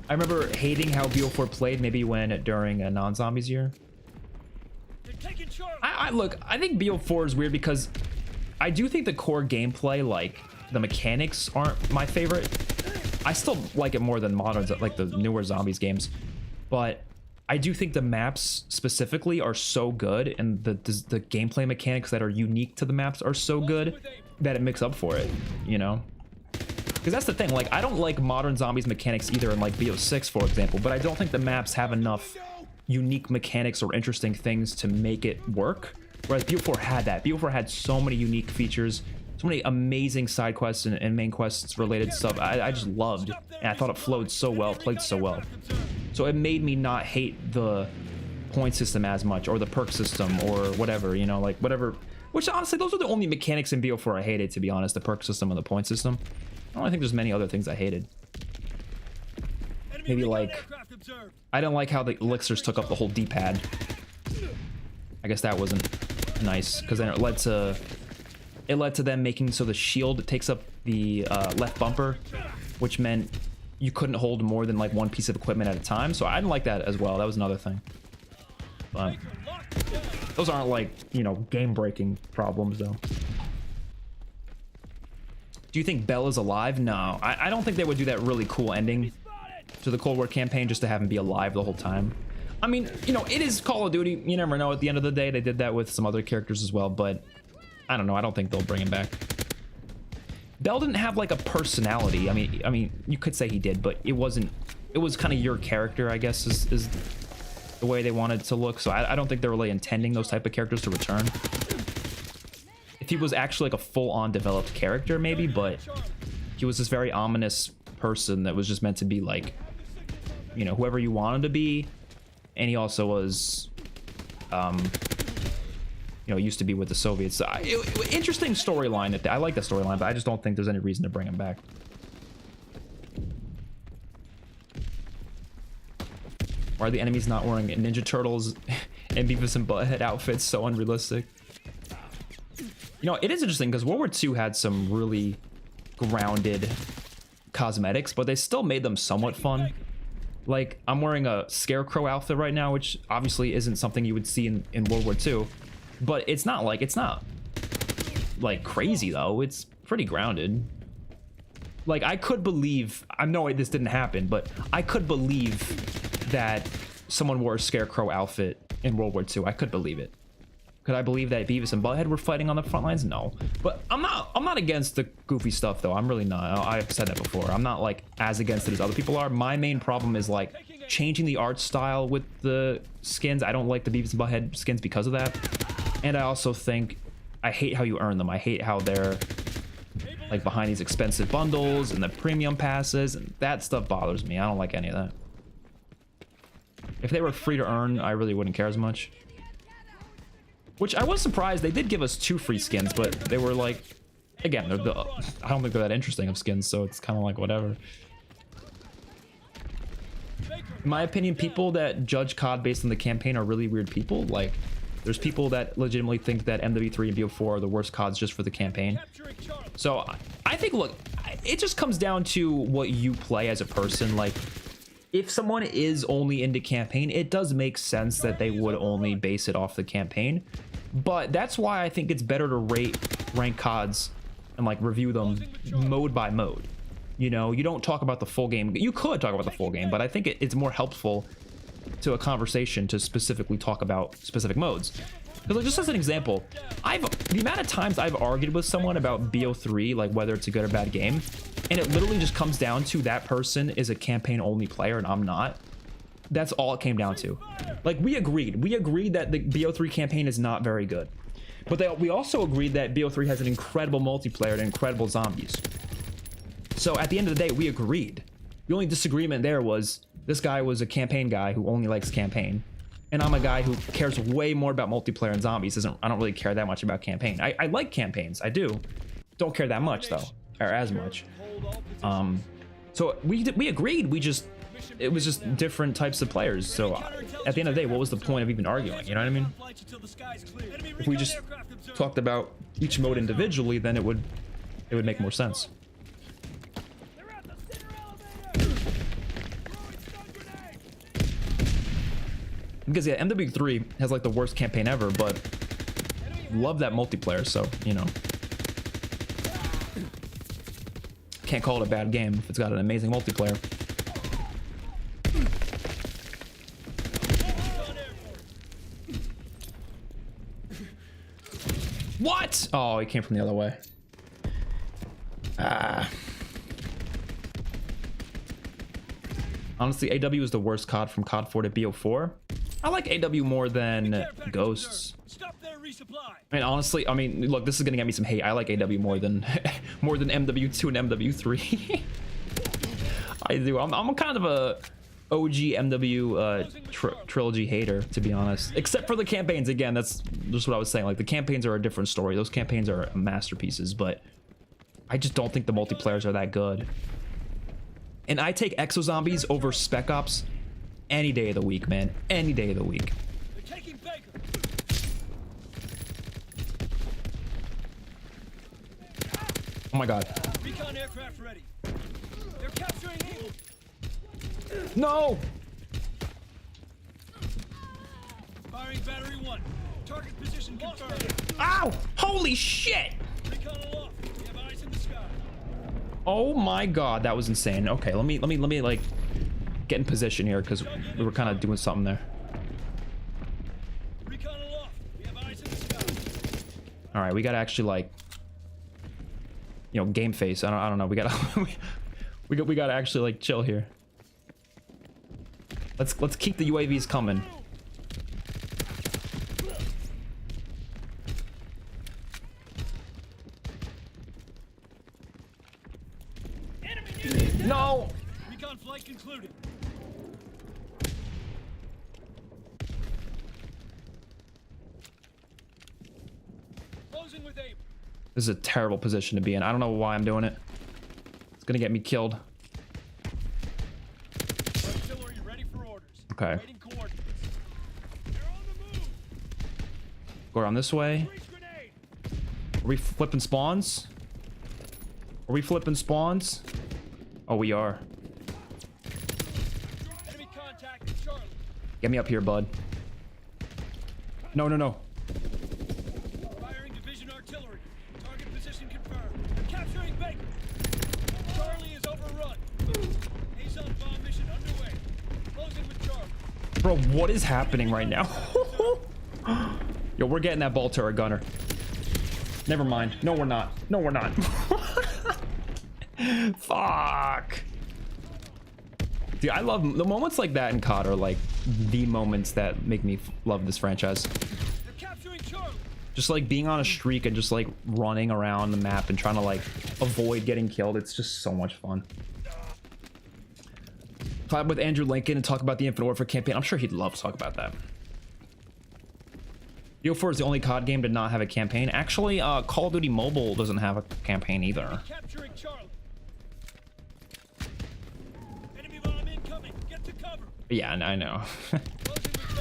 remember hating how BO4 played maybe when during a non-zombies year. I look, I think BO4 is weird because I do think the core gameplay, like the mechanics, aren't my favorite. I still like it more than modern, like the newer zombies games, but I do think the maps specifically are so good, and the gameplay mechanics that are unique to the maps are so good that it makes up for it, you know? Because that's the thing, like, I don't like modern zombies mechanics either in like BO6, for example, but I don't think the maps have enough unique mechanics or interesting things to make it work. Whereas BO4 had that. BO4 had so many unique features, so many amazing side quests and main quests related stuff. I just loved, and I thought it flowed so well, played so well. So it made me not hate the point system as much, or the perk system, or whatever, you know, like whatever. Which honestly, those are the only mechanics in BO4 I hated, to be honest, the perk system and the point system. I don't think there's many other things I hated. Maybe like, I didn't like how the elixirs took up the whole D-pad. I guess that wasn't nice, because then it led to them making so the shield takes up the left bumper, which meant you couldn't hold more than like one piece of equipment at a time. So I didn't like that as well. That was another thing. But those aren't like, you know, game-breaking problems though. Do you think Bell is alive? No, I don't think they would do that really cool ending to the Cold War campaign just to have him be alive the whole time. I mean, you know, it is Call of Duty. You never know. At the end of the day, they did that with some other characters as well, but I don't know. I don't think they'll bring him back. Bell didn't have like a personality. I mean, you could say he did, but it wasn't. It was kind of your character, I guess, is the way they wanted it to look. So I don't think they're really intending those type of characters to return. If he was actually like a full-on developed character, maybe, but he was this very ominous person that was just meant to be like, you know, whoever you want him to be. And he also was, you know, used to be with the Soviets. So interesting storyline. I like that storyline, but I just don't think there's any reason to bring him back. Why are the enemies not wearing Ninja Turtles and Beavis and Butthead outfits? So unrealistic. You know, it is interesting because World War II had some really grounded cosmetics, but they still made them somewhat fun. Like, I'm wearing a Scarecrow outfit right now, which obviously isn't something you would see in World War II, but it's not like crazy though. It's pretty grounded. Like, I could believe, I know this didn't happen, but I could believe that someone wore a Scarecrow outfit in World War II. I could believe it. Could I believe that Beavis and Butthead were fighting on the front lines? No. But I'm not against the goofy stuff though. I'm really not. I've said that before. I'm not like as against it as other people are. My main problem is like changing the art style with the skins. I don't like the Beavis and Butthead skins because of that. And I also think I hate how you earn them. I hate how they're like behind these expensive bundles and the premium passes, and that stuff bothers me. I don't like any of that. If they were free to earn, I really wouldn't care as much. Which I was surprised. They did give us 2 free skins, but they were like, again, I don't think they're that interesting of skins, so it's kind of like whatever. In my opinion, people that judge COD based on the campaign are really weird people. Like, there's people that legitimately think that MW3 and BO4 are the worst CODs just for the campaign. So I think, look, it just comes down to what you play as a person. Like, if someone is only into campaign, it does make sense that they would only base it off the campaign. But that's why I think it's better to rate rank CODs and like review them mode by mode. You know, you don't talk about the full game. You could talk about the full game, but I think it's more helpful to a conversation to specifically talk about specific modes. Because like, just as an example, the amount of times I've argued with someone about BO3, like whether it's a good or bad game, and it literally just comes down to that person is a campaign only player and I'm not. That's all it came down to. Like, we agreed that the BO3 campaign is not very good, but we also agreed that BO3 has an incredible multiplayer and incredible zombies. So at the end of the day, we agreed. The only disagreement there was this guy was a campaign guy who only likes campaign, and I'm a guy who cares way more about multiplayer and zombies. I don't really care that much about campaign. I like campaigns, I do. Don't care that much though, or as much. So we agreed. We just it was just different types of players. So at the end of the day, what was the point of even arguing? You know what I mean? If we just talked about each mode individually, then it would make more sense. Because yeah, MW3 has like the worst campaign ever, but love that multiplayer, so you know. Can't call it a bad game if it's got an amazing multiplayer. What? Oh, he came from the other way. Honestly, AW is the worst COD from COD 4 to BO4. I like AW more than Ghosts. I mean, honestly, I mean, look, this is gonna get me some hate. I like AW more than MW2 and MW3. I do. I'm kind of a OG MW trilogy hater, to be honest. Except for the campaigns. Again, that's just what I was saying. Like, the campaigns are a different story. Those campaigns are masterpieces, but I just don't think the multiplayers are that good. And I take Exo Zombies over Spec Ops any day of the week, man. Any day of the week. They're taking Baker. Oh my god. Recon aircraft ready. They're capturing Eagle. No! Firing battery 1. Target position confirmed. Ow! Holy shit! Recon aloft. We have eyes in the sky. Oh my god, that was insane. Okay, let me like get in position here because we were kind of doing something there. Recon aloft. We have eyes in the sky. All right, we gotta actually like, you know, game face. I don't know. We gotta we gotta actually like chill here. Let's keep the UAVs coming. No. Recon flight concluded. Closing with Able. This is a terrible position to be in. I don't know why I'm doing it. It's gonna get me killed. Artillery ready for orders. Okay. Waiting coordinates. They're on the move. Go around this way. Breach grenade. Are we flipping spawns? Are we flipping spawns? Oh, we are. Enemy contact at Charlie. Get me up here, bud. No, no, no. Firing division artillery. Target position confirmed. They're capturing Baker. Charlie is overrun. Azon bomb mission underway. Closing with Charlie. Bro, what is happening right now? Yo, we're getting that ball turret gunner. Never mind. No, we're not. No, we're not. Fuck. Dude, I love the moments like that in COD are like the moments that make me love this franchise. They're capturing Charlie. Just like being on a streak and just like running around the map and trying to like avoid getting killed. It's just so much fun. Collab with Andrew Lincoln and talk about the Infinite Warfare campaign. I'm sure he'd love to talk about that. BO4 is the only COD game to not have a campaign. Actually, Call of Duty Mobile doesn't have a campaign either. Capturing Charlie. Enemy bomb incoming. Get to cover. Yeah, I know. Closing with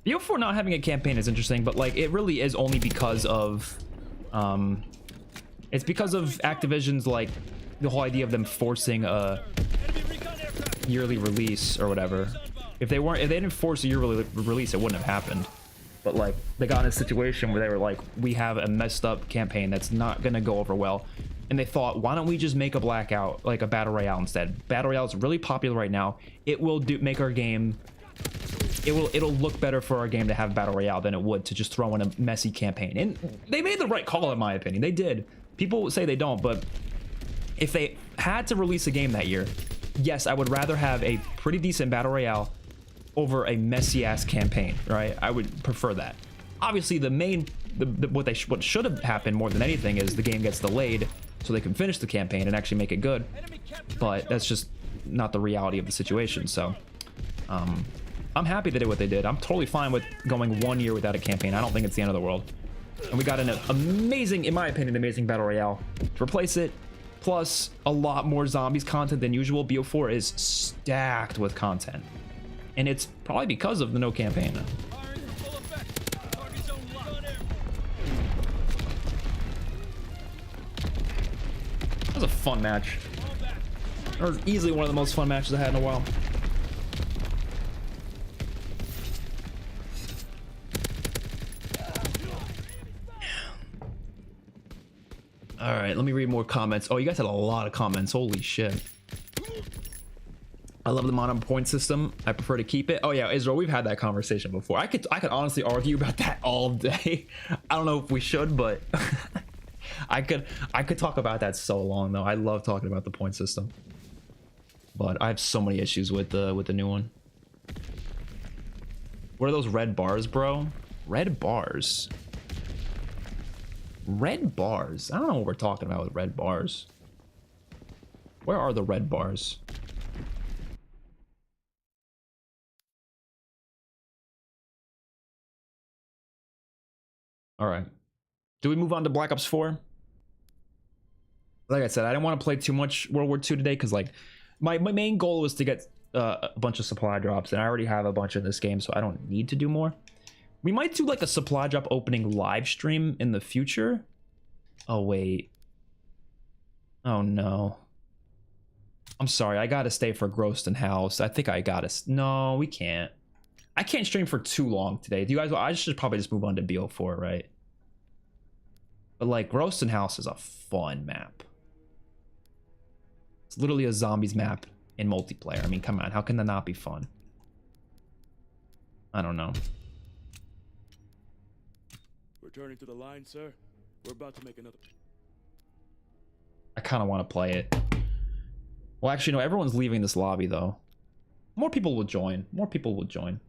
Baker. BO4 not having a campaign is interesting, but like it really is only because of it's because of Activision's like the whole idea of them forcing a Enemy recon aircraft. yearly release or whatever. If they didn't force a yearly release, it wouldn't have happened. But like they got in a situation where they were like, we have a messed up campaign that's not gonna go over well, and they thought, why don't we just make a blackout, like a battle royale instead? Battle royale is really popular right now. It will make our game. It'll look better for our game to have battle royale than it would to just throw in a messy campaign. And they made the right call, in my opinion. They did. People say they don't, but if they had to release a game that year, yes, I would rather have a pretty decent battle royale over a messy ass campaign, right? I would prefer that. Obviously, what should have happened more than anything is the game gets delayed so they can finish the campaign and actually make it good. But that's just not the reality of the situation. So I'm happy they did what they did. I'm totally fine with going 1 year without a campaign. I don't think it's the end of the world. And we got an amazing, in my opinion, amazing battle royale to replace it. plus a lot more zombies content than usual. BO4 is stacked with content, and it's probably because of the no campaign. Firing from full effect. Target zone locked. On air. That was a fun match. Fall back. It was easily one of the most fun matches I had in a while. All right, let me read more comments. Oh, you guys had a lot of comments. Holy shit. I love the mono point system. I prefer to keep it. Oh yeah, Israel, we've had that conversation before. I could honestly argue about that all day. I don't know if we should, but I could talk about that so long though. I love talking about the point system. But I have so many issues with the new one. What are those red bars, bro? Red bars. Red bars. I don't know what we're talking about with red bars. Where are the red bars? All right. Do we move on to Black Ops 4? Like I said, I didn't want to play too much World War II today because like my main goal was to get a bunch of supply drops, and I already have a bunch in this game, so I don't need to do more. We might do like a supply drop opening live stream in the future. Oh wait. Oh no. I'm sorry, I gotta stay for Groston House. I think I gotta. No, we can't. I can't stream for too long today. Do you guys? I should probably just move on to BO4, right? But like Groston House is a fun map. It's literally a zombies map in multiplayer. I mean, come on, how can that not be fun? I don't know. Returning to the line, sir. We're about to make another. I kind of want to play it. Well, actually, no, everyone's leaving this lobby, though. More people will join. More people will join.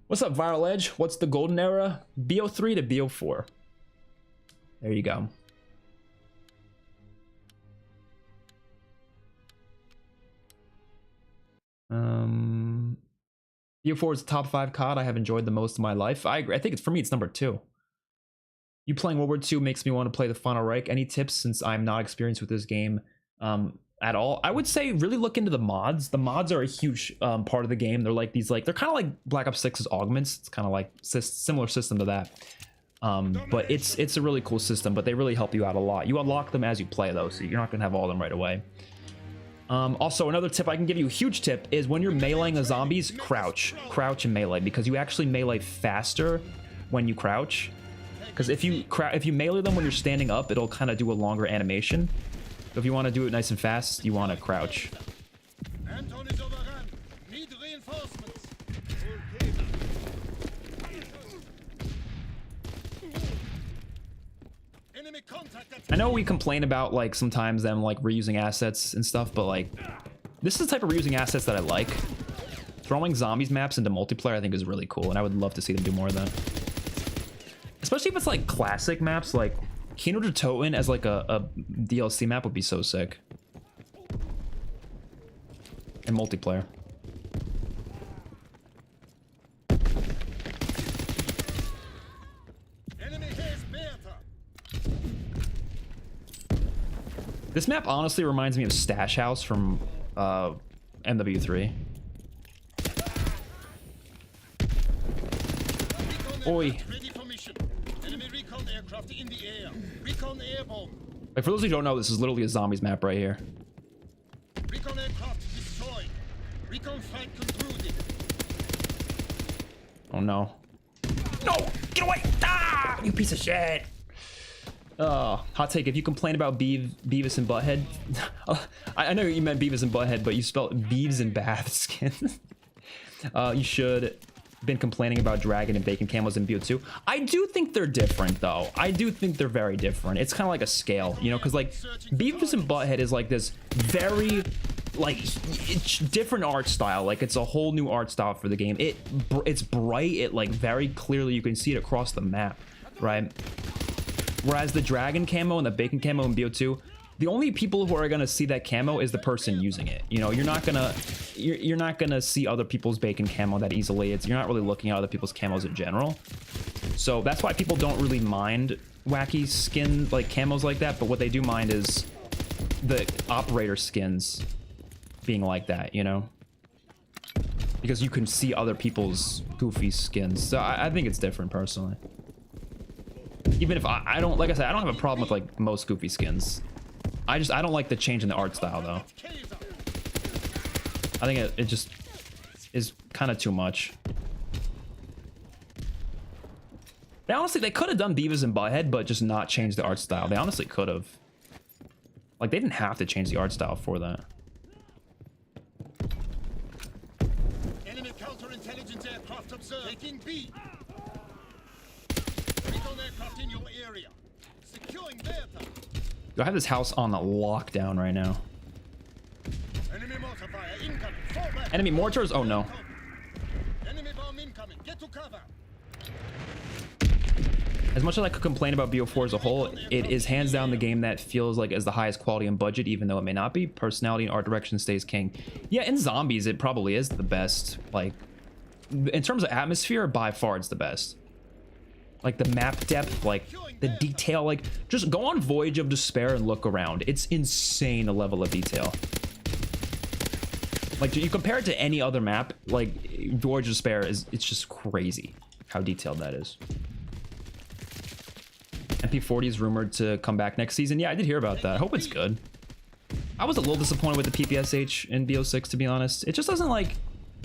What's up, Viral Edge? What's the golden era? BO3 to BO4. There you go. BO4 is the top 5 COD I have enjoyed the most in my life. I agree. I think it's, for me, it's number 2. You playing World War II makes me want to play the Final Reich. Any tips since I'm not experienced with this game at all? I would say really look into the mods. The mods are a huge part of the game. They're like these, like they're kind of like Black Ops 6's augments. It's kind of like similar system to that. But it's a really cool system, but they really help you out a lot. You unlock them as you play though, so you're not gonna have all of them right away. Also, another tip I can give you, a huge tip, is when you're meleeing the zombies, crouch and melee, because you actually melee faster when you crouch. Because if you melee them when you're standing up, it'll kind of do a longer animation. So if you want to do it nice and fast, you want to crouch. Anton is overrun. Need reinforcements. Enemy contact at I know we complain about like sometimes them like reusing assets and stuff, but like this is the type of reusing assets that I like. Throwing zombies maps into multiplayer I think is really cool, and I would love to see them do more of that. Especially if it's like classic maps, like Kino der Toten as like a DLC map would be so sick. And multiplayer. enemy has Bertha. This map honestly reminds me of Stash House from MW3. Oi. Ready for mission. Enemy recon aircraft in the air. Recon airborne. Like for those who don't know, this is literally a zombies map right here. Recon aircraft destroyed. Recon flight concluded. Oh no. No! Get away! Ah! You piece of shit! Oh, hot take. If you complain about Beavis and Butthead, I know you meant Beavis and Butthead, but you spelled Beavis and Bath skin. You should been complaining about dragon and bacon camos in BO2. I do think they're different though. I do think they're very different. It's kind of like a scale, you know, because like Beavis and Butthead is like this very like it's different art style. Like it's a whole new art style for the game. It's bright. It like very clearly you can see it across the map, right? Whereas the dragon camo and the bacon camo in BO2, the only people who are gonna see that camo is the person using it. You know, you're not gonna see other people's bacon camo that easily. You're not really looking at other people's camos in general. So that's why people don't really mind wacky skin like camos like that. But what they do mind is the operator skins being like that, you know, because you can see other people's goofy skins. So I think it's different personally. Even if I don't, like I said, I don't have a problem with like most goofy skins. I don't like the change in the art style though. I think it just is kind of too much. They could have done Beavis and Butthead, but just not change the art style. They honestly could have. Like, they didn't have to change the art style for that. Enemy counterintelligence aircraft observed. Taking B. Recon aircraft in your area. Securing Beta. I have this house on the lockdown right now. Enemy mortar fire incoming. Fall back. Enemy mortars? Oh no. Enemy bomb incoming. Get to cover. As much as I could complain about BO4 as a whole, it is hands down the game that feels like is the highest quality and budget, even though it may not be. Personality and art direction stays king. Yeah, in Zombies, it probably is the best. Like, in terms of atmosphere, by far it's the best. Like, the map depth, like, the detail, like, just go on Voyage of Despair and look around. It's insane, the level of detail. Like, you compare it to any other map, like, Voyage of Despair, it's just crazy how detailed that is. MP40 is rumored to come back next season. Yeah, I did hear about that. I hope it's good. I was a little disappointed with the PPSH in BO6, to be honest. It just doesn't like...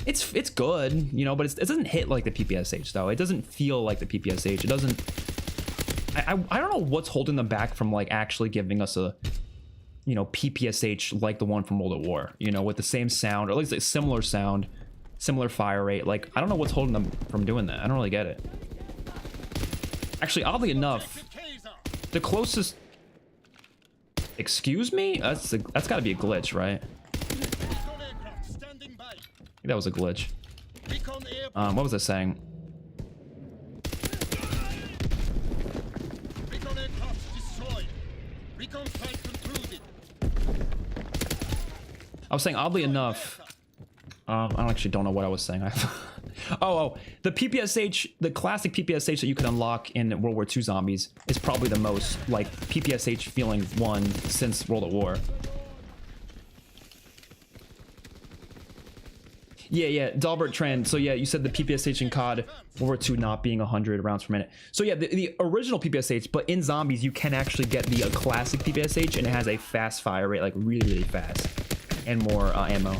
It's good, you know, but it doesn't hit like the PPSH, though. It doesn't feel like the PPSH. It doesn't... I don't know what's holding them back from, like, actually giving us a, you know, PPSH like the one from World at War, you know, with the same sound, or at least a similar sound, similar fire rate. Like, I don't know what's holding them from doing that. I don't really get it. Actually, oddly enough... The closest... Excuse me? That's got to be a glitch, right? I think that was a glitch. What was I saying? I was saying, oddly enough... I actually don't know what I was saying. Oh, the PPSH, the classic PPSH that you can unlock in World War II Zombies is probably the most, like, PPSH feeling one since World at War. Yeah, Dalbert Trend. So yeah, you said the PPSH in COD World War II not being 100 rounds per minute. So yeah, the original PPSH, but in Zombies, you can actually get the classic PPSH, and it has a fast fire rate, like really, really fast, and more ammo.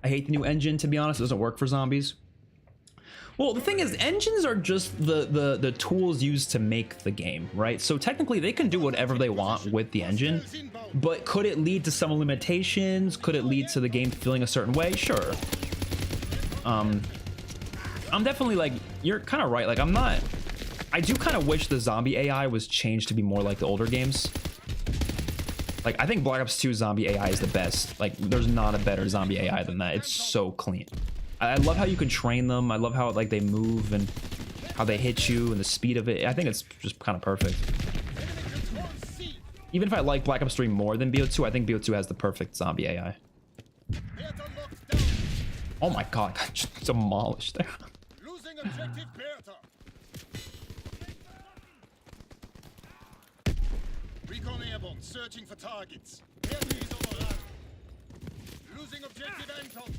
I hate the new engine, to be honest. It doesn't work for Zombies. Well, the thing is, engines are just the tools used to make the game, right? So technically, they can do whatever they want with the engine, but could it lead to some limitations? Could it lead to the game feeling a certain way? Sure. I'm definitely, like, you're kind of right. Like, I do kind of wish the zombie AI was changed to be more like the older games. Like, I think Black Ops 2 zombie AI is the best. Like, there's not a better zombie AI than that. It's so clean. I love how you can train them. I love how, like, they move and how they hit you and the speed of it. I think it's just kind of perfect. Even if I like Black Ops 3 more than BO2, I think BO2 has the perfect zombie AI. Oh my god, I got just demolished there. Losing objective Bertha. Recon airborne, searching for targets. Bertha is overrun. Losing objective Anton.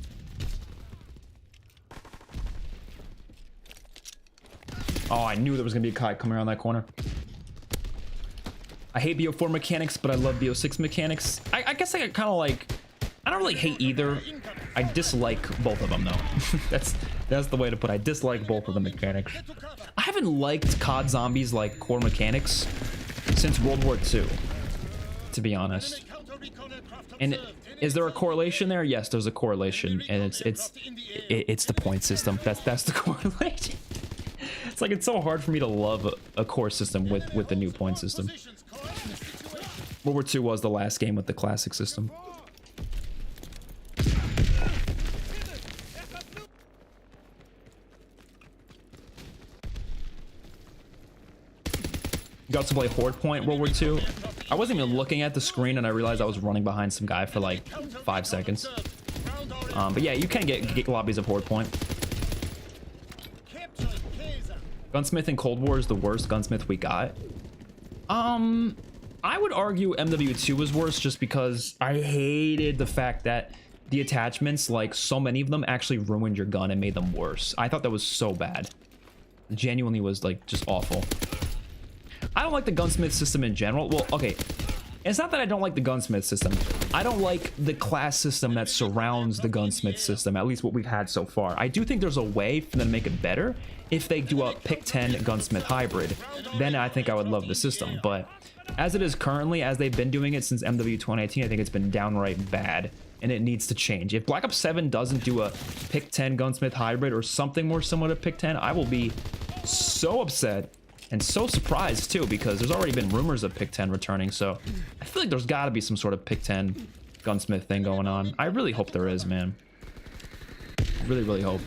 Oh, I knew there was gonna be a kite coming around that corner. I hate BO4 mechanics, but I love BO6 mechanics. I guess I kind of like... I don't really hate either. I dislike both of them, though. that's the way to put it. I dislike both of the mechanics. I haven't liked COD Zombies, like, core mechanics since World War II, to be honest. And is there a correlation there? Yes, there's a correlation, and it's the point system. That's the correlation. It's like, it's so hard for me to love a core system with the new point system. World War II was the last game with the classic system. You also play Horde Point World War II. I wasn't even looking at the screen and I realized I was running behind some guy for like 5 seconds. But yeah, you can get lobbies of Horde Point. Gunsmith in Cold War is the worst gunsmith we got. I would argue MW2 was worse just because I hated the fact that the attachments, like so many of them, actually ruined your gun and made them worse. I thought that was so bad. It genuinely was like just awful. I don't like the gunsmith system in general. Well, okay. It's not that I don't like the gunsmith system. I don't like the class system that surrounds the gunsmith system, at least what we've had so far. I do think there's a way for them to make it better if they do a pick 10 gunsmith hybrid. Then I think I would love the system. But as it is currently, as they've been doing it since MW 2018, I think it's been downright bad and it needs to change. If Black Ops 7 doesn't do a pick 10 gunsmith hybrid or something more similar to pick 10, I will be so upset. And so surprised too, because there's already been rumors of pick 10 returning, so I feel like there's got to be some sort of pick 10 gunsmith thing going on. I really hope there is, man. Really, really hope.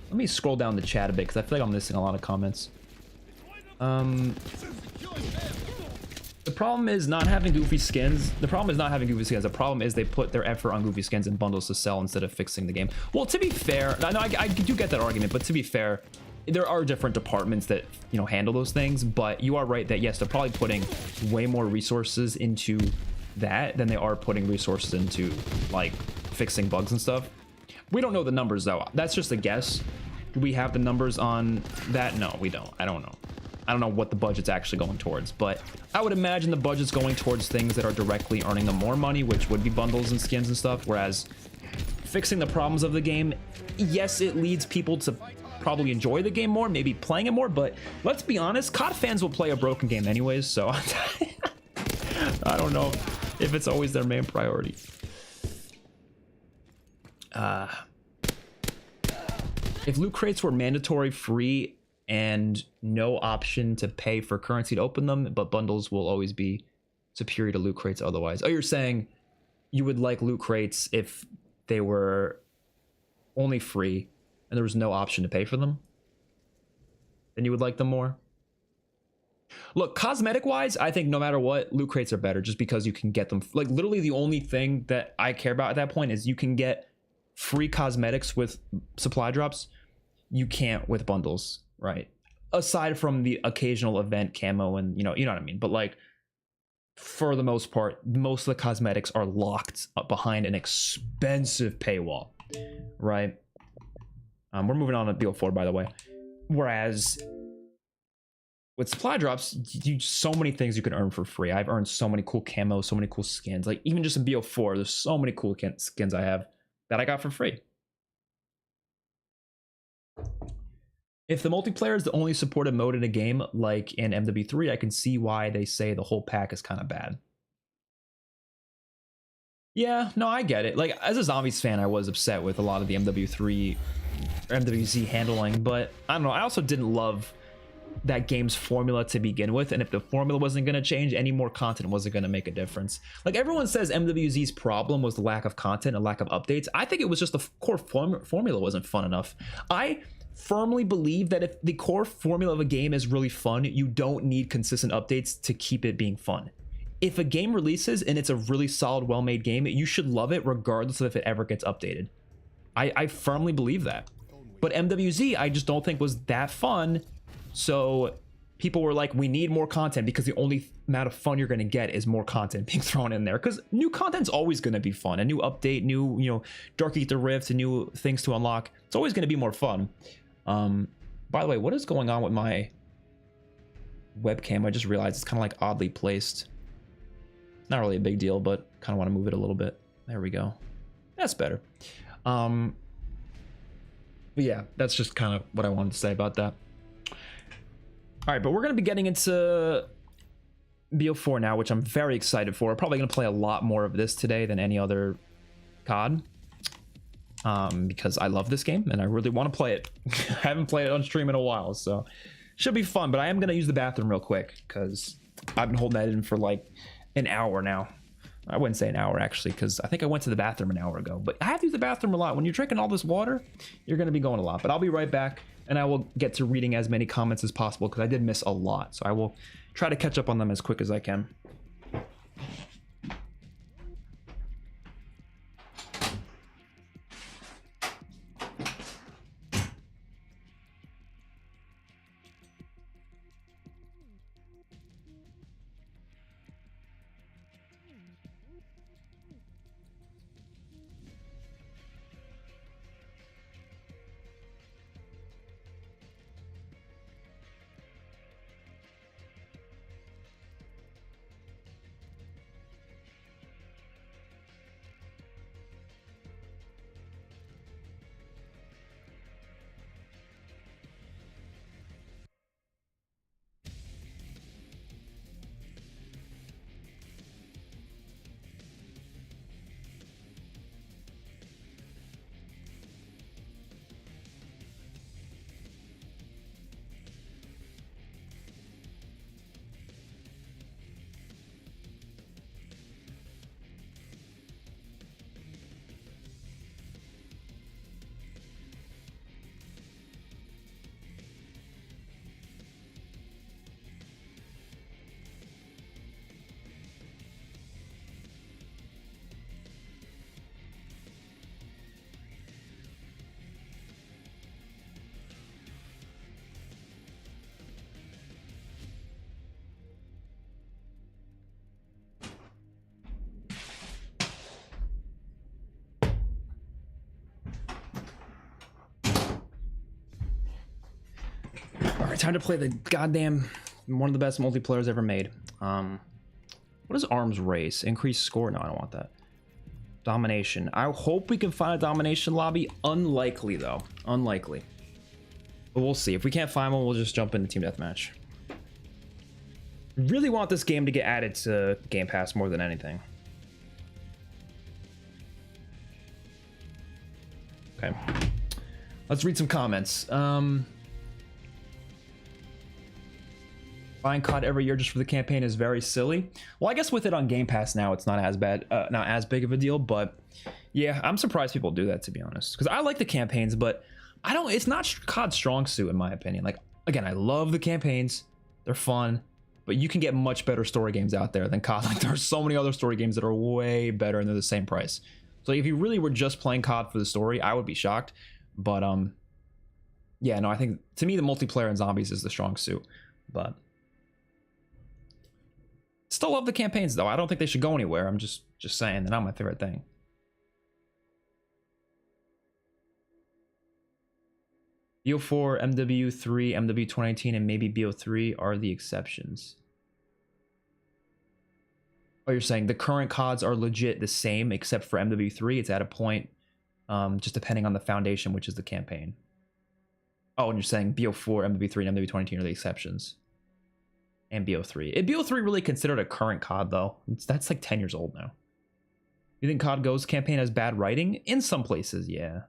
Let me scroll down the chat a bit because I feel like I'm missing a lot of comments. The problem is not having goofy skins. The problem is not having goofy skins. The problem is they put their effort on goofy skins and bundles to sell instead of fixing the game. Well, to be fair, I do get that argument, but to be fair, there are different departments that, you know, handle those things. But you are right that yes, they're probably putting way more resources into that than they are putting resources into like fixing bugs and stuff. We don't know the numbers though. That's just a guess. Do we have the numbers on that? No, we don't. I don't know. I don't know what the budget's actually going towards, but I would imagine the budget's going towards things that are directly earning them more money, which would be bundles and skins and stuff, whereas fixing the problems of the game, yes, it leads people to probably enjoy the game more, maybe playing it more, but let's be honest, COD fans will play a broken game anyways, so I don't know if it's always their main priority. If loot crates were mandatory free and no option to pay for currency to open them, but bundles will always be superior to loot crates otherwise. Oh, you're saying you would like loot crates if they were only free and there was no option to pay for them? Then you would like them more? Look, cosmetic wise, I think no matter what, loot crates are better just because you can get them. Like literally the only thing that I care about at that point is you can get free cosmetics with supply drops. You can't with bundles. Right, aside from the occasional event camo and you know what I mean, but like for the most part, most of the cosmetics are locked up behind an expensive paywall, right? We're moving on to BO4, by the way. Whereas with supply drops, so many things you can earn for free. I've earned so many cool camos, so many cool skins. Like even just in BO4, there's so many cool skins I have that I got for free. If the multiplayer is the only supported mode in a game, like in MW3, I can see why they say the whole pack is kind of bad. Yeah, no, I get it. Like, as a Zombies fan, I was upset with a lot of the MW3 or MWZ handling, but I don't know. I also didn't love that game's formula to begin with, and if the formula wasn't going to change, any more content wasn't going to make a difference. Like, everyone says MWZ's problem was the lack of content and lack of updates. I think it was just the core formula wasn't fun enough. I firmly believe that if the core formula of a game is really fun, you don't need consistent updates to keep it being fun. If a game releases and it's a really solid, well-made game, you should love it regardless of if it ever gets updated. I firmly believe that. But MWZ, I just don't think was that fun. So people were like, we need more content because the only amount of fun you're going to get is more content being thrown in there. Because new content's always going to be fun. A new update, new, Dark Ether Rift, and new things to unlock. It's always going to be more fun. By the way, what is going on with my webcam? I just realized it's kind of like oddly placed. Not really a big deal, but kind of want to move it a little bit. There we go. That's better. But yeah, that's just kind of what I wanted to say about that. All right, but we're going to be getting into BO4 now, which I'm very excited for. I'm probably going to play a lot more of this today than any other COD. Because I love this game and I really want to play it. I haven't played it on stream in a while, so should be fun. But I am going to use the bathroom real quick because I've been holding that in for like an hour now. I wouldn't say an hour actually, because I think I went to the bathroom an hour ago. But I have to use the bathroom a lot. When you're drinking all this water, you're going to be going a lot. But I'll be right back and I will get to reading as many comments as possible because I did miss a lot. So I will try to catch up on them as quick as I can. right, time to play the goddamn one of the best multiplayers ever made. What is arms race? Increase score? No, I don't want that. Domination. I hope we can find a domination lobby. Unlikely though. Unlikely. But we'll see. If we can't find one, we'll just jump into team deathmatch. Really want this game to get added to Game Pass more than anything. Okay. Let's read some comments. Buying COD every year just for the campaign is very silly. Well, I guess with it on Game Pass now, it's not as bad, not as big of a deal. But yeah, I'm surprised people do that, to be honest, because I like the campaigns, but I don't. It's not COD's strong suit, in my opinion. Like, again, I love the campaigns; they're fun, but you can get much better story games out there than COD. Like, there are so many other story games that are way better, and they're the same price. So if you really were just playing COD for the story, I would be shocked. But yeah, no, I think to me the multiplayer and zombies is the strong suit, but. Still love the campaigns though. I don't think they should go anywhere. I'm just saying they're not my favorite thing. BO4, MW3, MW2019, and maybe BO3 are the exceptions. Oh, you're saying the current CODs are legit the same except for MW3. It's at a point, just depending on the foundation, which is the campaign. Oh, and you're saying BO4, MW3, and MW2019 are the exceptions. And BO3. Is BO3 really considered a current COD though? That's like 10 years old now. You think COD Go's campaign has bad writing? In some places, yeah.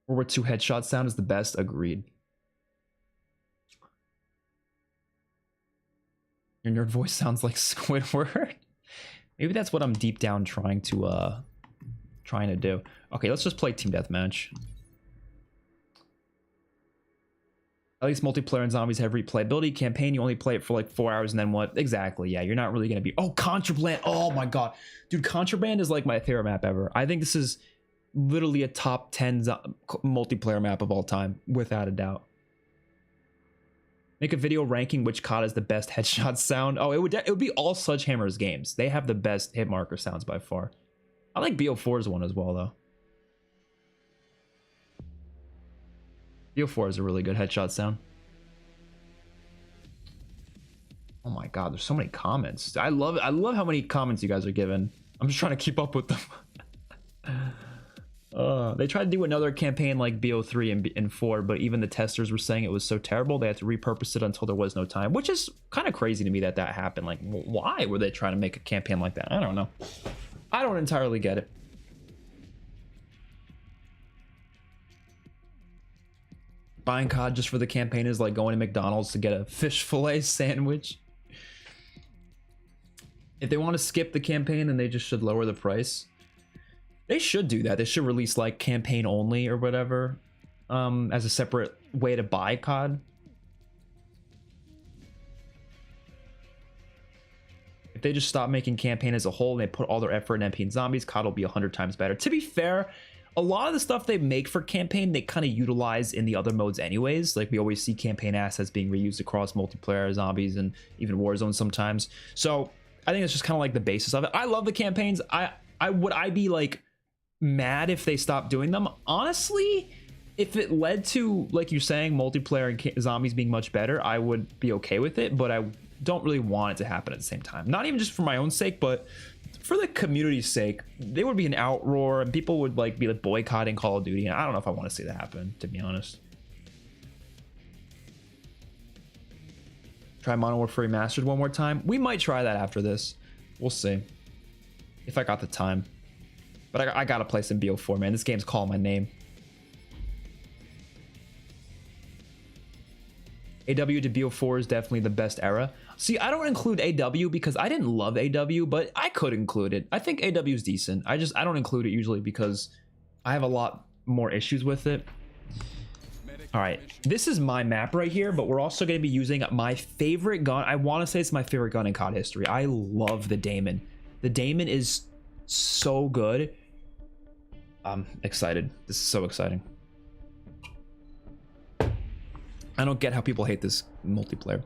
World War II headshot sound is the best. Agreed. Your nerd voice sounds like Squidward. Maybe that's what I'm deep down trying to do. Okay, let's just play team deathmatch. At least multiplayer and zombies have replayability. Campaign, you only play it for like 4 hours and then what? Exactly, yeah. You're not really going to be... Oh, Contraband. Oh my god. Dude, Contraband is like my favorite map ever. I think this is literally a top 10 multiplayer map of all time, without a doubt. Make a video ranking which COD is the best headshot sound. Oh, it would be all Sledgehammer's games. They have the best hit marker sounds by far. I like BO4's one as well, though. BO4 is a really good headshot sound. Oh my god, there's so many comments. I love how many comments you guys are giving. I'm just trying to keep up with them. They tried to do another campaign like BO3 and 4, but even the testers were saying it was so terrible they had to repurpose it until there was no time, which is kind of crazy to me that happened. Like, why were they trying to make a campaign like that? I don't know. I don't entirely get it. Buying COD just for the campaign is like going to McDonald's to get a fish fillet sandwich. If they want to skip the campaign, then they just should lower the price. They should do that. They should release like campaign only or whatever, as a separate way to buy COD. If they just stop making campaign as a whole and they put all their effort in MP and zombies, COD will be 100 times better. To be fair, a lot of the stuff they make for campaign, they kind of utilize in the other modes anyways. Like, we always see campaign assets being reused across multiplayer, zombies, and even Warzone sometimes. So I think it's just kind of like the basis of it. I love the campaigns. Would I be like mad if they stopped doing them? Honestly, if it led to, like you're saying, multiplayer and zombies being much better, I would be okay with it. But I don't really want it to happen at the same time. Not even just for my own sake, but for the community's sake. There would be an outroar and people would like be like boycotting Call of Duty, and I don't know if I want to see that happen, to be honest. Try Modern Warfare Remastered one more time. We might try that after this. We'll see if I got the time. But I gotta play some BO4, man. This game's calling my name. AW to BO4 is definitely the best era. See, I don't include AW because I didn't love AW, but I could include it. I think AW is decent. I don't include it usually because I have a lot more issues with it. All right, this is my map right here, but we're also going to be using my favorite gun. I want to say it's my favorite gun in COD history. I love the Daemon. The Daemon is so good. I'm excited. This is so exciting. I don't get how people hate this multiplayer.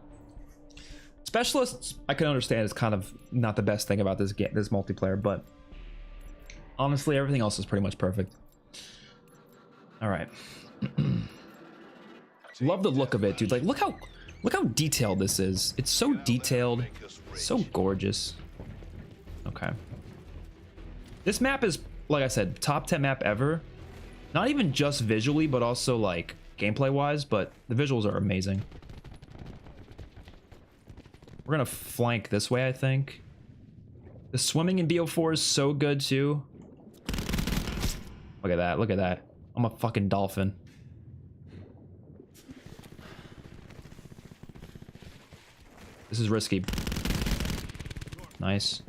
Specialists, I can understand, is kind of not the best thing about this game, this multiplayer, but honestly, everything else is pretty much perfect. All right. Love the look of it, dude. Like, look how detailed this is. It's so detailed, so gorgeous. Okay. This map is, like I said, top 10 map ever. Not even just visually, but also like gameplay wise, but the visuals are amazing. We're gonna flank this way, I think. The swimming in BO4 is so good too. Look at that, look at that. I'm a fucking dolphin. This is risky. Nice.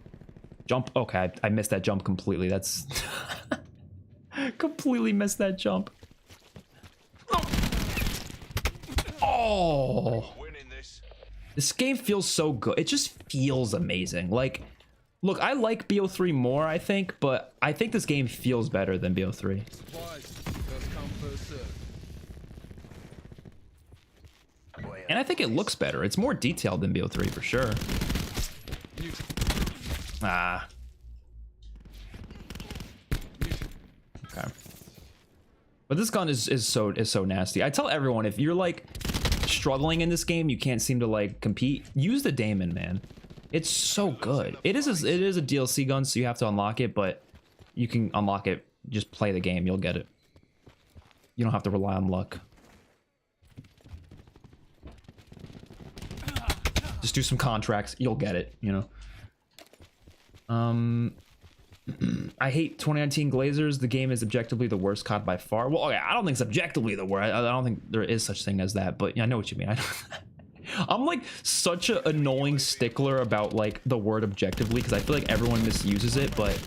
Jump. Okay, I missed that jump completely. That's... completely missed that jump. Oh! This game feels so good. It just feels amazing. Like, look, I like BO3 more, I think, but I think this game feels better than BO3. And I think it looks better. It's more detailed than BO3 for sure. Ah. Okay. But this gun is so nasty. I tell everyone, if you're like struggling in this game, you can't seem to like compete, use the Daemon, man. It's so good. It is a DLC gun, so you have to unlock it, but you can unlock it. Just play the game, you'll get it. You don't have to rely on luck. Just do some contracts, you'll get it, you know. I hate 2019 Glazers. The game is objectively the worst COD by far. Well, okay, I don't think it's objectively the worst. I don't think there is such thing as that, but I know what you mean. I'm like such an annoying stickler about like the word objectively because I feel like everyone misuses it, but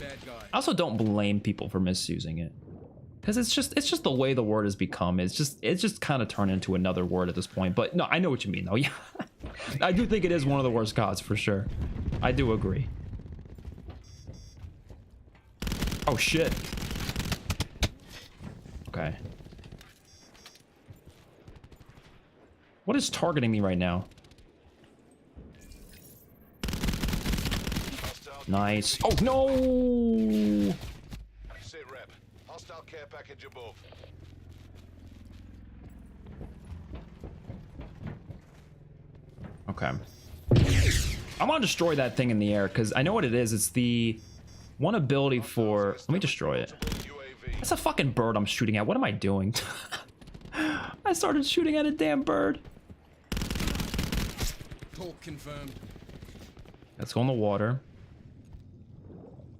I also don't blame people for misusing it because it's just the way the word has become. It's just kind of turned into another word at this point. But no, I know what you mean though. Yeah, I do think it is one of the worst CODs for sure. I do agree. Oh shit. Okay. What is targeting me right now? Nice. Oh no! Sit rep. Hostile care package above. Okay. I want to destroy that thing in the air because I know what it is. It's the one ability for... Let me destroy it. That's a fucking bird I'm shooting at. What am I doing? I started shooting at a damn bird. Talk confirmed. Let's go in the water.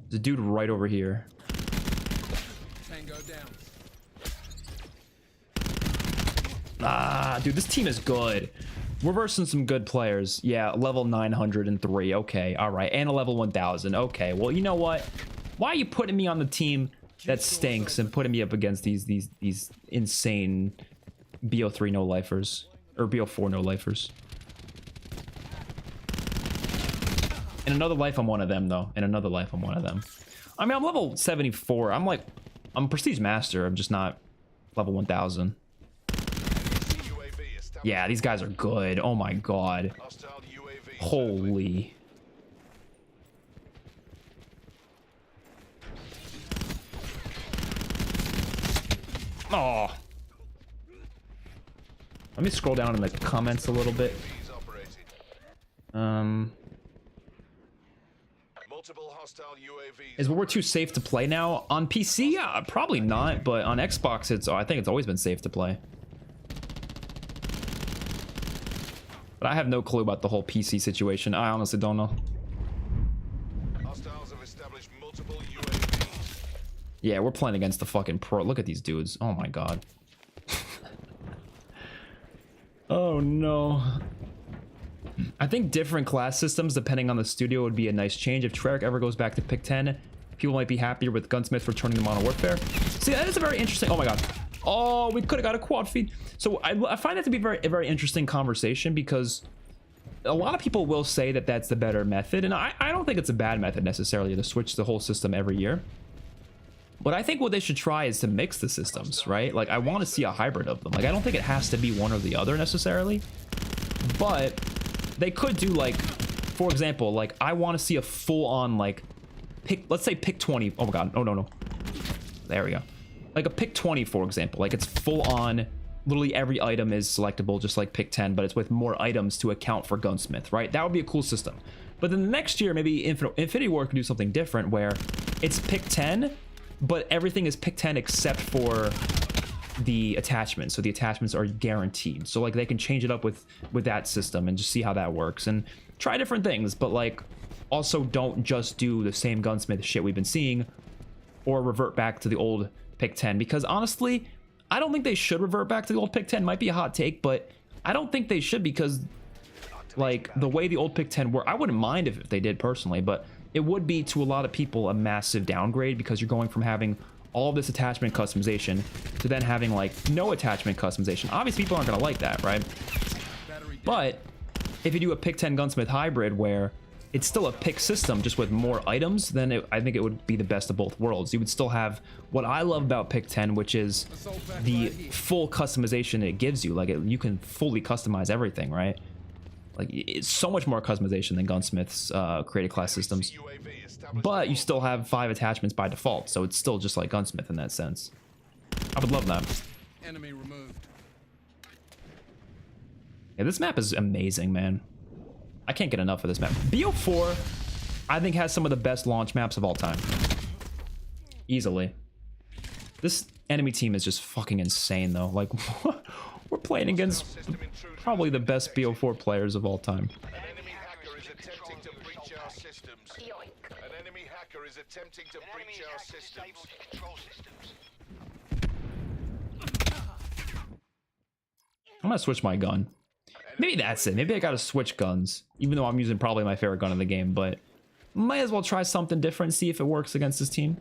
There's a dude right over here. Tango down. Ah, dude, this team is good. We're versing some good players. Yeah, level 903. Okay, all right. And a level 1000. Okay, well, you know what? Why are you putting me on the team that stinks and putting me up against these insane BO3 no-lifers? Or BO4 no-lifers? In another life, I'm one of them, though. In another life, I'm one of them. I mean, I'm level 74. I'm Prestige Master. I'm just not level 1000. Yeah, these guys are good. Oh my god. Holy. Oh. Let me scroll down in the comments a little bit. Is World War II safe to play now? On PC, probably not, but on Xbox, I think it's always been safe to play. But I have no clue about the whole PC situation. I honestly don't know. Hostiles have established multiple UAVs. Yeah, we're playing against the fucking pro. Look at these dudes. Oh my god. Oh no. I think different class systems depending on the studio would be a nice change. If Treyarch ever goes back to pick 10, people might be happier with Gunsmith returning to Modern Warfare. See, that is a very interesting... Oh my god. Oh, we could have got a quad feed. So I find that to be a very interesting conversation because a lot of people will say that that's the better method. And I don't think it's a bad method necessarily to switch the whole system every year. But I think what they should try is to mix the systems, right? Like, I want to see a hybrid of them. Like, I don't think it has to be one or the other necessarily. But they could do, like, for example, like, I want to see a full-on, like, let's say pick 20. Oh my god. Oh, no. There we go. like a pick 20, for example. Like it's full on, literally every item is selectable, just like pick 10, but it's with more items to account for Gunsmith, right? That would be a cool system. But then the next year, maybe Infinity War can do something different where it's pick 10, but everything is pick 10 except for the attachments. So the attachments are guaranteed. So like they can change it up with that system and just see how that works and try different things. But like also don't just do the same Gunsmith shit we've been seeing or revert back to the old pick 10, because honestly, I don't think they should revert back to the old pick 10. Might be a hot take, but I don't think they should, because like the way the old pick 10 were, I wouldn't mind if they did personally, but it would be to a lot of people a massive downgrade, because you're going from having all of this attachment customization to then having like no attachment customization. Obviously people aren't going to like that, right? But if you do a pick 10 Gunsmith hybrid where it's still a pick system just with more items, then I think it would be the best of both worlds. You would still have what I love about pick 10, which is the full customization it gives you. Like you can fully customize everything, right? Like it's so much more customization than Gunsmith's created class systems, but you still have 5 attachments by default, so it's still just like Gunsmith in that sense. I would love that. Enemy removed. Yeah, this map is amazing, man. I can't get enough of this map. BO4, I think, has some of the best launch maps of all time. Easily. This enemy team is just fucking insane, though. Like, we're playing against probably the best BO4 players of all time. An enemy hacker is attempting to breach our systems. An enemy hacker is attempting to breach our systems. I'm gonna switch my gun. Maybe that's it. Maybe I gotta switch guns, even though I'm using probably my favorite gun in the game, but might as well try something different, see if it works against this team.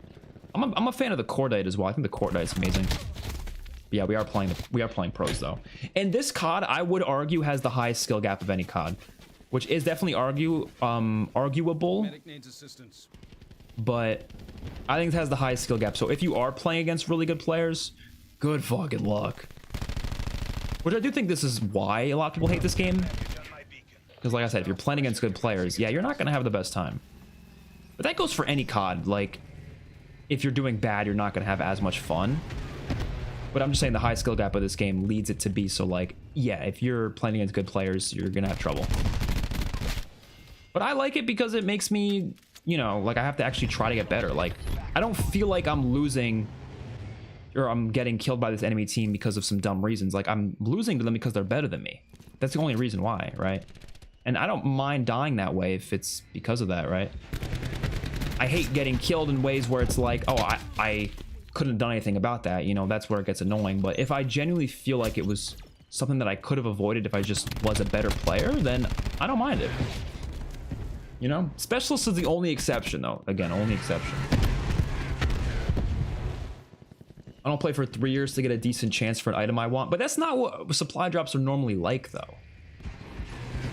I'm a fan of the Cordite as well. I think the Cordite is amazing. But yeah, we are playing pros though. And this COD, I would argue, has the highest skill gap of any COD, which is definitely arguable. Medic needs assistance. But I think it has the highest skill gap. So if you are playing against really good players, good fucking luck. Which I do think this is why a lot of people hate this game. Because like I said, if you're playing against good players, yeah, you're not going to have the best time. But that goes for any COD. Like, if you're doing bad, you're not going to have as much fun. But I'm just saying the high skill gap of this game leads it to be so, like, yeah, if you're playing against good players, you're going to have trouble. But I like it because it makes me, you know, like, I have to actually try to get better. Like, I don't feel like I'm losing or I'm getting killed by this enemy team because of some dumb reasons. Like, I'm losing to them because they're better than me. That's the only reason why, right? And I don't mind dying that way if it's because of that, right? I hate getting killed in ways where it's like, oh, I couldn't have done anything about that. You know, that's where it gets annoying. But if I genuinely feel like it was something that I could have avoided if I just was a better player, then I don't mind it. You know? Specialist is the only exception, though. Again, only exception. I don't play for 3 years to get a decent chance for an item I want, but that's not what supply drops are normally like, though.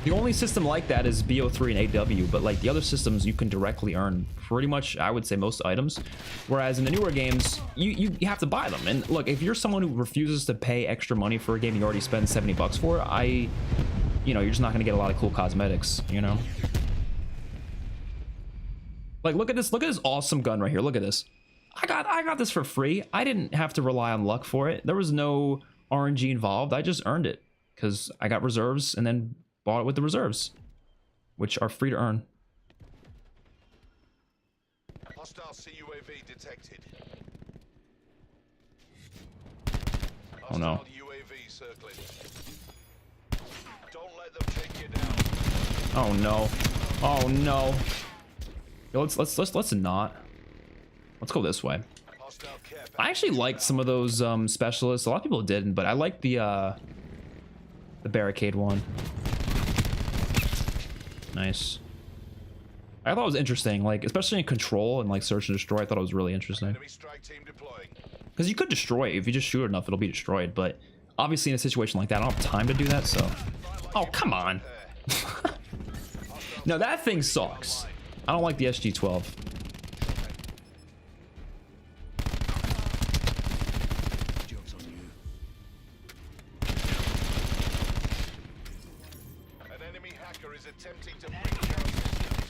The only system like that is BO3 and AW, but like the other systems, you can directly earn pretty much, I would say, most items. Whereas in the newer games, you have to buy them. And look, if you're someone who refuses to pay extra money for a game you already spent 70 bucks for, you know, you're just not going to get a lot of cool cosmetics, you know? Like, look at this awesome gun right here. Look at this. I got this for free. I didn't have to rely on luck for it. There was no RNG involved. I just earned it because I got reserves and then bought it with the reserves, which are free to earn. Hostile CUAV detected. Oh no. Hostile UAV circling. Don't let them take you down. Oh no. Oh no. Yo, let's not. Let's go this way. Hostile care I actually liked some of those specialists. A lot of people didn't, but I liked the barricade one. Nice. I thought it was interesting, like especially in control and like search and destroy. I thought it was really interesting. Enemy strike team deploying. Because you could destroy it. If you just shoot it enough, it'll be destroyed. But obviously in a situation like that, I don't have time to do that, so... Oh, come on. No, that thing sucks. I don't like the SG-12. Joke's on you. An enemy hacker is attempting to breach our systems.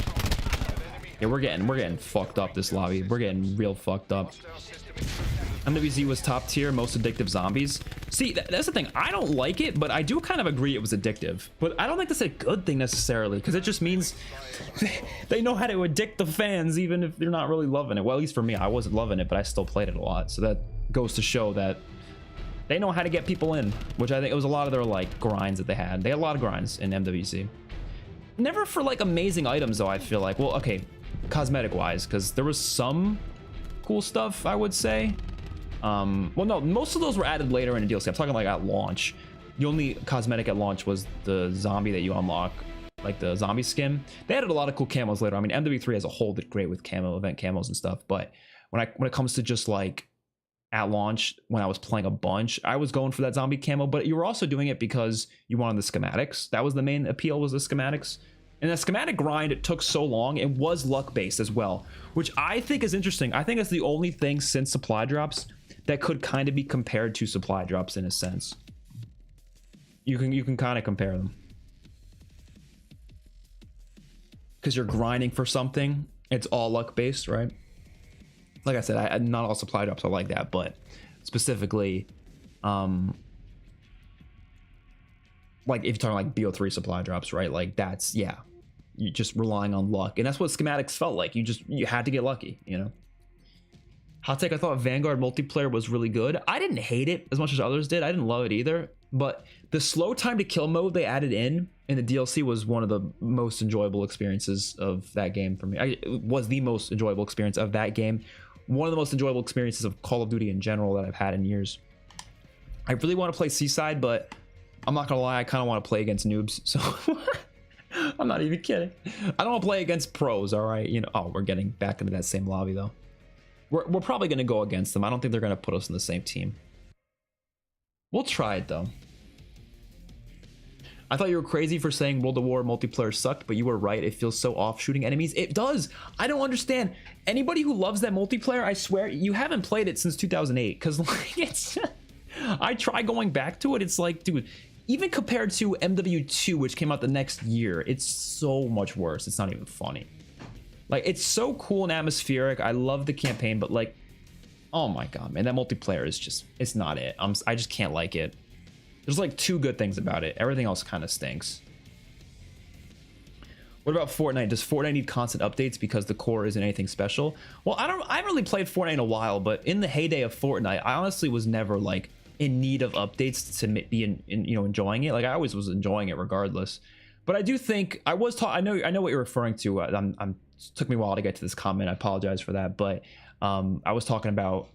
An enemy Yeah, we're getting fucked up this lobby. We're getting real fucked up. hostile system intrusion. MWZ was top tier, most addictive zombies. See, that's the thing. I don't like it, but I do kind of agree it was addictive. But I don't think that's a good thing necessarily, because it just means they know how to addict the fans, even if they're not really loving it. Well, at least for me, I wasn't loving it, but I still played it a lot. So that goes to show that they know how to get people in, which I think it was a lot of their like grinds that they had. They had a lot of grinds in MWC. Never for like amazing items though, I feel like. Well, okay, cosmetic wise, because there was some cool stuff, I would say. Well, no, most of those were added later in the DLC. I'm talking like at launch. The only cosmetic at launch was the zombie that you unlock, like the zombie skin. They added a lot of cool camos later. I mean, MW3 as a whole did great with camo event camos and stuff. But when it comes to just like at launch, when I was playing a bunch, I was going for that zombie camo. But you were also doing it because you wanted the schematics. That was the main appeal, was the schematics. And the schematic grind, it took so long. It was luck based as well, which I think is interesting. I think it's the only thing since supply drops that could kind of be compared to supply drops in a sense. You can kind of compare them, because you're grinding for something. It's all luck based, right? Like I said, not all supply drops are like that, but specifically, like if you're talking like BO3 supply drops, right? Like that's, yeah, you're just relying on luck, and that's what schematics felt like. You had to get lucky, you know. Hot take, I thought Vanguard multiplayer was really good. I didn't hate it as much as others did. I didn't love it either, but the slow time to kill mode they added in the DLC was one of the most enjoyable experiences of that game for me. It was the most enjoyable experience of that game. One of the most enjoyable experiences of Call of Duty in general that I've had in years. I really want to play Seaside, but I'm not gonna lie, I kind of want to play against noobs, so I'm not even kidding. I don't want to play against pros, all right? You know, oh, we're getting back into that same lobby though. We're probably going to go against them. I don't think they're going to put us in the same team. We'll try it, though. I thought you were crazy for saying World of War multiplayer sucked, but you were right. It feels so off shooting enemies. It does. I don't understand. Anybody who loves that multiplayer, I swear, you haven't played it since 2008. Because, like, it's... I try going back to it. It's like, dude, even compared to MW2, which came out the next year, it's so much worse. It's not even funny. Like, it's so cool and atmospheric. I love the campaign, but like, oh my god, man, that multiplayer is just, it's not it. I just can't like it. There's like two good things about it. Everything else kind of stinks. What about Fortnite? Does Fortnite need constant updates because the core isn't anything special? Well, I haven't really played Fortnite in a while, but in the heyday of Fortnite, I honestly was never like in need of updates to be enjoying it. Like, I always was enjoying it regardless. But I do think I was I know what you're referring to. It took me a while to get to this comment. I apologize for that, but I was talking about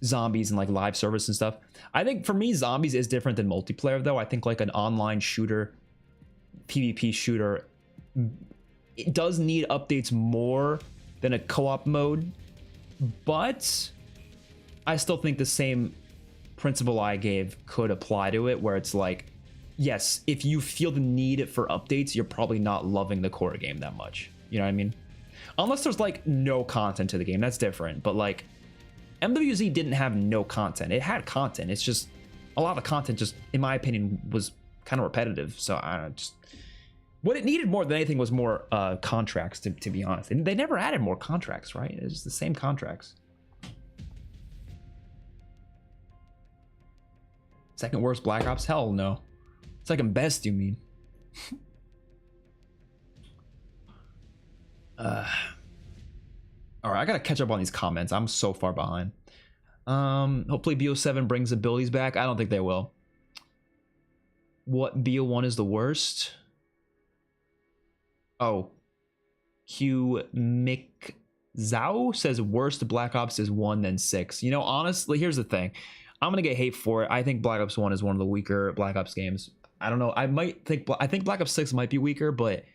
zombies and like live service and stuff. I think for me, zombies is different than multiplayer, though. I think like an online shooter, PvP shooter, it does need updates more than a co-op mode, but I still think the same principle I gave could apply to it, where it's like, yes, if you feel the need for updates, you're probably not loving the core game that much. You know what I mean? Unless there's like no content to the game, that's different. But like MWZ didn't have no content. It had content. It's just a lot of the content just, in my opinion, was kind of repetitive. So I just, what it needed more than anything was more contracts, to be honest. And they never added more contracts, right? It's the same contracts. Second worst Black Ops? Hell no. Second best, you mean? All right, I gotta catch up on these comments. I'm so far behind. Hopefully BO7 brings abilities back. I don't think they will. What BO1 is the worst? Oh, Hugh McZhao says worst Black Ops is 1 then 6. You know, honestly, here's the thing. I'm gonna get hate for it. I think Black Ops 1 is one of the weaker Black Ops games. I don't know. I think Black Ops 6 might be weaker, but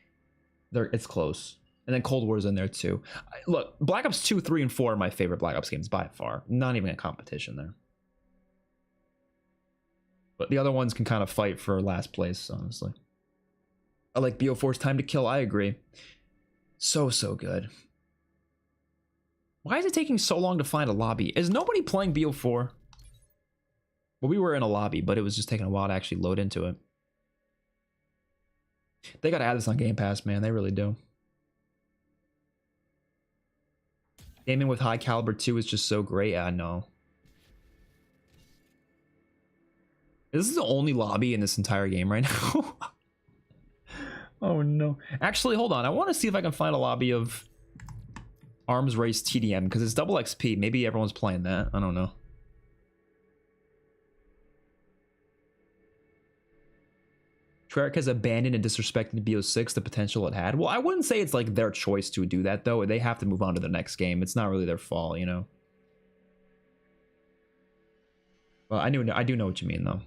it's close. And then Cold War's in there too. Look, Black Ops 2, 3, and 4 are my favorite Black Ops games by far. Not even a competition there. But the other ones can kind of fight for last place, honestly. I like BO4's Time to Kill. I agree. So good. Why is it taking so long to find a lobby? Is nobody playing BO4? Well, we were in a lobby, but it was just taking a while to actually load into it. They got to add this on Game Pass, man. They really do. Gaming with high caliber 2 is just so great. I know. This is the only lobby in this entire game right now. Oh no. Actually, hold on. I want to see if I can find a lobby of Arms Race TDM because it's double XP. Maybe everyone's playing that. I don't know. Treyarch has abandoned and disrespected BO6, the potential it had. Well, I wouldn't say it's like their choice to do that though. They have to move on to the next game. It's not really their fault, you know. Well, I do know what you mean though.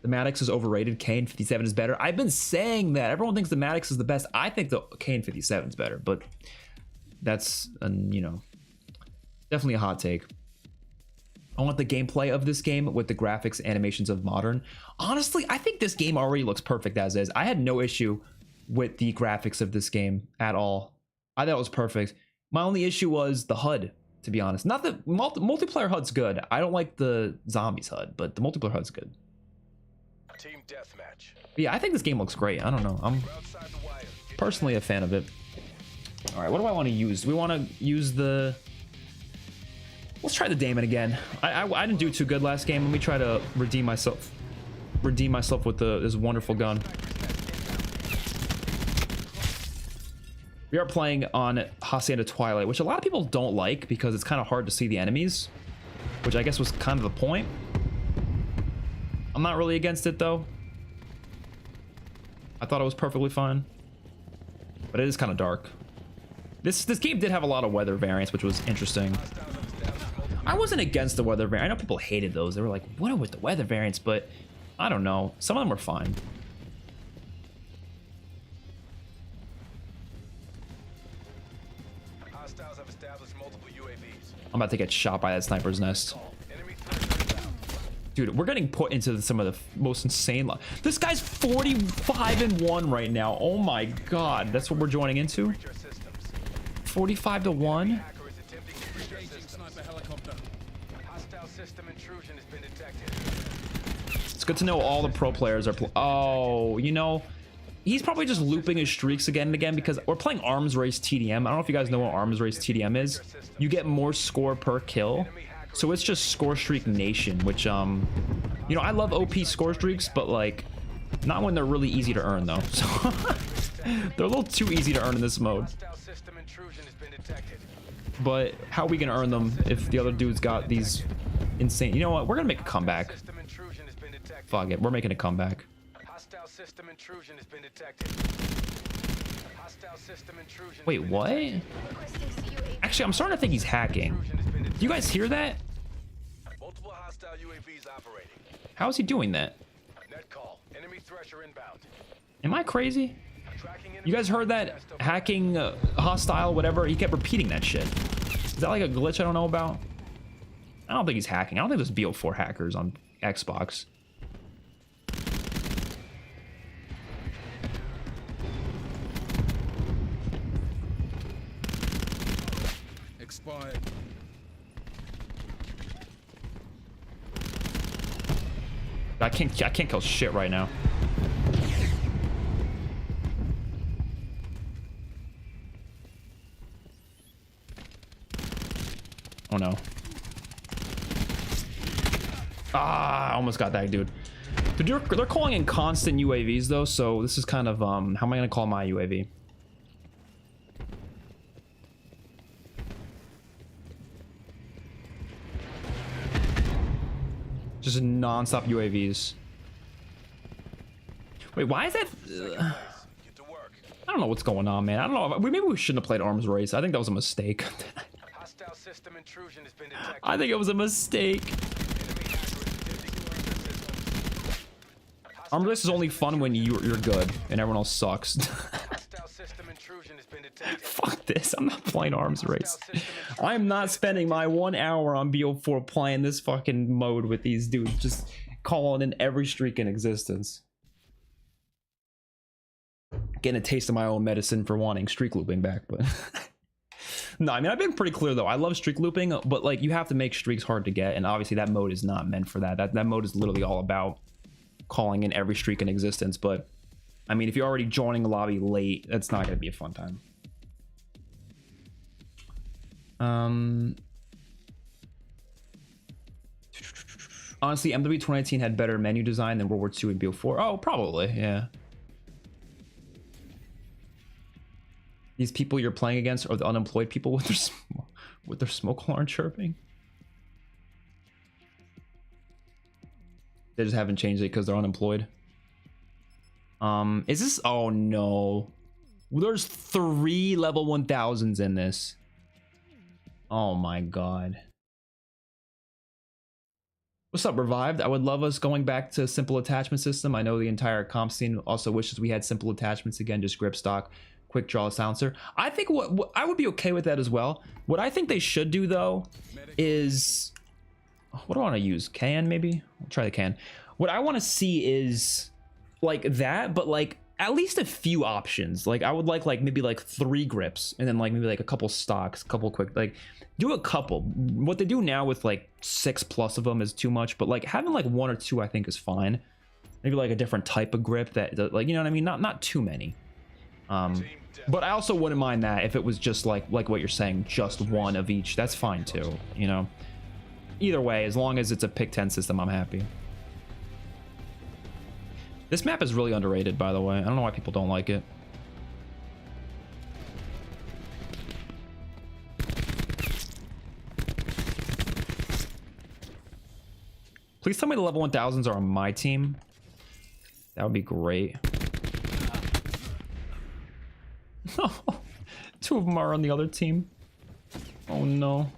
The Maddox is overrated. Kane 57 is better. I've been saying that. Everyone thinks the Maddox is the best. I think the Kane 57 is better, but that's you know, definitely a hot take. I want the gameplay of this game with the graphics animations of modern. Honestly, I think this game already looks perfect as is. I had no issue with the graphics of this game at all. I thought it was perfect. My only issue was the HUD, to be honest. Not the multiplayer HUD's good. I don't like the zombies HUD, but the multiplayer HUD's good. Team deathmatch. Yeah, I think this game looks great. I don't know. I'm Outside the wire. Get personally a fan of it. All right, what do I want to use? Do we want to use the... Let's try the Daemon again. I didn't do too good last game. Let me try to redeem myself with this wonderful gun. We are playing on Hacienda Twilight, which a lot of people don't like because it's kind of hard to see the enemies, which I guess was kind of the point. I'm not really against it though. I thought it was perfectly fine, but it is kind of dark. This game did have a lot of weather variants, which was interesting. I wasn't against the weather variant. I know people hated those. They were like, what with the weather variants? But I don't know. Some of them were fine. hostiles have established multiple UAVs. I'm about to get shot by that sniper's nest. Enemy threat inbound. Dude, we're getting put into some of the most insane... This guy's 45-1 right now. Oh my god. That's what we're joining into? Breach our systems. 45-1? Hacker is attempting to breach our systems. Hostile system intrusion has been detected. It's good to know all the pro players are... Oh, you know... He's probably just looping his streaks again and again because we're playing Arms Race TDM. I don't know if you guys know what Arms Race TDM is. You get more score per kill. So it's just score streak nation, which, you know, I love OP score streaks, but like, not when they're really easy to earn though. So they're a little too easy to earn in this mode. Hostile system intrusion has been detected. But how are we gonna earn them if the other dude's got these insane... You know what? We're gonna make a comeback. System intrusion has been detected. Fuck it. We're making a comeback. Hostile system intrusion has been detected. Hostile system intrusion. Wait, what? Actually, I'm starting to think he's hacking. Do you guys hear that? Multiple hostile UAVs operating. How is he doing that? Net call. Enemy thresher inbound. Am I crazy? Tracking You guys heard that? Hacking, hostile, whatever. He kept repeating that shit. Is that like a glitch I don't know about? I don't think he's hacking. I don't think there's BO4 hackers on Xbox. Expired. I can't kill shit right now. Oh no. Ah, I almost got that dude. Dude, they're calling in constant UAVs though, so this is kind of how am I gonna call my UAV? Just non-stop UAVs. Wait, why is that? Get to work. I don't know what's going on, man. I don't know. Maybe we shouldn't have played Arms Race. I think that was a mistake. Hostile system intrusion has been detected. I think it was a mistake. Enemy hacker is attempting to breach our systems. Arms Race is only fun when you're good and everyone else sucks. Hostile system intrusion has been detected. Fuck this. I'm not playing Arms Race. I'm not spending my 1 hour on BO4 playing this fucking mode with these dudes just calling in every streak in existence. Getting a taste of my own medicine for wanting streak looping back, but no, I mean, I've been pretty clear though. I love streak looping, but like you have to make streaks hard to get, and obviously that mode is not meant for that. That mode is literally all about calling in every streak in existence. But I mean, if you're already joining the lobby late, that's not gonna be a fun time. Honestly, MW 2019 had better menu design than World War II and BO4. Oh, probably, yeah. These people you're playing against are the unemployed people with their smoke alarm chirping. They just haven't changed it because they're unemployed. Is this? Oh no, there's 3 level 1000s in this. Oh my god. What's up, Revived? I would love us going back to simple attachment system. I know the entire comp scene also wishes we had simple attachments again, just grip stock, quick draw silencer. I think what I would be okay with that as well. What I think they should do though is, what do I want to use? Can maybe? I'll try the can. What I want to see is like that, but like at least a few options. Like I would like maybe like 3 grips and then like maybe like a couple stocks, couple quick, like do a couple. What they do now with like 6+ of them is too much, but like having like 1 or 2 I think is fine. Maybe like a different type of grip that like, you know what I mean? Not too many. But I also wouldn't mind that if it was just like what you're saying, just 1 of each. That's fine too, you know. Either way, as long as it's a pick 10 system, I'm happy. This map is really underrated, by the way. I don't know why people don't like it. Please tell me the level 1000s are on my team. That would be great. No, 2 of them are on the other team. Oh no.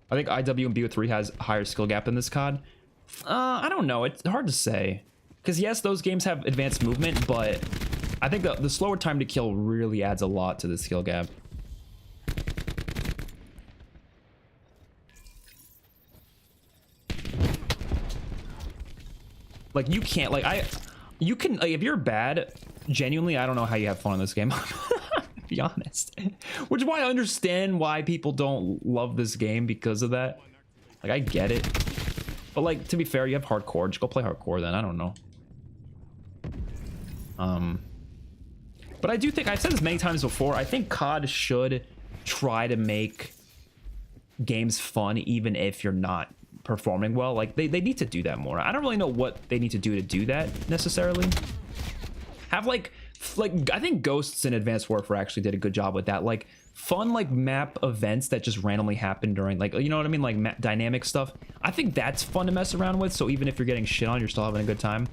I think IW and BO3 has a higher skill gap than this COD. I don't know. It's hard to say. Because yes, those games have advanced movement, but I think the slower time to kill really adds a lot to the skill gap. Like you can't, like you can, like, if you're bad, genuinely, I don't know how you have fun in this game. Be honest. Which is why I understand why people don't love this game because of that. Like I get it, but like to be fair, you have hardcore. Just go play hardcore then. I don't know. But I do think, I've said this many times before, I think COD should try to make games fun even if you're not performing well. Like they need to do that more. I don't really know what they need to do that necessarily. Have like I think Ghosts in Advanced Warfare actually did a good job with that. Like fun like map events that just randomly happen during, like, you know what I mean, like dynamic stuff. I think that's fun to mess around with. So even if you're getting shit on, you're still having a good time.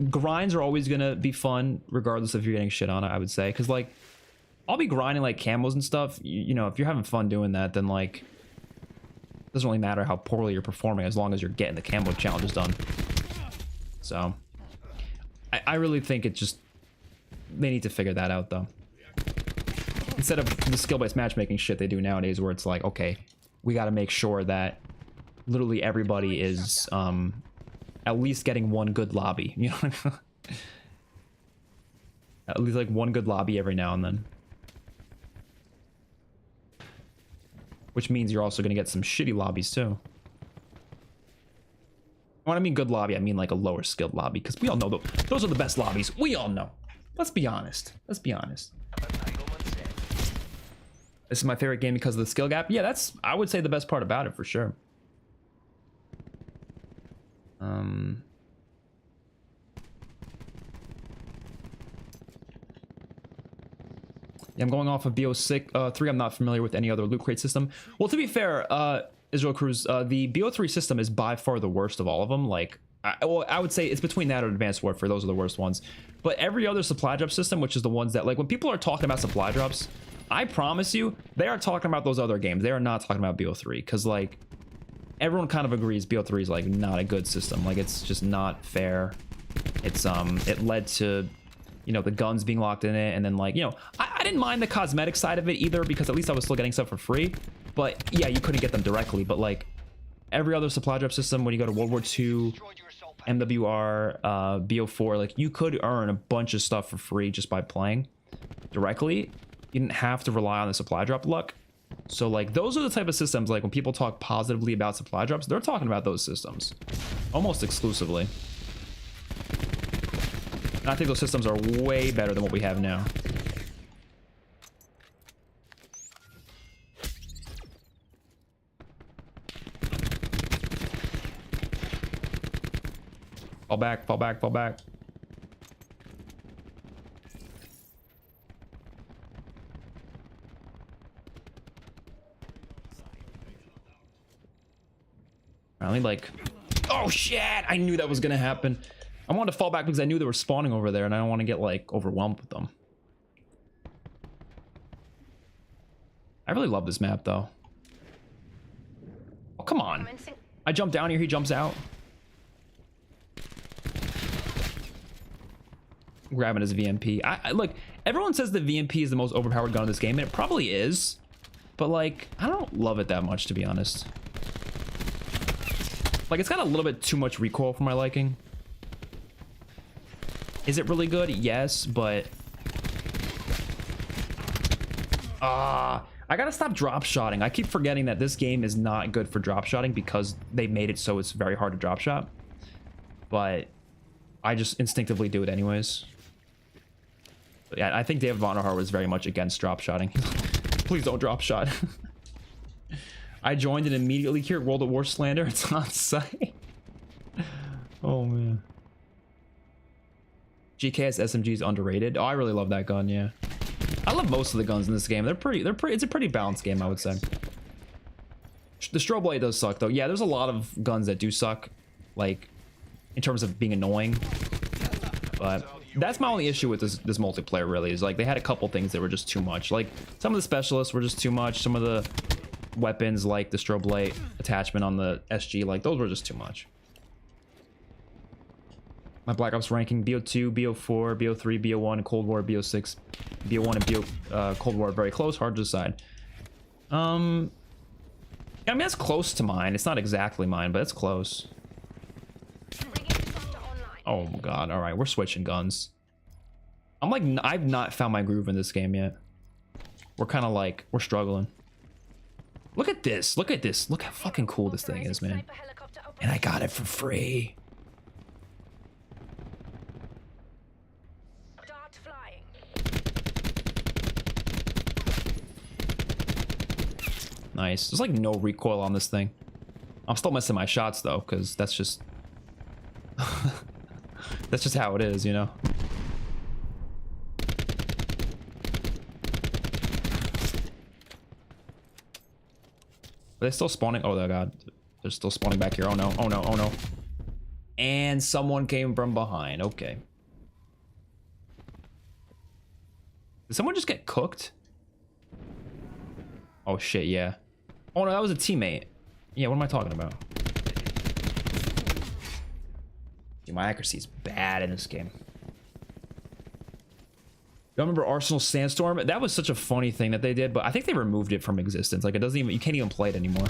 Grinds are always gonna be fun regardless if you're getting shit on, I would say, because like I'll be grinding like camos and stuff. You know, if you're having fun doing that, then like it doesn't really matter how poorly you're performing as long as you're getting the camo challenges done. So I really think it just, they need to figure that out though, instead of the skill-based matchmaking shit they do nowadays where it's like, okay, we got to make sure that literally everybody is at least getting 1 good lobby, you know. At least like 1 good lobby every now and then, which means you're also going to get some shitty lobbies too. When I mean good lobby, I mean like a lower skilled lobby, because we all know those are the best lobbies. We all know. Let's be honest. Let's be honest. This is my favorite game because of the skill gap. Yeah, that's, I would say, the best part about it for sure. Yeah, I'm going off of BO6 3. I'm not familiar with any other loot crate system. Well, to be fair, Israel Cruz, the BO3 system is by far the worst of all of them. Like, I would say it's between that and Advanced Warfare. Those are the worst ones. But every other supply drop system, which is the ones that, like, when people are talking about supply drops, I promise you, they are talking about those other games. They are not talking about BO3, because, like, everyone kind of agrees BO3 is, like, not a good system. Like, it's just not fair. It's, it led to, you know, the guns being locked in it, and then, like, you know, I didn't mind the cosmetic side of it either, because at least I was still getting stuff for free. But yeah, you couldn't get them directly. But like every other supply drop system, when you go to World War II, MWR, BO4, like you could earn a bunch of stuff for free just by playing directly. You didn't have to rely on the supply drop luck. So like those are the type of systems, like when people talk positively about supply drops, they're talking about those systems almost exclusively. And I think those systems are way better than what we have now. Fall back, fall back, fall back. Finally, like, oh shit! I knew that was gonna happen. I wanted to fall back because I knew they were spawning over there, and I don't want to get like overwhelmed with them. I really love this map, though. Oh, come on! I jump down here, he jumps out. Grabbing his VMP. I look. Everyone says the VMP is the most overpowered gun in this game, and it probably is. But like, I don't love it that much, to be honest. Like, it's got a little bit too much recoil for my liking. Is it really good? Yes, but... I gotta stop drop shotting. I keep forgetting that this game is not good for drop shotting because they made it so it's very hard to drop shot. But I just instinctively do it anyways. But yeah, I think David Vonderhaar was very much against drop shotting. Please don't drop shot. I joined and immediately cured World at War slander. It's on site. Oh man. GKS SMG is underrated. Oh, I really love that gun. Yeah, I love most of the guns in this game. They're pretty. It's a pretty balanced game, I would say. The strobe light does suck though. Yeah, there's a lot of guns that do suck, like in terms of being annoying. But that's my only issue with this multiplayer. Really, is like they had a couple things that were just too much. Like some of the specialists were just too much. Some of the weapons like the strobe light attachment on the SG, like those were just too much. My Black Ops ranking: BO2, BO4, BO3, BO1, Cold War, BO6, BO1, and BO Cold War are very close, hard to decide. I mean that's close to mine. It's not exactly mine, but it's close. Oh my god! All right, we're switching guns. I'm like, I've not found my groove in this game yet. We're kind of like, we're struggling. Look at this. Look at this. Look how fucking cool this thing is, man. And I got it for free. Nice. There's like no recoil on this thing. I'm still missing my shots though, because that's just that's just how it is, you know. Are they still spawning? Oh my god. They're still spawning back here. Oh no. Oh no. Oh no. And someone came from behind. Okay. Did someone just get cooked? Oh shit, yeah. Oh no, that was a teammate. Yeah, what am I talking about? Dude, my accuracy is bad in this game. You remember Arsenal Sandstorm? That was such a funny thing that they did, but I think they removed it from existence. Like, it doesn't even, you can't even play it anymore.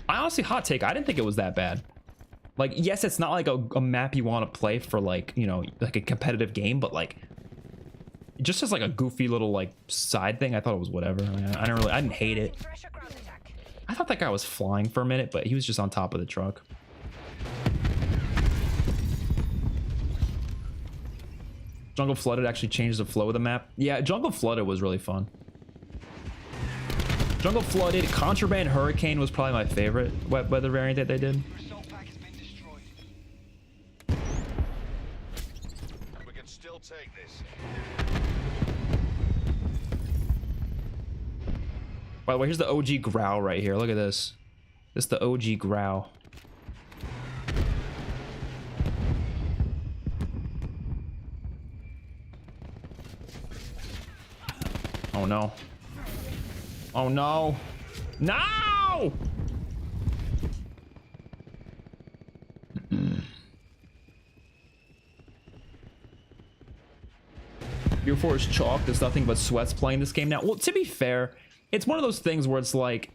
I honestly, hot take, I didn't think it was that bad. Like, yes, it's not like a map you want to play for, like, you know, like a competitive game, but like, just as like a goofy little like side thing, I thought it was whatever. I didn't hate it. I thought that guy was flying for a minute, but he was just on top of the truck. Jungle Flooded actually changed the flow of the map. Yeah, Jungle Flooded was really fun. Jungle Flooded, Contraband Hurricane was probably my favorite weather variant that they did. We can still take this. By the way, here's the OG Growl right here. Look at this. This is the OG Growl. Oh no. Oh no. No! BO4 is chalk. There's nothing but sweats playing this game now. Well, to be fair, it's one of those things where it's like,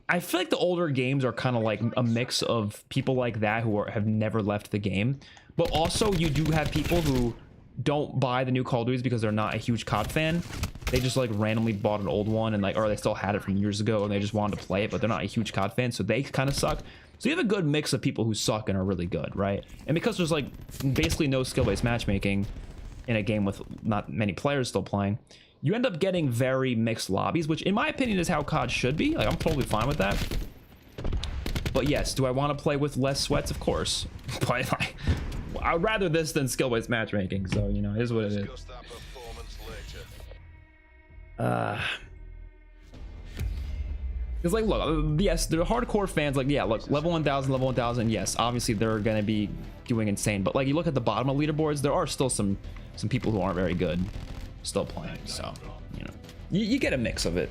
I feel like the older games are kind of like a mix of people like that who have never left the game. But also you do have people who don't buy the new Call of Duties because they're not a huge COD fan. They just like randomly bought an old one and like, or they still had it from years ago and they just wanted to play it, but they're not a huge COD fan, so they kind of suck. So you have a good mix of people who suck and are really good, right? And because there's like basically no skill-based matchmaking in a game with not many players still playing, you end up getting very mixed lobbies, which in my opinion is how COD should be. Like, I'm totally fine with that. But yes, do I want to play with less sweats? Of course. But like, I would rather this than skill-based matchmaking. So, you know, it is what it is. Discuss that performance later. It's like, look, yes, the hardcore fans, like, yeah, look, level 1000, yes, obviously they're gonna be doing insane, but like, you look at the bottom of leaderboards, there are still some people who aren't very good still playing, so, you know, you get a mix of it.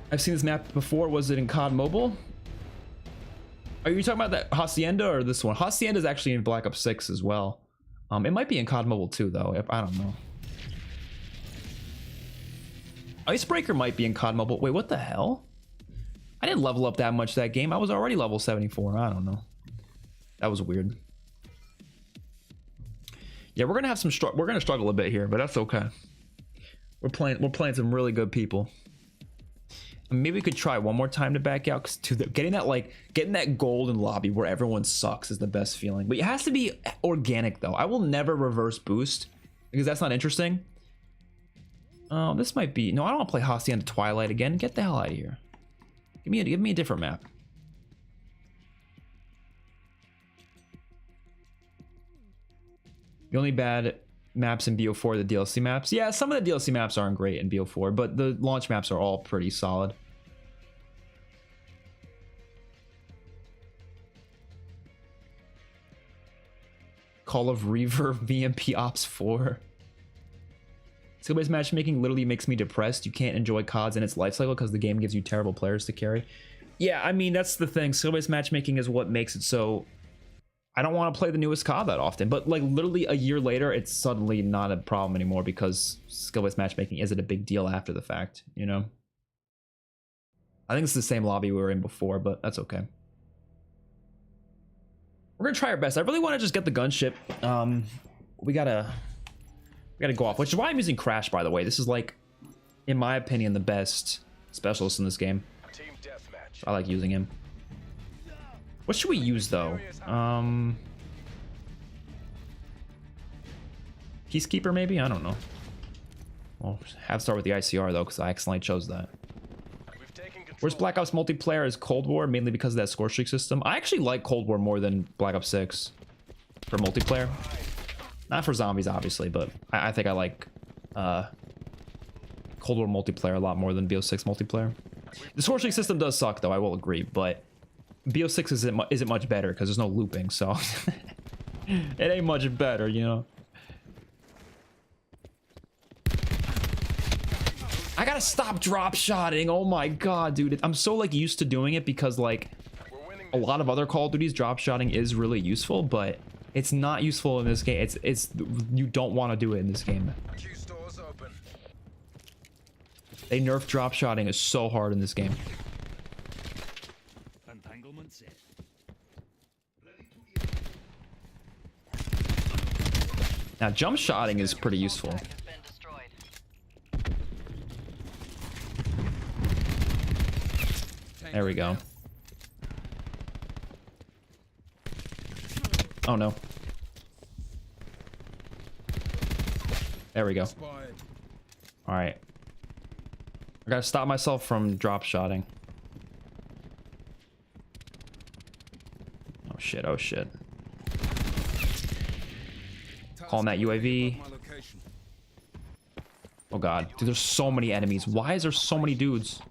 I've seen this map before. Was it in COD Mobile? Are you talking about that Hacienda or this one? Hacienda is actually in Black Ops 6 as well. It might be in COD Mobile too, though. I don't know. Icebreaker might be in COD Mobile. Wait, what the hell? I didn't level up that much that game. I was already level 74. I don't know. That was weird. Yeah, we're gonna have some we're gonna struggle a bit here, but that's okay. We're playing some really good people. Maybe we could try one more time to back out, because getting that golden lobby where everyone sucks is the best feeling. But it has to be organic though. I will never reverse boost because that's not interesting. Oh, this might be... No, I don't want to play Hacienda Twilight again. Get the hell out of here. Give me a different map. The only bad maps in BO4 are the DLC maps. Yeah, some of the DLC maps aren't great in BO4, but the launch maps are all pretty solid. Call of Reaver VMP Ops 4. Skill-based matchmaking literally makes me depressed. You can't enjoy CODs in its life cycle because the game gives you terrible players to carry. Yeah, I mean, that's the thing. Skill-based matchmaking is what makes it so... I don't want to play the newest COD that often, but like literally a year later, it's suddenly not a problem anymore because skill-based matchmaking isn't a big deal after the fact, you know? I think it's the same lobby we were in before, but that's okay. We're gonna try our best. I really want to just get the gunship. We gotta go off, which is why I'm using Crash, by the way. This is like, in my opinion, the best specialist in this game. Team deathmatch. I like using him. What should we use though? Peacekeeper maybe? I don't know. Well, have to start with the ICR though, because I accidentally chose that. Where's Black Ops multiplayer is Cold War, mainly because of that score streak system. I actually like Cold War more than Black Ops 6 for multiplayer. Not for zombies, obviously, but I think I like Cold War multiplayer a lot more than BO6 multiplayer. The score streak system does suck, though, I will agree, but BO6 isn't much better because there's no looping, so it ain't much better, you know. I gotta stop drop shotting. Oh my god, dude. I'm so like used to doing it because like a lot of other Call of Duty's drop shotting is really useful, but it's not useful in this game. It's you don't want to do it in this game. They nerf drop shotting is so hard in this game. Now jump shotting is pretty useful. There we go. Oh no. There we go. All right. I gotta stop myself from drop shotting. Oh shit, oh shit. Calling that UAV. Oh god. Dude, there's so many enemies. Why is there so many dudes?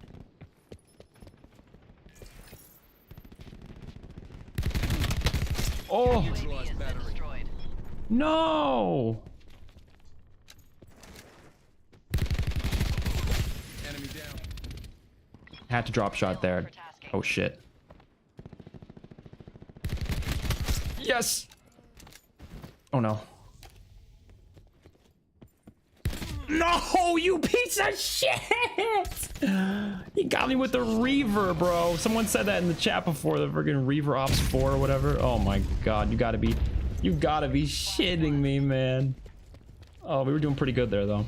Oh! No! Had to drop shot there. Oh shit. Yes! Oh no. No, you piece of shit! You got me with the Reaver, bro. Someone said that in the chat before, the friggin' Reaver Ops 4 or whatever. Oh my god, you gotta be shitting me, man. Oh, we were doing pretty good there, though.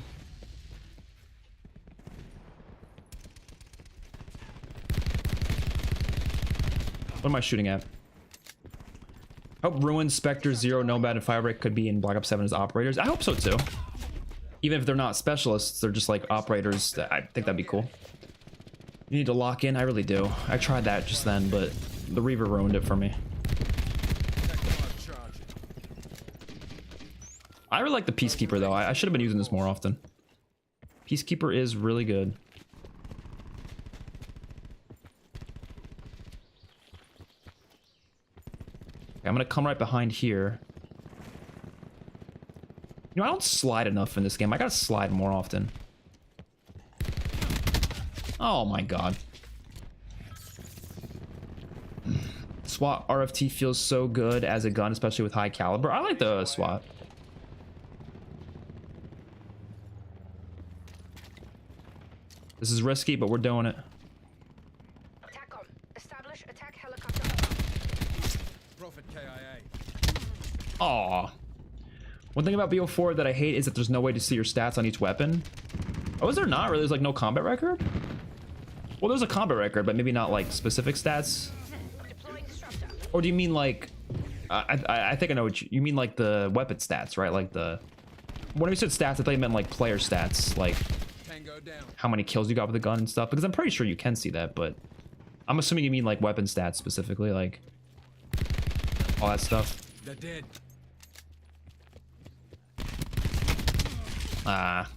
What am I shooting at? Hope Ruin, Spectre, Zero, Nomad, and Firebreak could be in Black Ops 7 as operators. I hope so, too. Even if they're not specialists, they're just like operators. I think that'd be cool. You need to lock in. I really do. I tried that just then, but the Reaver ruined it for me. I really like the Peacekeeper though. I should have been using this more often. Peacekeeper is really good. Okay, I'm gonna come right behind here. You know, I don't slide enough in this game. I gotta slide more often. Oh my god. SWAT RFT feels so good as a gun, especially with high caliber. I like the SWAT. This is risky, but we're doing it. TACOM. Establish attack helicopter. Prophet KIA. Aw. One thing about BO4 that I hate is that there's no way to see your stats on each weapon. Oh, is there not really? There's like no combat record? Well, there's a combat record, but maybe not like specific stats. Deploying disruptor. Or do you mean like... I think I know what you mean, like the weapon stats, right? Like the... When you said stats, I thought you meant like player stats, like Tango down. how many kills you got with the gun and stuff, because I'm pretty sure you can see that, but I'm assuming you mean like weapon stats specifically, like all that stuff. They're dead. Ah.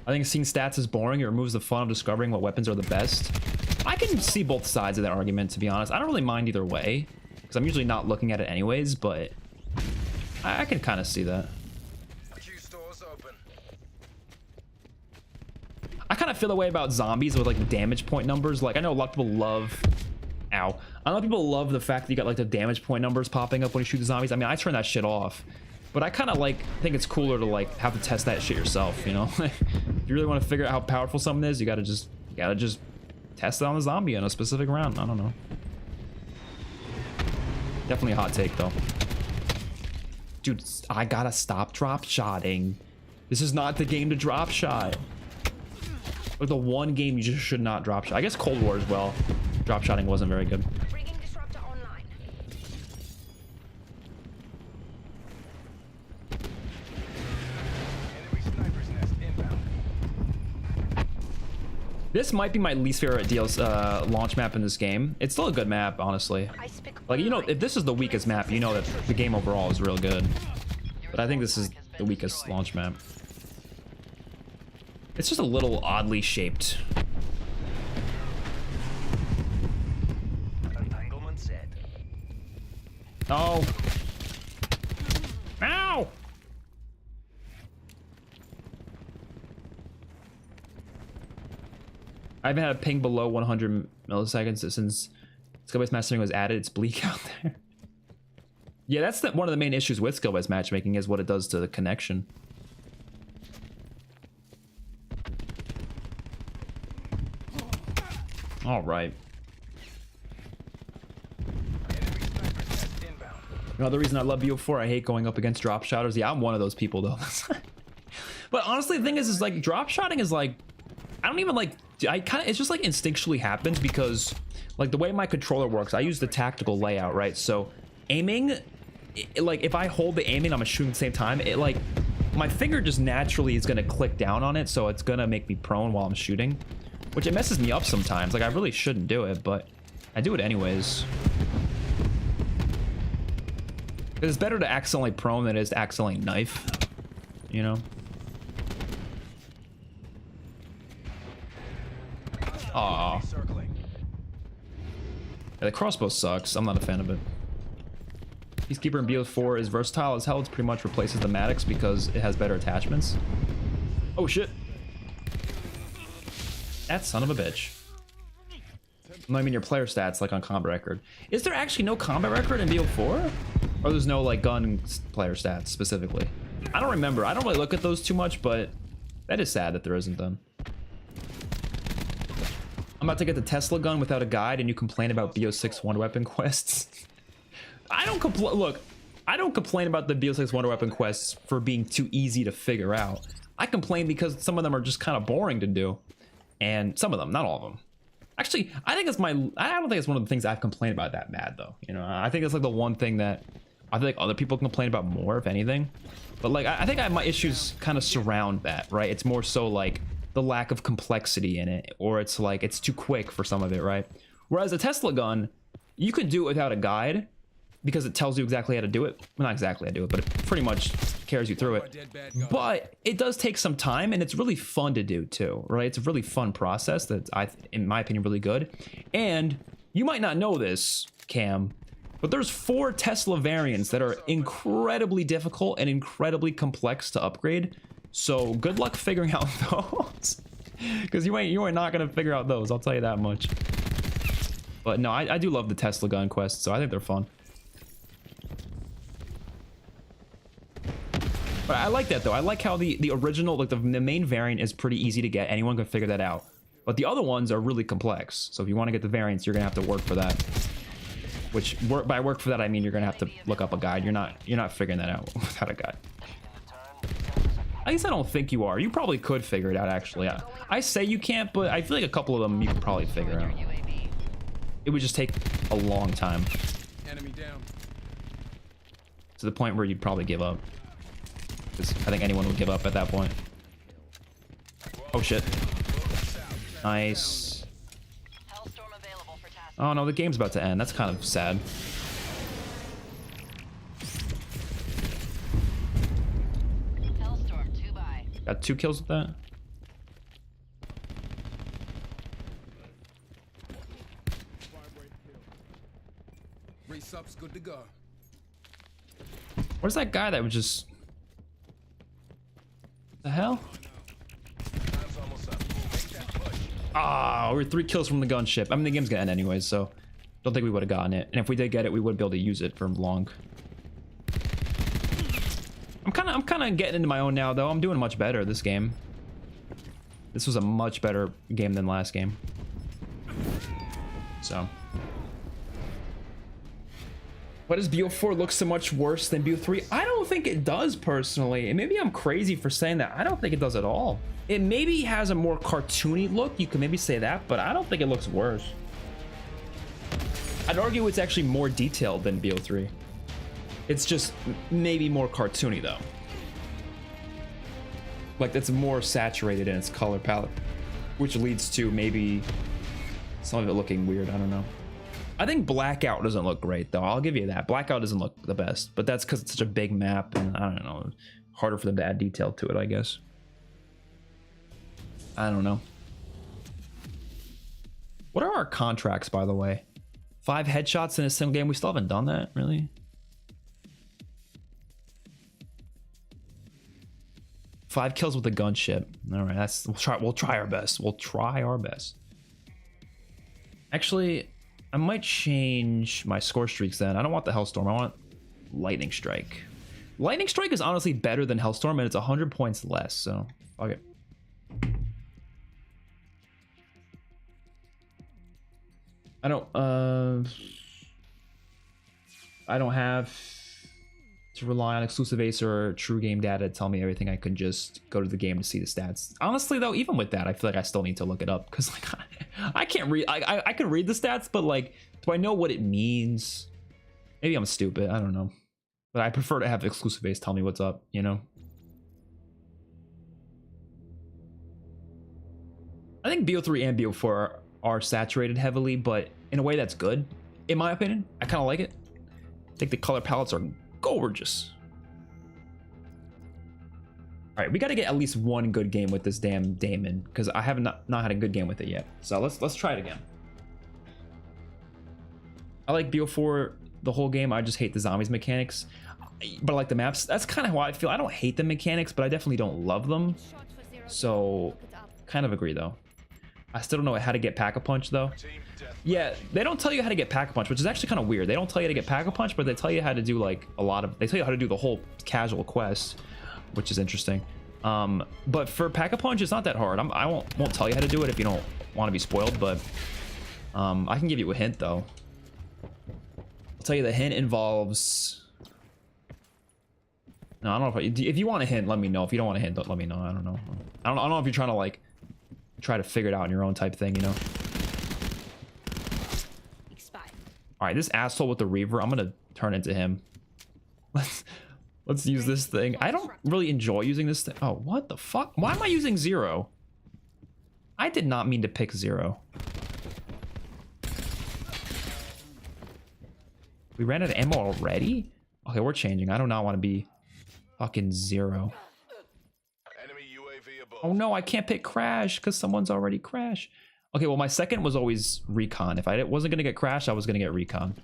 I think seeing stats is boring. It removes the fun of discovering what weapons are the best. I can see both sides of that argument, to be honest. I don't really mind either way, because I'm usually not looking at it anyways, but I can kind of see that. Q stores open. I kind of feel the way about zombies with like the damage point numbers. Like I know a lot of people love... Ow. I know people love the fact that you got like the damage point numbers popping up when you shoot the zombies. I mean, I turn that shit off. But I kind of like think it's cooler to like have to test that shit yourself, you know? If you really want to figure out how powerful something is, you gotta just test it on the zombie in a specific round. I don't know. Definitely a hot take though. Dude, I gotta stop drop shotting. This is not the game to drop shot. Like the one game you just should not drop shot. I guess Cold War as well. Drop shotting wasn't very good. Bringing disruptor online. Enemy sniper's nest inbound. This might be my least favorite launch map in this game. It's still a good map, honestly. I speak Like, you know, online. if this is the weakest map, you know that the game overall is real good. But I think this is the weakest launch map. It's just a little oddly shaped. Entanglement set. Oh. Ow! I haven't had a ping below 100 milliseconds since skill-based matchmaking was added. It's bleak out there. Yeah, that's one of the main issues with skill-based matchmaking is what it does to the connection. All right. Enemy sniper's nest inbound. Another reason I love BO4, I hate going up against drop shotters. Yeah, I'm one of those people though. But honestly, the thing is like drop shotting is like, I don't even like, it's just like instinctually happens because like the way my controller works, I use the tactical layout, right? So aiming, like if I hold the aiming, I'm shooting at the same time, it like, my finger just naturally is gonna click down on it, so it's gonna make me prone while I'm shooting, which it messes me up sometimes. Like I really shouldn't do it, but I do it anyways. It's better to accidentally prone than it is to accidentally knife, you know? Aw. Circling. Yeah, the crossbow sucks. I'm not a fan of it. Peacekeeper in BO4 is versatile as hell. It pretty much replaces the Maddox because it has better attachments. Oh shit. That son of a bitch. No, I mean your player stats like on combat record. Is there actually no combat record in BO4? Or there's no like gun player stats specifically? I don't remember. I don't really look at those too much, but that is sad that there isn't them. I'm about to get the Tesla gun without a guide and you complain about BO6 Wonder Weapon quests. I don't complain. Look, I don't complain about the BO6 Wonder Weapon quests for being too easy to figure out. I complain because some of them are just kind of boring to do. And some of them, not all of them. Actually, I don't think it's one of the things I've complained about that bad though. You know, I think it's like the one thing that I feel like other people complain about more, if anything. But like, I think my issues kind of surround that, right? It's more so like the lack of complexity in it, or it's like it's too quick for some of it, right? Whereas a Tesla gun, you can do it without a guide because it tells you exactly how to do it. Well, not exactly how to do it, but it pretty much carries you through it. But it does take some time, and it's really fun to do too, right? It's a really fun process that's, in my opinion, really good. And you might not know this, Cam, but there's 4 Tesla variants that are incredibly difficult and incredibly complex to upgrade. So good luck figuring out those, because you ain't not gonna figure out those. I'll tell you that much. But no, I do love the Tesla gun quests, so I think they're fun. But I like that though. I like how the original, like the main variant is pretty easy to get. Anyone can figure that out. But the other ones are really complex. So if you want to get the variants, you're gonna have to work for that. Which by work for that, I mean you're gonna have to look up a guide. You're not figuring that out without a guide. At least I don't think you are. You probably could figure it out actually. I say you can't, but I feel like a couple of them you could probably figure out. It would just take a long time. Enemy down. To the point where you'd probably give up. Because I think anyone would give up at that point. Oh shit. Nice. Oh no, the game's about to end. That's kind of sad. Got 2 kills with that. Resup's good to go. Where's that guy that was just... The hell? Ah, we're 3 kills from the gunship. I mean, the game's gonna end anyways, so don't think we would have gotten it. And if we did get it, we would be able to use it for long. I'm kind of getting into my own now, though. I'm doing much better this game. This was a much better game than last game. So. Why does BO4 look so much worse than BO3? I don't think it does, personally. And maybe I'm crazy for saying that. I don't think it does at all. It maybe has a more cartoony look. You can maybe say that, but I don't think it looks worse. I'd argue it's actually more detailed than BO3. It's just maybe more cartoony, though. Like, it's more saturated in its color palette, which leads to maybe some of it looking weird. I don't know. I think Blackout doesn't look great, though. I'll give you that. Blackout doesn't look the best, but that's because it's such a big map, and I don't know, harder for them to add detail to it, I guess. I don't know. What are our contracts, by the way? 5 headshots in a single game? We still haven't done that, really? 5 kills with a gunship. All right, we'll try our best. We'll try our best. Actually, I might change my score streaks then. I don't want the Hellstorm. I want Lightning Strike. Lightning Strike is honestly better than Hellstorm, and it's 100 points less, so fuck it. I don't have to rely on exclusive ace or true game data to tell me everything. I can just go to the game to see the stats. Honestly, though, even with that, I feel like I still need to look it up because like I can't read. I can read the stats, but like, do I know what it means? Maybe I'm stupid. I don't know, but I prefer to have exclusive ace tell me what's up. You know. I think BO3 and BO4 are saturated heavily, but in a way that's good, in my opinion. I kind of like it. I think the color palettes are gorgeous. All right, we got to get at least one good game with this damn Daemon because I have not had a good game with it yet. So let's try it again. I like BO4 the whole game. I just hate the zombies mechanics, but I like the maps. That's kind of how I feel. I don't hate the mechanics, but I definitely don't love them. So kind of agree though. I still don't know how to get Pack-a-Punch though. Yeah, they don't tell you how to get Pack-a-Punch, which is actually kind of weird. They don't tell you how to get Pack-a-Punch, but they tell you how to do like they tell you how to do the whole casual quest, which is interesting. But for Pack-a-Punch, it's not that hard. I won't tell you how to do it if you don't want to be spoiled, but I can give you a hint though. I'll tell you the hint involves. No, I don't know if you want a hint, let me know. If you don't want a hint, don't let me know. I don't know. I don't know if you're trying to like try to figure it out on your own type thing, you know. All right, this asshole with the Reaver, I'm gonna turn into him. Let's use this thing. I don't really enjoy using this thing. Oh, what the fuck? Why am I using 0? I did not mean to pick 0. We ran out of ammo already? Okay, we're changing. I do not want to be fucking 0. Enemy UAV above. Oh no, I can't pick crash because someone's already crashed. Okay, well, my second was always recon. If I wasn't going to get crash, I was going to get recon.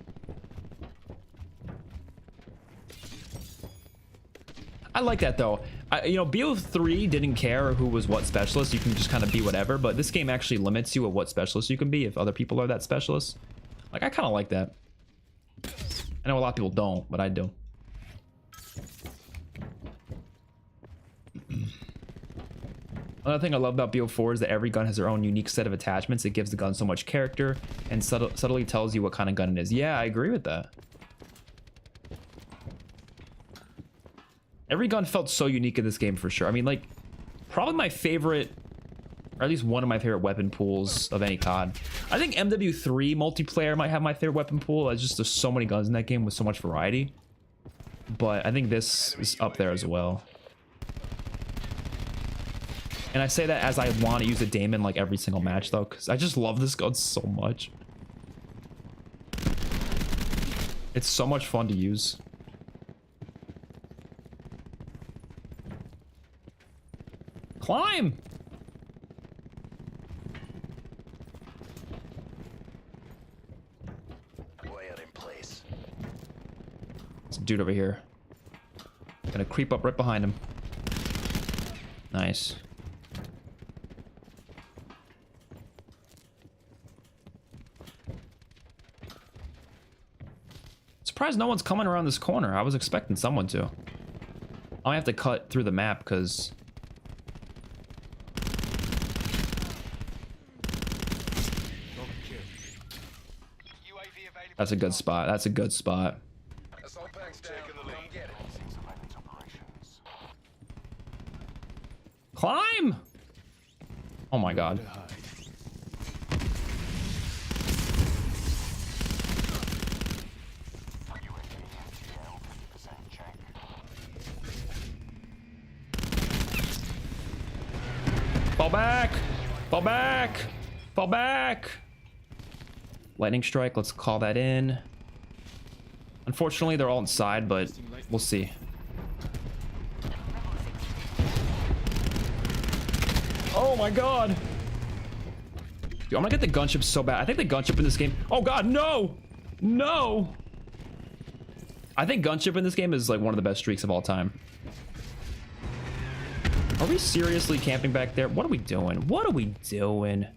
I like that though. You know, BO3 didn't care who was what specialist. You can just kind of be whatever, but this game actually limits you at what specialist you can be if other people are that specialist. Like, I kind of like that. I know a lot of people don't, but I do. Another thing I love about BO4 is that every gun has their own unique set of attachments. It gives the gun so much character and subtly tells you what kind of gun it is. Yeah, I agree with that. Every gun felt so unique in this game for sure. I mean, like, probably my favorite, or at least one of my favorite weapon pools of any COD. I think MW3 multiplayer might have my favorite weapon pool. It's just there's so many guns in that game with so much variety. But I think this is up there as well. And I say that as I want to use a Damon like every single match though, because I just love this gun so much. It's so much fun to use. Climb! Layout in place. There's a dude over here. Gonna creep up right behind him. Nice. Surprised no one's coming around this corner. I was expecting someone to. I have to cut through the map because that's a good spot. That's a good spot. Assault pack's taking the lead. Get it. Climb! Oh my god. Fall back! Fall back! Fall back! Lightning strike, let's call that in. Unfortunately, they're all inside, but we'll see. Oh my god! Dude, I'm gonna get the gunship so bad. I think the gunship in this game... Oh god, no! No! I think gunship in this game is like one of the best streaks of all time. Are we seriously camping back there? What are we doing? What are we doing?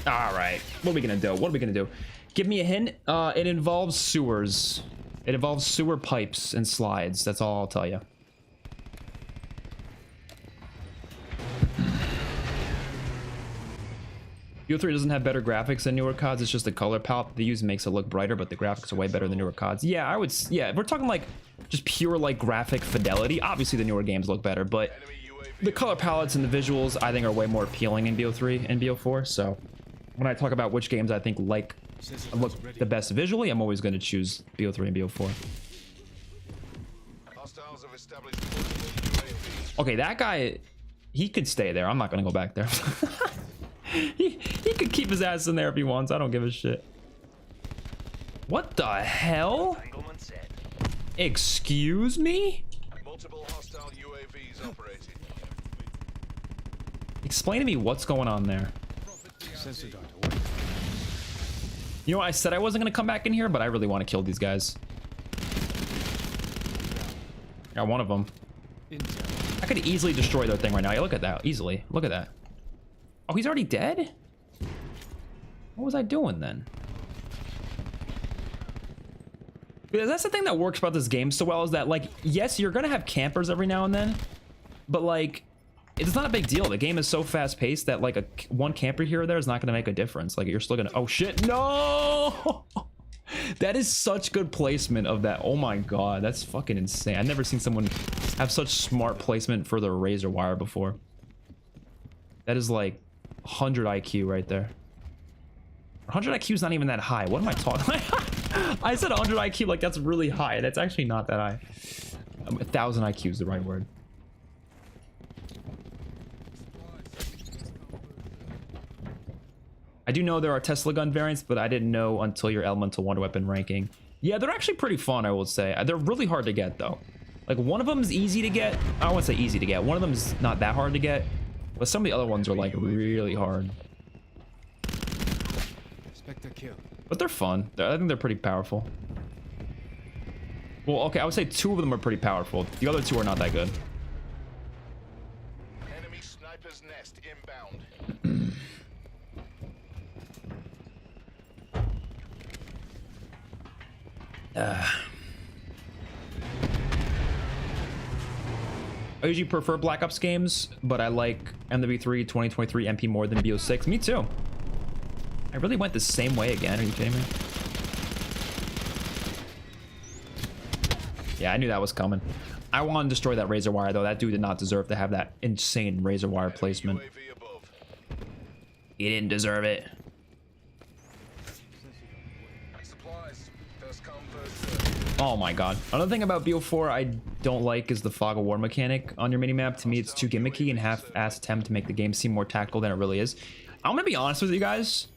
All right, what are we gonna do? What are we gonna do? Give me a hint. It involves sewers. It involves sewer pipes and slides. That's all I'll tell you. BO3 doesn't have better graphics than newer CODs. It's just the color palette they use makes it look brighter, but the graphics are way better than newer CODs. Yeah, I would. Yeah, if we're talking like just pure like graphic fidelity, obviously the newer games look better, but the color palettes and the visuals I think are way more appealing in BO3 and BO4. So when I talk about which games I think look the best visually, I'm always going to choose BO3 and BO4. Hostiles have established multiple UAVs. Okay, that guy, he could stay there. I'm not going to go back there. he could keep his ass in there if he wants. I don't give a shit. What the hell? Excuse me? Multiple hostile UAVs operating. Explain to me what's going on there. You know, I said I wasn't going to come back in here, but I really want to kill these guys. Got one of them. I could easily destroy their thing right now. Yeah, look at that. Easily. Look at that. Oh, he's already dead? What was I doing then? Because that's the thing that works about this game so well is that, like, yes, you're going to have campers every now and then, but, like, it's not a big deal. The game is so fast-paced that, like, one camper here or there is not going to make a difference. Like, you're still going to... Oh, shit. No! That is such good placement of that. Oh, my God. That's fucking insane. I've never seen someone have such smart placement for the razor wire before. That is like 100 IQ right there. 100 IQ is not even that high. What am I talking? I said 100 IQ like that's really high. That's actually not that high. 1000 IQ is the right word. I do know there are Tesla gun variants, but I didn't know until your elemental wonder weapon ranking. Yeah, they're actually pretty fun, I will say. They're really hard to get though. Like one of them is easy to get. I don't want to say easy to get. One of them is not that hard to get, but some of the other ones are like really hard. But they're fun. I think they're pretty powerful. Well, okay, I would say 2 of them are pretty powerful. The other 2 are not that good. Enemy sniper's nest inbound. I usually prefer Black Ops games, but I like MW3 2023 MP more than BO6. Me too. I really went the same way again. Are you kidding me? Yeah, I knew that was coming. I want to destroy that razor wire though. That dude did not deserve to have that insane razor wire placement. UAV above. He didn't deserve it. Supplies. First come, first served. Oh my god. Another thing about BO4 I don't like is the fog of war mechanic on your minimap. To me, it's too gimmicky and half-assed attempt to make the game seem more tactical than it really is. I'm gonna be honest with you guys.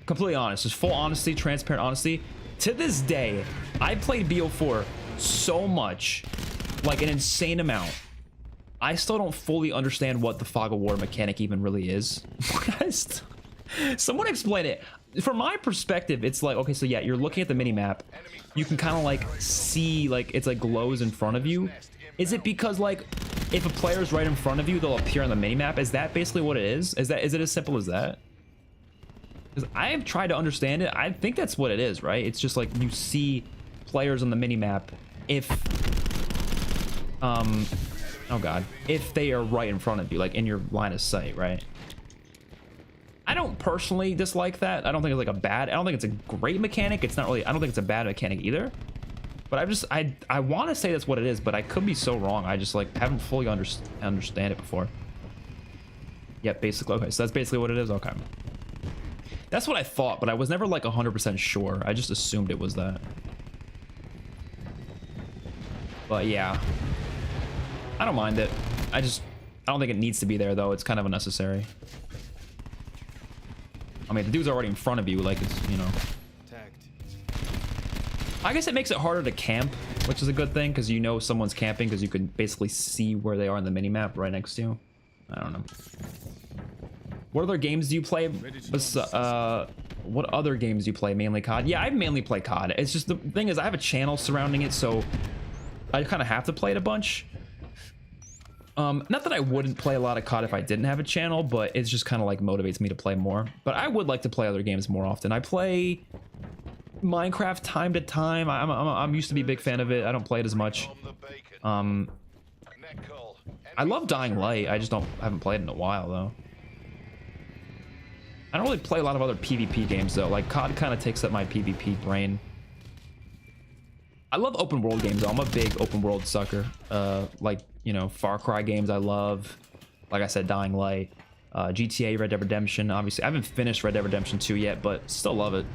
Completely honest. Just full honesty, transparent honesty. To this day, I played BO4 so much, like an insane amount. I still don't fully understand what the fog of war mechanic even really is. Someone explain it. From my perspective, it's like, okay, so yeah, you're looking at the minimap. You can kind of like see, like, it's like glows in front of you. Is it because like, if a player's right in front of you, they'll appear on the minimap? Is that basically what it is? Is it as simple as that? Because I have tried to understand it. I think that's what it is, right? It's just like you see players on the minimap if, oh god, if they are right in front of you, like in your line of sight, right? I don't personally dislike that. I don't think it's like I don't think it's a great mechanic. It's not really, I don't think it's a bad mechanic either. But I want to say that's what it is, but I could be so wrong. I just like haven't fully understand it before. Yep, basically. Okay, so that's basically what it is. Okay. That's what I thought, but I was never like 100% sure. I just assumed it was that. But yeah, I don't mind it. I don't think it needs to be there though. It's kind of unnecessary. I mean, the dude's already in front of you, like it's, you know. I guess it makes it harder to camp, which is a good thing because you know someone's camping because you can basically see where they are on the minimap right next to you. I don't know. What other games do you play? What other games do you play? Mainly COD? Yeah, I mainly play COD. It's just the thing is I have a channel surrounding it, so I kind of have to play it a bunch. Not that I wouldn't play a lot of COD if I didn't have a channel, but it's just kind of like motivates me to play more. But I would like to play other games more often. I play Minecraft time to time. I'm used to be a big fan of it. I don't play it as much. I love Dying Light. I just haven't played it in a while though. I don't really play a lot of other PvP games though. Like COD kind of takes up my PvP brain. I love open world games though. I'm a big open world sucker. Like, you know, Far Cry games I love. Like I said, Dying Light, GTA, Red Dead Redemption. Obviously, I haven't finished Red Dead Redemption 2 yet, but still love it.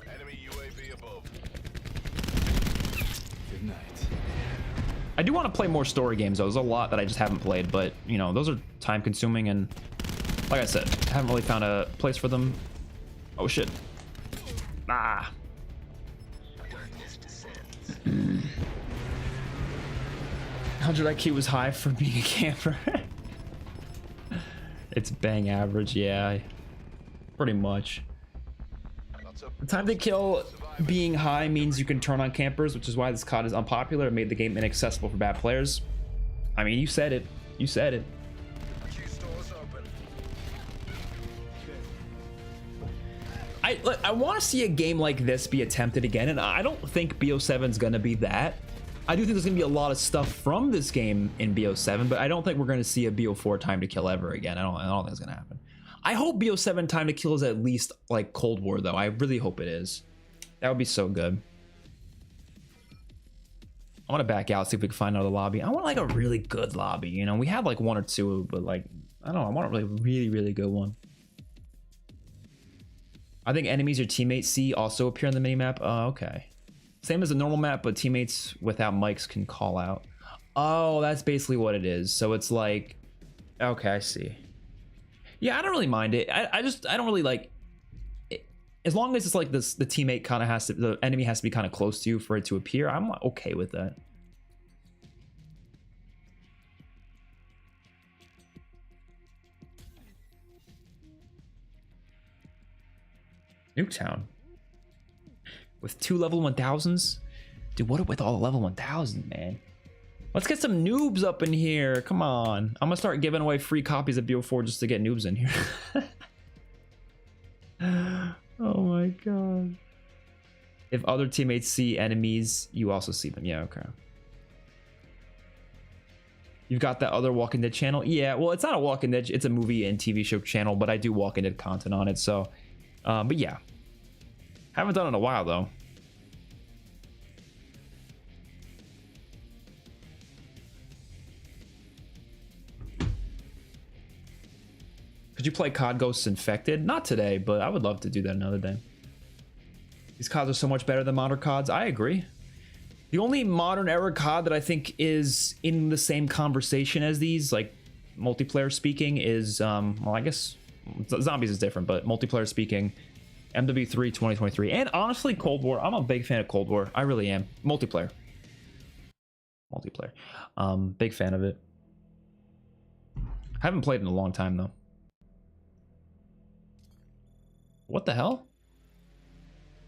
Enemy UAV above. Good night. I do want to play more story games though. There's a lot that I just haven't played, but you know, those are time consuming and like I said, I haven't really found a place for them. Oh shit. Ah. 100 IQ was high for being a camper. It's bang average, yeah. Pretty much. The time to kill being high means you can turn on campers, which is why this COD is unpopular. It made the game inaccessible for bad players. I mean, you said it. You said it. I want to see a game like this be attempted again, and I don't think BO7 is going to be that. I do think there's going to be a lot of stuff from this game in BO7, but I don't think we're going to see a BO4 time to kill ever again. I don't think it's going to happen. I hope BO7 time to kill is at least like Cold War, though. I really hope it is. That would be so good. I want to back out, see if we can find another lobby. I want like a really good lobby, you know. We had like one or two, but like I don't know. I want a really good one. I think enemies your teammates see also appear on the minimap. Oh, okay. Same as a normal map, but teammates without mics can call out. Oh, that's basically what it is. So it's like, okay, I see. Yeah, I don't really mind it. I don't really like it. As long as it's like this, the teammate kind of has to, the enemy has to be kind of close to you for it to appear. I'm okay with that. Nuketown with 2 level 1000s. Dude, what with all the level 1000, man? Let's get some noobs up in here. Come on. I'm gonna start giving away free copies of BO4 just to get noobs in here. Oh my god. If other teammates see enemies, you also see them. Yeah, okay. You've got that other Walking Dead channel? Yeah, well, it's not a Walking Dead, it's a movie and TV show channel, but I do Walking Dead content on it, so but yeah, haven't done it in a while though. Could you play COD Ghosts Infected? Not today, but I would love to do that another day. These CODs are so much better than modern CODs. I agree. The only modern era COD that I think is in the same conversation as these, like multiplayer speaking, is well, I guess Zombies is different, but multiplayer speaking, MW3 2023, and honestly Cold War. I'm a big fan of Cold War. I really am. Multiplayer, big fan of it. Haven't played in a long time though. What the hell?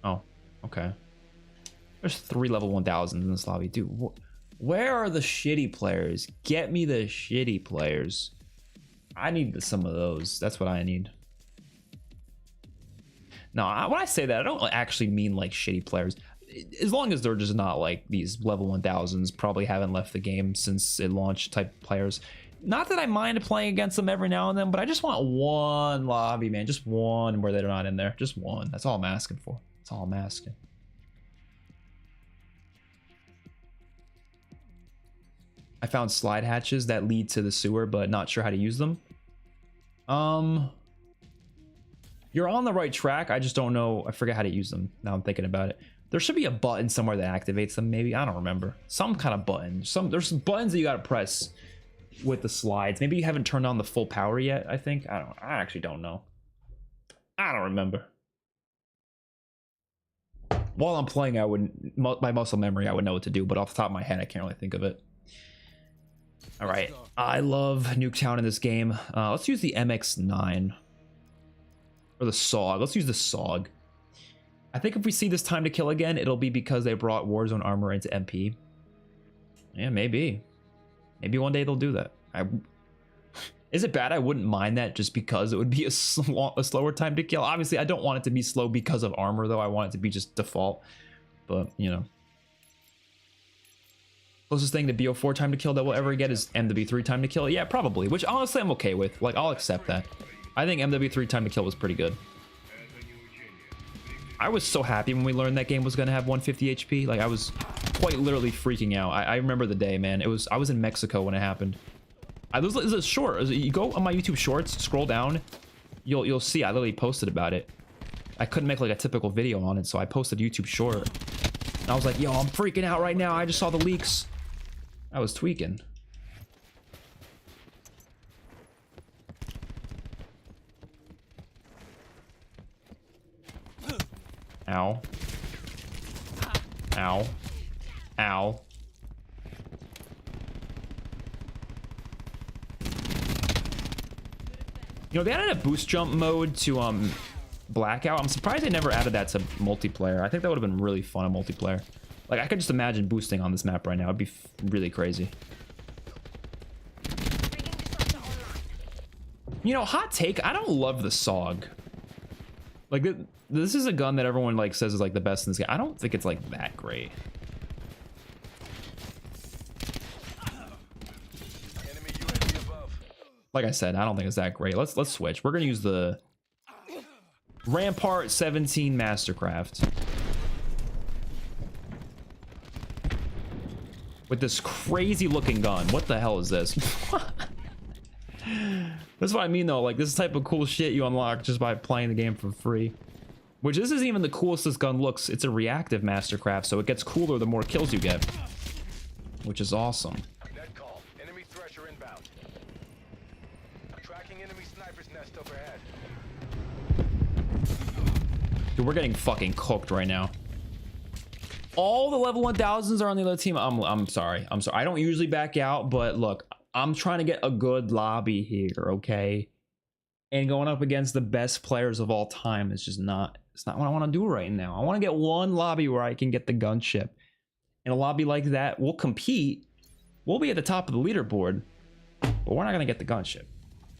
Oh, okay. There's 3 level 1000s in this lobby, dude. Where are the shitty players? Get me the shitty players. I need some of those. That's what I need. No, when I say that, I don't actually mean like shitty players. As long as they're just not like these level 1000s, probably haven't left the game since it launched type players. Not that I mind playing against them every now and then, but I just want one lobby, man. Just one where they're not in there. Just one. That's all I'm asking for. That's all I'm asking. I found slide hatches that lead to the sewer, but not sure how to use them. You're on the right track. I just don't know. I forget how to use them. Now I'm thinking about it. There should be a button somewhere that activates them. Maybe, I don't remember. Some kind of button. There's some buttons that you gotta press with the slides. Maybe you haven't turned on the full power yet. I think. I actually don't know. I don't remember. While I'm playing, I would, by muscle memory, I would know what to do, but off the top of my head, I can't really think of it. All right, I love Nuketown in this game. Let's use the MX9 or the SOG. Let's use the SOG. I think if we see this time to kill again, it'll be because they brought Warzone armor into MP. Yeah, maybe. Maybe one day they'll do that. Is it bad? I wouldn't mind that just because it would be a slower time to kill. Obviously, I don't want it to be slow because of armor, though. I want it to be just default. But, you know. Closest thing to BO4 time to kill that we'll ever get is MW3 time to kill. Yeah, probably. Which, honestly, I'm okay with. Like, I'll accept that. I think MW3 time to kill was pretty good. I was so happy when we learned that game was going to have 150 HP. Like, I was quite literally freaking out. I remember the day, man. I was in Mexico when it happened. This is a short. You go on my YouTube Shorts, scroll down, you'll see I literally posted about it. I couldn't make like a typical video on it, so I posted a YouTube Short. And I was like, yo, I'm freaking out right now. I just saw the leaks. I was tweaking. Ow. Ow. Ow. You know, they added a boost jump mode to Blackout. I'm surprised they never added that to multiplayer. I think that would have been really fun in multiplayer. Like, I could just imagine boosting on this map right now. It'd be really crazy. You know, hot take, I don't love the SOG. Like, this is a gun that everyone like says is like the best in this game. I don't think it's like that great. Like I said, I don't think it's that great. Let's switch. We're gonna use the Rampart 17 Mastercraft. with this crazy looking gun. What the hell is this? That's what I mean though, like this type of cool shit you unlock just by playing the game for free. Which this isn't even the coolest this gun looks. It's a reactive mastercraft, so it gets cooler the more kills you get. Which is awesome. Net call. Enemy thresher inbound. Tracking enemy sniper's nest overhead. Dude, we're getting fucking cooked right now. All the level 1000s are on the other team. I'm sorry. I'm sorry. I don't usually back out, but look, I'm trying to get a good lobby here, okay? And going up against the best players of all time is just not, it's not what I want to do right now. I want to get one lobby where I can get the gunship. In a lobby like that, we'll compete. We'll be at the top of the leaderboard, but we're not going to get the gunship.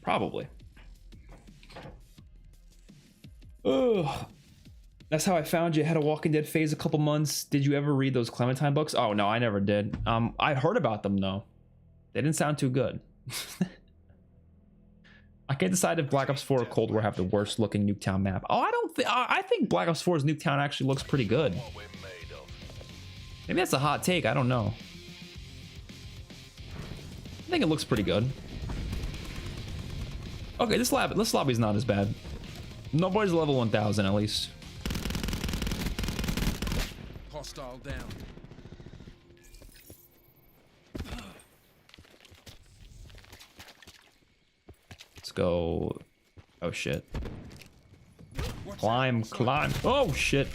Probably. Ugh. That's how I found you. Had a Walking Dead phase a couple months. Did you ever read those Clementine books? Oh, no, I never did. I heard about them, though. They didn't sound too good. I can't decide if Black Ops 4 or Cold War have the worst looking Nuketown map. Oh, I think Black Ops 4's Nuketown actually looks pretty good. Maybe that's a hot take. I don't know. I think it looks pretty good. Okay, this lobby's not as bad. Nobody's level 1000 at least. Hostile down. Let's go. Oh shit. Climb. Oh shit.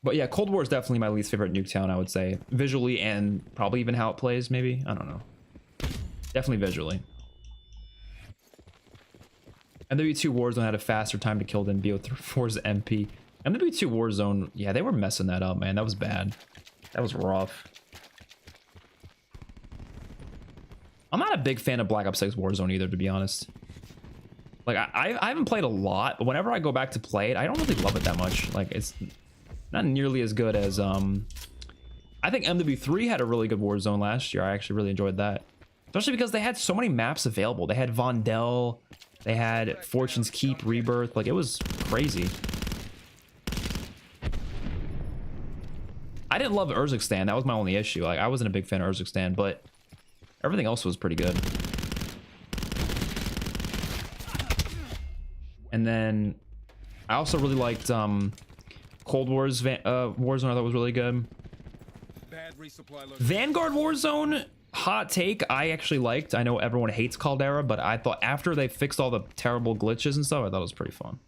But yeah, Cold War is definitely my least favorite Nuketown, I would say. Visually and probably even how it plays, maybe. I don't know. Definitely visually. MW2 Warzone had a faster time to kill than BO4's MP. MW2 Warzone, yeah, they were messing that up, man. That was bad. That was rough. I'm not a big fan of Black Ops 6 Warzone either, to be honest. Like, I haven't played a lot, but whenever I go back to play it, I don't really love it that much. Like, it's not nearly as good as, I think MW3 had a really good Warzone last year. I actually really enjoyed that. Especially because they had so many maps available. They had Vondel, they had Fortune's Keep, Rebirth. Like, it was crazy. I didn't love Urzikstan. That was my only issue. Like, I wasn't a big fan of Urzikstan, but everything else was pretty good. And then I also really liked Cold War's Warzone. I thought was really good. Vanguard Warzone, hot take, I actually liked. I know everyone hates Caldera, but I thought after they fixed all the terrible glitches and stuff, I thought it was pretty fun.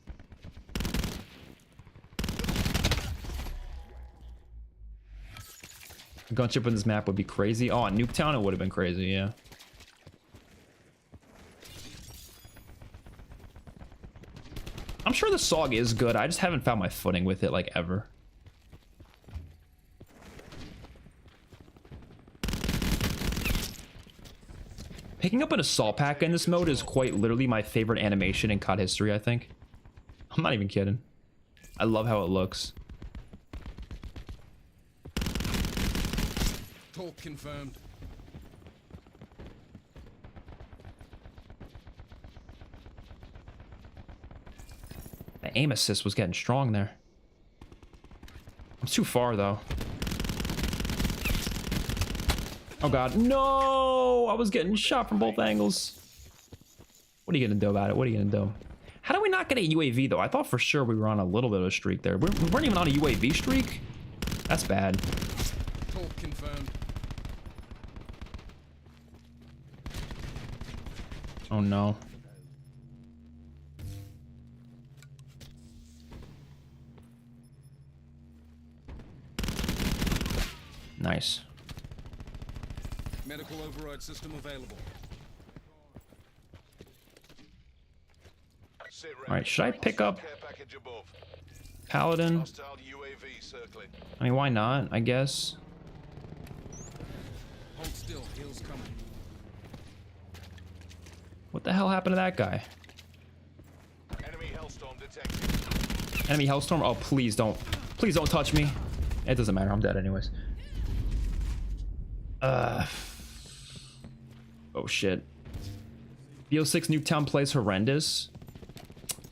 A gunship in this map would be crazy. Oh, on Nuketown, it would have been crazy, yeah. I'm sure the SOG is good. I just haven't found my footing with it, like, ever. Picking up an assault pack in this mode is quite literally my favorite animation in COD history, I think. I'm not even kidding. I love how it looks. Talk confirmed. The aim assist was getting strong there. I'm too far, though. Oh, God. No! I was getting shot from both angles. What are you going to do about it? What are you going to do? How do we not get a UAV, though? I thought for sure we were on a little bit of a streak there. We weren't even on a UAV streak? That's bad. Talk confirmed. Oh, no. Nice. Medical override system available. All right, should I pick up Paladin? I mean, why not? I guess. Hold still, heals coming. What the hell happened to that guy? Enemy Hellstorm detected. Enemy Hellstorm? Oh, please don't touch me. It doesn't matter. I'm dead anyways. Oh shit. BO6 Nuketown plays horrendous.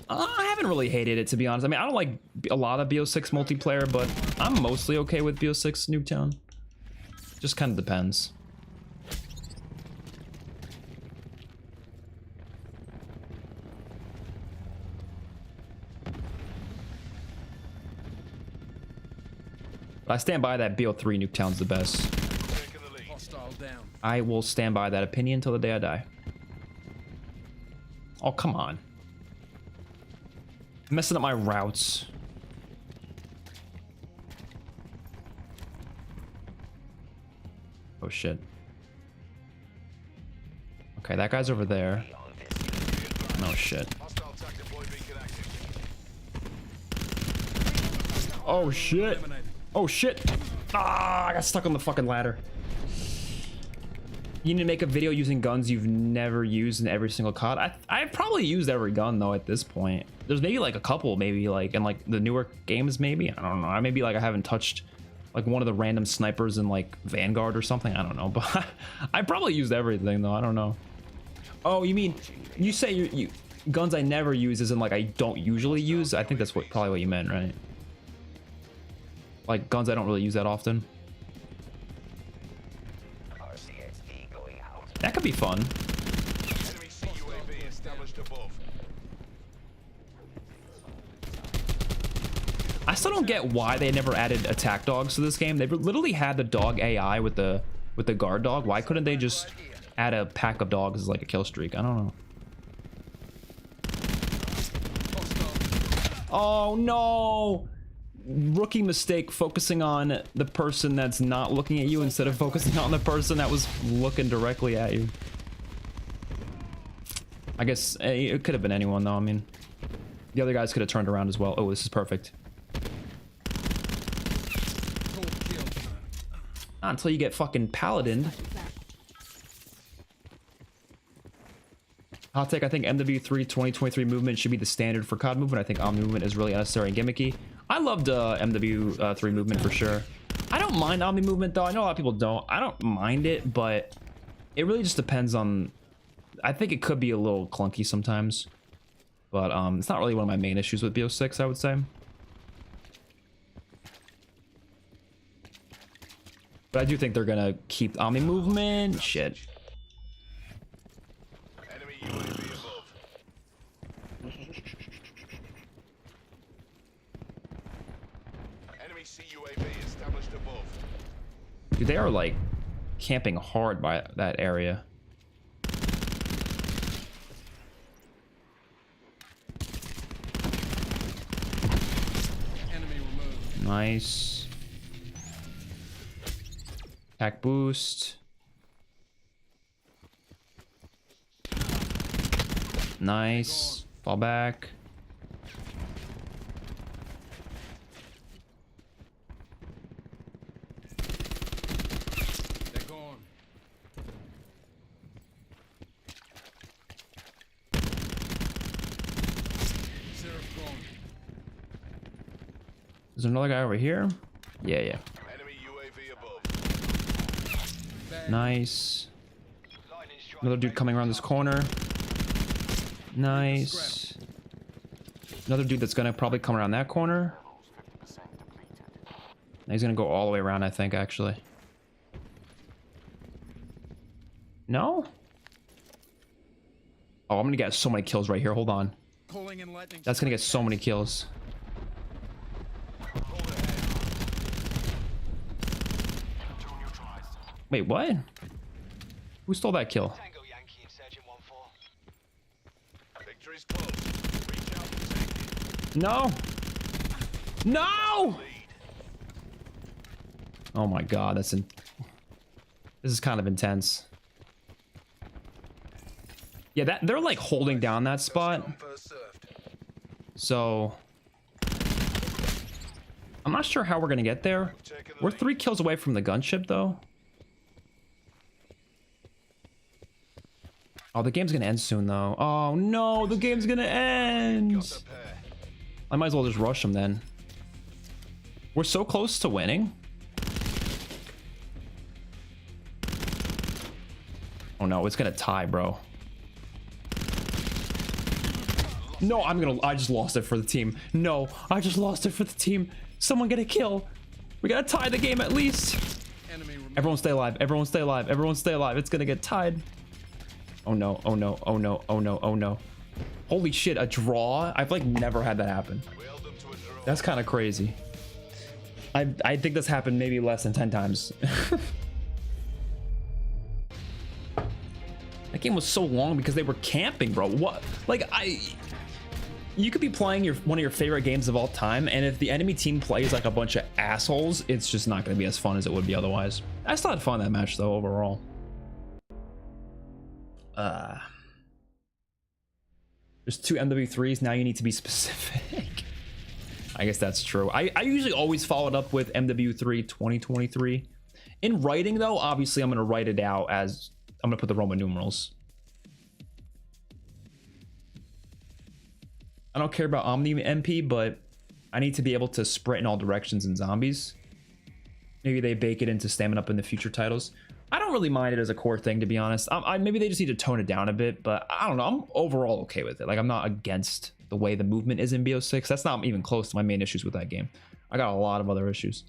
I haven't really hated it, to be honest. I mean, I don't like a lot of BO6 multiplayer, but I'm mostly okay with BO6 Nuketown. Just kind of depends. But I stand by that BO3 Nuketown's the best. Taking the lead. Hostile down. I will stand by that opinion until the day I die. Oh, come on. Messing up my routes. Oh shit. Okay, that guy's over there. No shit. Hostile attack deploy beacon active. Oh shit. Oh shit. Ah, I got stuck on the fucking ladder. You need to make a video using guns you've never used in every single COD. I've probably used every gun though at this point. There's maybe like a couple, maybe like in like the newer games, maybe. I don't know. Maybe like I haven't touched like one of the random snipers in like Vanguard or something. I don't know, but I probably used everything though. I don't know. Oh, you mean you say you guns I never use is in like I don't usually use? I think that's probably what you meant, right? Like guns I don't really use that often. That could be fun. Enemy CUAV established above. I still don't get why they never added attack dogs to this game. They literally had the dog AI with the guard dog. Why couldn't they just add a pack of dogs as like a kill streak? I don't know. Oh no! Rookie mistake, focusing on the person that's not looking at you instead of focusing on the person that was looking directly at you. I guess it could have been anyone though. I mean, the other guys could have turned around as well. Oh, this is perfect. Not until you get fucking paladined. Hot take, I think MW3 2023 movement should be the standard for COD movement. I think Omni movement is really unnecessary and gimmicky. I loved MW3 movement for sure. I don't mind Omni movement though. I know a lot of people don't. I don't mind it, but it really just depends on... I think it could be a little clunky sometimes. But it's not really one of my main issues with BO6, I would say. But I do think they're gonna keep Omni movement. Shit. Enemy UAV above. Enemy CUAV established above. Dude, they are like camping hard by that area. Enemy removed. Nice. Attack boost. Nice. Fall back. They're gone. Seraph gone. Is there another guy over here? Yeah. Enemy UAV above. Nice. Another dude coming around this corner. Nice. Another dude that's gonna probably come around that corner. He's gonna go all the way around, I think, actually. No? Oh, I'm gonna get so many kills right here. Hold on. Calling in lightning. That's gonna get so many kills. Wait, what? Who stole that kill? Tango Yankee Insurgent 1-4. Victory's close. Reach out and take it. No! No! Lead. Oh my god, this is kind of intense. Yeah, that they're like holding down that spot. First served. So I'm not sure how we're gonna get there. We're 3 kills away from the gunship though. Oh, the game's gonna end soon though. Oh no, the game's gonna end. Got a pair. I might as well just rush them then. We're so close to winning. Oh no, it's gonna tie, bro. No, I just lost it for the team. No, I just lost it for the team. Someone get a kill. We gotta tie the game at least. Enemy removed. Everyone stay alive. Everyone stay alive. Everyone stay alive. It's gonna get tied. Oh no. Oh no. Oh no. Oh no. Oh no. Holy shit, a draw? I've like never had that happen. That's kind of crazy. I think this happened maybe less than 10 times. That game was so long because they were camping, bro. What? Like, you could be playing one of your favorite games of all time, and if the enemy team plays like a bunch of assholes, it's just not going to be as fun as it would be otherwise. I still had fun that match though overall. There's 2 MW3s, now you need to be specific. I guess that's true. I usually always follow it up with MW3 2023. In writing though, obviously I'm going to write it out as, I'm going to put the Roman numerals. I don't care about Omni MP, but I need to be able to sprint in all directions in zombies. Maybe they bake it into stamina up in the future titles. I don't really mind it as a core thing, to be honest. Maybe they just need to tone it down a bit, but I don't know. I'm overall okay with it. Like, I'm not against the way the movement is in BO6. That's not even close to my main issues with that game. I got a lot of other issues.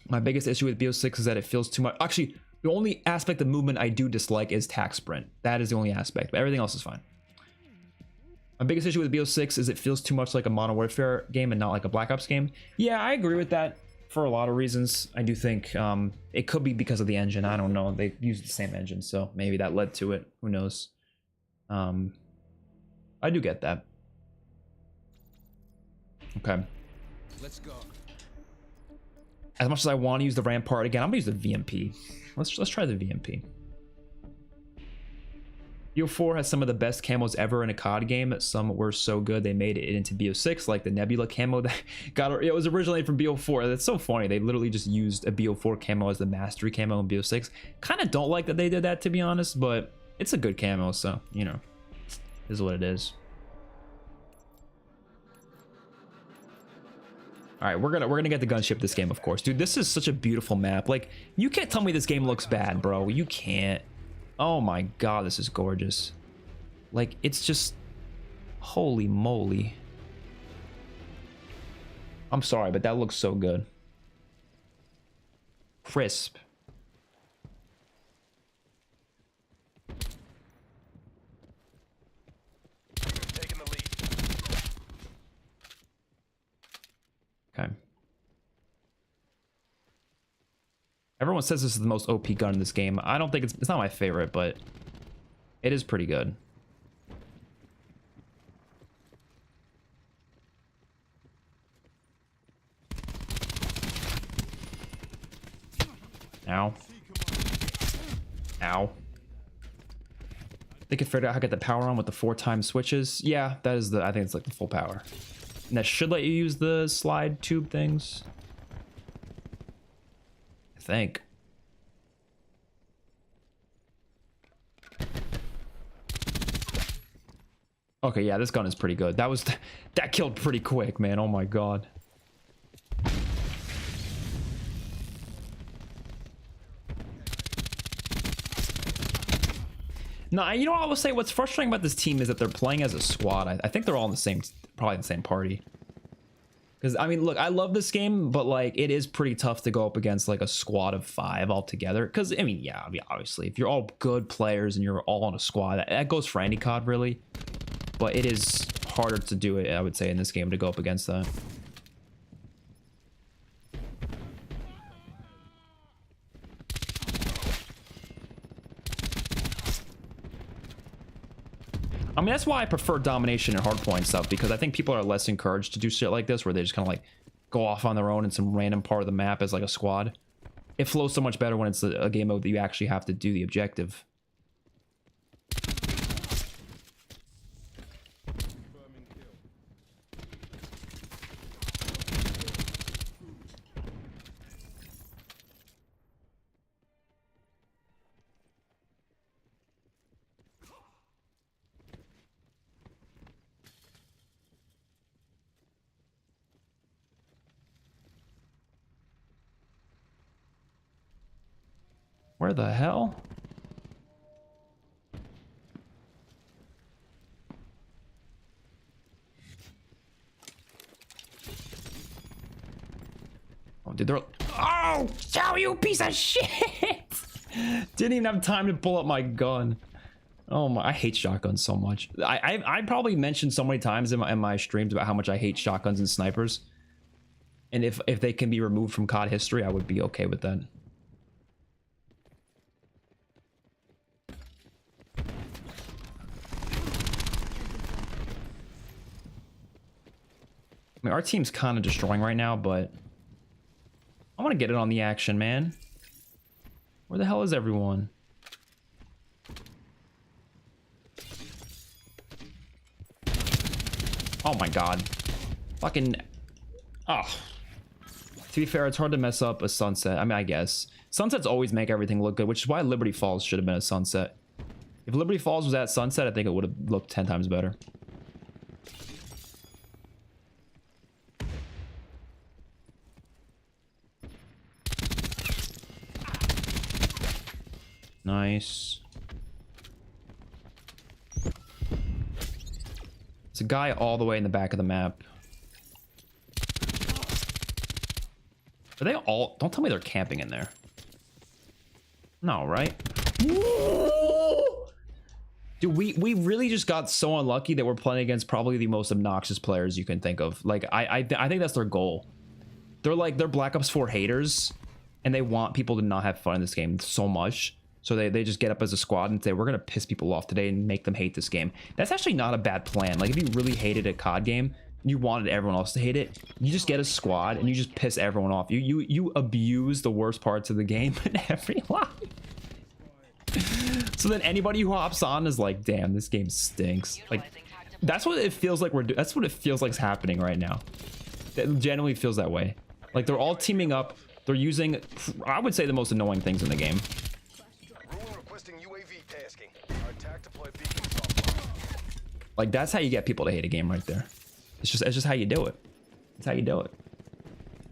My biggest issue with BO6 is that it feels too much. Actually, the only aspect of movement I do dislike is tac sprint. That is the only aspect, but everything else is fine. My biggest issue with BO6 is it feels too much like a Modern Warfare game and not like a Black Ops game. Yeah, I agree with that for a lot of reasons. I do think it could be because of the engine. I don't know. They used the same engine, so maybe that led to it. Who knows? I do get that. Okay. Let's go. As much as I want to use the Rampart again, I'm gonna use the VMP. Let's try the VMP. BO4 has some of the best camos ever in a COD game. Some were so good they made it into BO6, like the Nebula camo that it was originally from BO4. That's so funny. They literally just used a BO4 camo as the mastery camo in BO6. Kind of don't like that they did that, to be honest, but it's a good camo, so you know, is what it is. All right, we're gonna get the gunship this game, of course, dude. This is such a beautiful map. Like, you can't tell me this game looks bad, bro. You can't. Oh my god, this is gorgeous. Like, it's just, holy moly. I'm sorry, but that looks so good. Crisp. Taking the lead. Okay. Everyone says this is the most OP gun in this game. I don't think it's not my favorite, but it is pretty good. Ow. Ow. They can figure out how to get the power on with the 4x switches. Yeah, that is I think it's like the full power. And that should let you use the slide tube things. I think. Okay, yeah, this gun is pretty good. That killed pretty quick, man. Oh my god. No, you know what I will say? What's frustrating about this team is that they're playing as a squad. I think they're all in the same, probably in the same party. Because, I mean, look, I love this game, but, like, it is pretty tough to go up against, like, a squad of 5 altogether. Because, I mean, yeah, obviously, if you're all good players and you're all on a squad, that goes for any COD, really. But it is harder to do it, I would say, in this game to go up against that. I mean, that's why I prefer domination and hardpoint stuff, because I think people are less encouraged to do shit like this, where they just kind of like go off on their own in some random part of the map as like a squad. It flows so much better when it's a game mode that you actually have to do the objective. Where the hell? Oh, dude, they're... Oh, Chow, you piece of shit! Didn't even have time to pull up my gun. Oh my, I hate shotguns so much. I probably mentioned so many times in my streams about how much I hate shotguns and snipers. And if they can be removed from COD history, I would be okay with that. I mean, our team's kind of destroying right now, but I want to get it on the action, man. Where the hell is everyone? Oh my god. Fucking... Oh. To be fair, it's hard to mess up a sunset. I mean, I guess. Sunsets always make everything look good, which is why Liberty Falls should have been a sunset. If Liberty Falls was at sunset, I think it would have looked 10 times better. Nice. There's a guy all the way in the back of the map. Are they all... Don't tell me they're camping in there. No, right? Dude, we really just got so unlucky that we're playing against probably the most obnoxious players you can think of. Like, I think that's their goal. They're Black Ops 4 haters, and they want people to not have fun in this game so much. So they just get up as a squad and say, we're going to piss people off today and make them hate this game. That's actually not a bad plan. Like, if you really hated a COD game, you wanted everyone else to hate it, you just get a squad and you just piss everyone off. You abuse the worst parts of the game in every life. So then anybody who hops on is like, damn, this game stinks. Like, that's what it feels like that's what it feels like is happening right now. It genuinely feels that way. Like, they're all teaming up. They're using, I would say, the most annoying things in the game. Like, that's how you get people to hate a game right there. It's just how you do it. It's how you do it.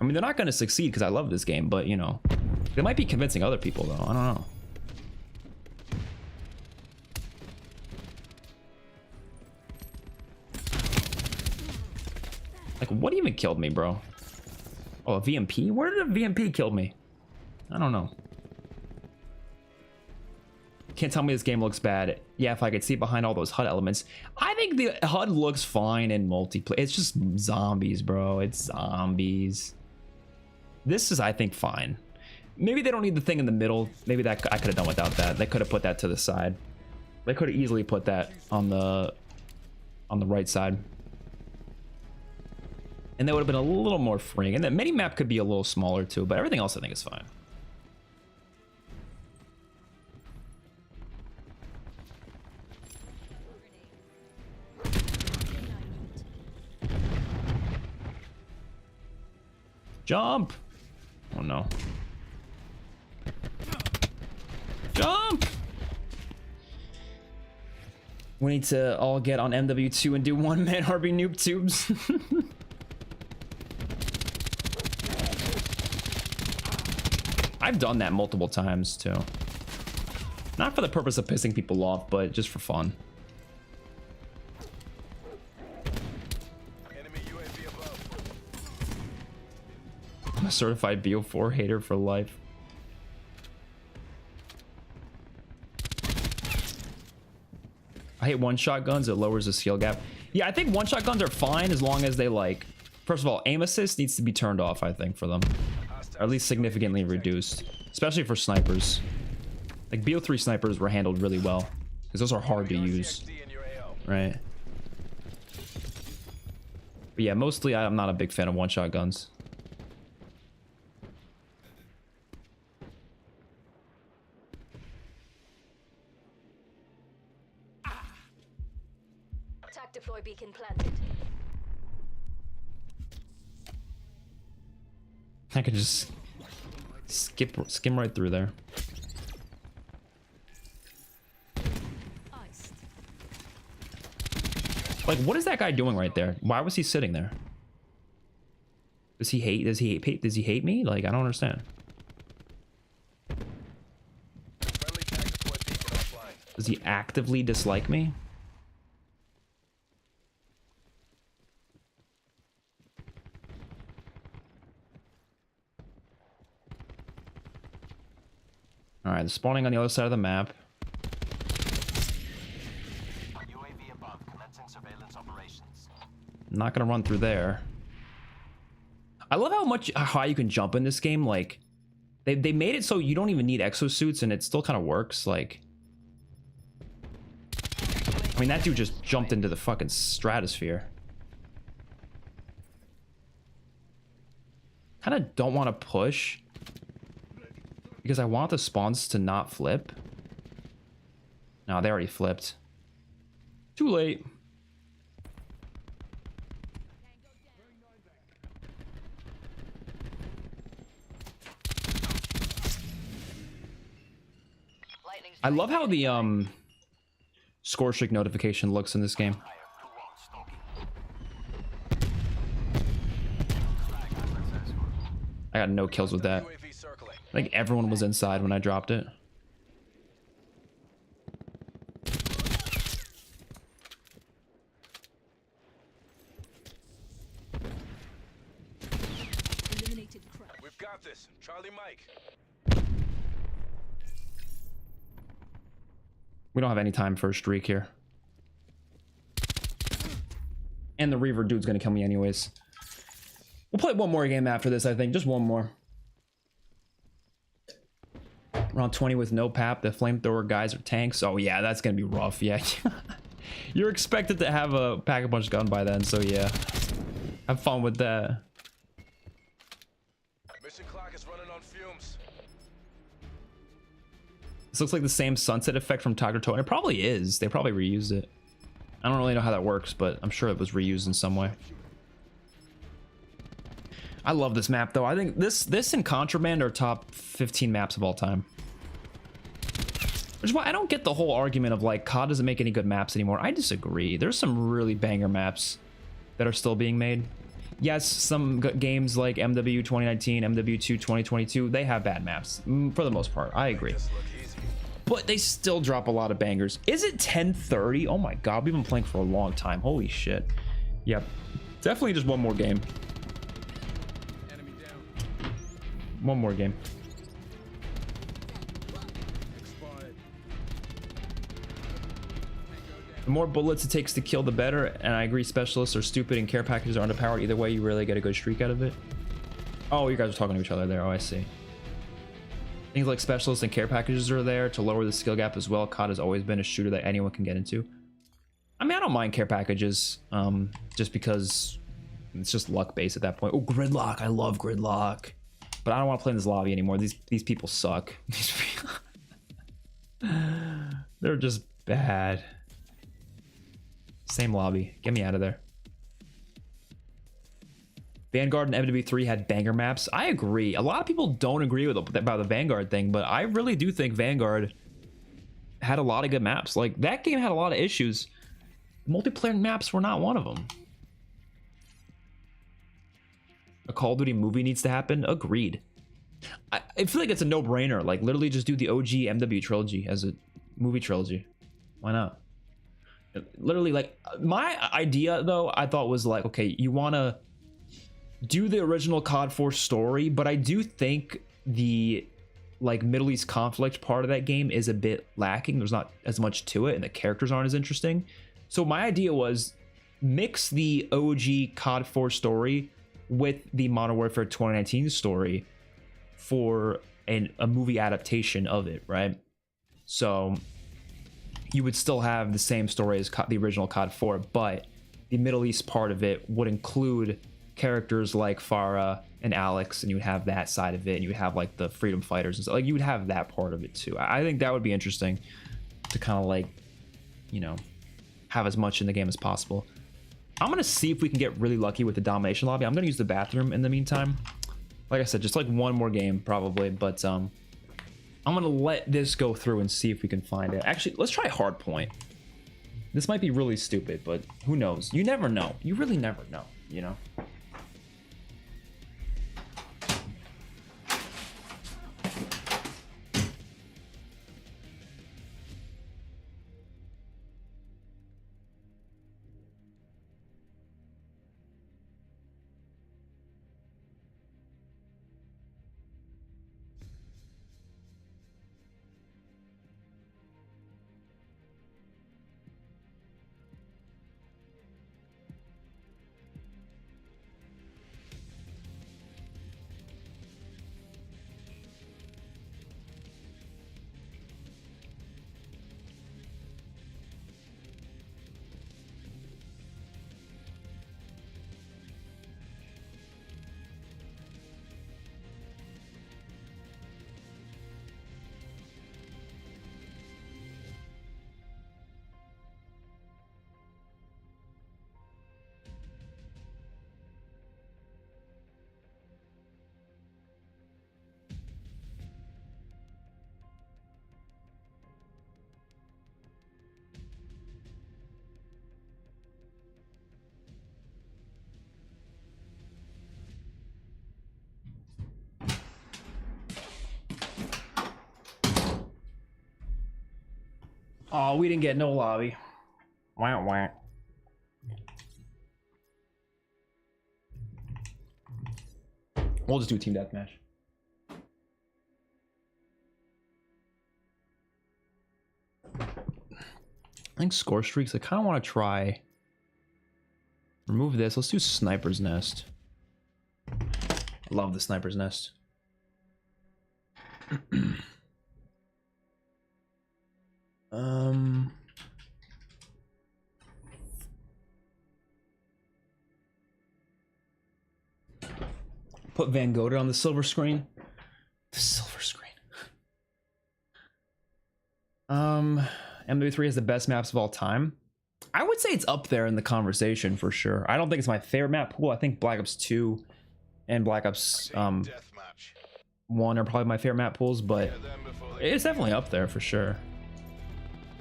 I mean, they're not going to succeed because I love this game, but, you know, they might be convincing other people, though. I don't know. Like, what even killed me, bro? Oh, a VMP? Where did a VMP kill me? I don't know. Can't tell me this game looks bad. Yeah, if I could see behind all those HUD elements. I think the HUD looks fine in multiplayer. It's just zombies, bro. It's zombies. This is, I think, fine. Maybe they don't need the thing in the middle. Maybe that I could have done without that. They could have put that to the side. They could have easily put that on the right side. And that would have been a little more freeing. And the mini-map could be a little smaller too, but everything else I think is fine. Jump! Oh no. Jump! We need to all get on MW2 and do one-man RB noob tubes. I've done that multiple times too. Not for the purpose of pissing people off, but just for fun. I'm a certified BO4 hater for life. I hate one-shot guns. It lowers the skill gap. Yeah, I think one-shot guns are fine as long as they, like... First of all, aim assist needs to be turned off, I think, for them. Or at least significantly reduced. Especially for snipers. Like, BO3 snipers were handled really well. Because those are hard to use. Right? But yeah, mostly I'm not a big fan of one-shot guns. Attack deploy beacon planted. I could just skim right through there. Iced. Like, what is that guy doing right there? Why was he sitting there? Does he hate me? Like, I don't understand. Does he actively dislike me? All right, spawning on the other side of the map. UAV above, commencing surveillance operations. Not gonna run through there. I love how high you can jump in this game. Like, they made it so you don't even need exosuits, and it still kind of works. Like, I mean, that dude just jumped into the fucking stratosphere. Kind of don't want to push because I want the spawns to not flip. No, they already flipped. Too late. I love how the score streak notification looks in this game. I got no kills with that. UAV circling. I think everyone was inside when I dropped it. Eliminated crap. We've got this. Charlie Mike. We don't have any time for a streak here. And the Reaver dude's gonna kill me anyways. We'll play one more game after this, I think. Just one more. Round 20 with no pap. The flamethrower guys are tanks. Oh yeah, that's gonna be rough. Yeah. You're expected to have a pack-a-punch gun by then, so yeah. Have fun with that. Mission clock is running on fumes. This looks like the same sunset effect from Tiger Toe, and it probably is. They probably reused it. I don't really know how that works, but I'm sure it was reused in some way. I love this map, though. I think this and Contraband are top 15 maps of all time. Which is why I don't get the whole argument of like COD doesn't make any good maps anymore. I disagree. There's some really banger maps that are still being made. Yes, some games like MW 2019, MW2 2022, they have bad maps for the most part. I agree. Just look easy. But they still drop a lot of bangers. Is it 10:30? Oh my god, we've been playing for a long time. Holy shit. Yep. Definitely just one more game. Enemy down. One more game. Expired. The more bullets it takes to kill, the better. And I agree, specialists are stupid and care packages are underpowered. Either way, you really get a good streak out of it. Oh, you guys are talking to each other there. Oh, I see. Things like specialists and care packages are there to lower the skill gap as well. COD has always been a shooter that anyone can get into. I mean, I don't mind care packages, just because it's just luck based at that point. Oh, gridlock! I love gridlock, but I don't want to play in this lobby anymore. These people suck. They're just bad. Same lobby. Get me out of there. Vanguard and MW3 had banger maps. I agree. A lot of people don't agree with about the Vanguard thing, but I really do think Vanguard had a lot of good maps. Like, that game had a lot of issues. Multiplayer maps were not one of them. A Call of Duty movie needs to happen. Agreed. I feel like it's a no-brainer. Like, literally just do the OG MW trilogy as a movie trilogy. Why not? Literally, like, my idea, though, I thought was like, okay, you want to do the original COD 4 story, but I do think the like Middle East conflict part of that game is a bit lacking. There's not as much to it, and the characters aren't as interesting. So my idea was mix the OG COD 4 story with the Modern Warfare 2019 story for a movie adaptation of it, right? So you would still have the same story as the original COD 4, but the Middle East part of it would include characters like Farah and Alex, and you would have that side of it, and you would have like the freedom fighters and stuff. Like, you would have that part of it too. I think that would be interesting to kind of like, you know, have as much in the game as possible. I'm gonna see if we can get really lucky with the domination lobby. I'm gonna use the bathroom in the meantime. Like I said, just like one more game probably, but I'm gonna let this go through and see if we can find it. Actually, let's try hardpoint. This might be really stupid, but who knows? You never know. You really never know, you know? Oh, we didn't get no lobby. Wah wah. We'll just do a team deathmatch. I think score streaks. I kind of want to try. Remove this. Let's do Sniper's Nest. I love the Sniper's Nest. Put Van Gogh on the silver screen. The silver screen. MW3 has the best maps of all time. I would say it's up there in the conversation for sure. I don't think it's my favorite map pool. I think Black Ops 2 and Black Ops 1 are probably my favorite map pools, but it's definitely up there for sure.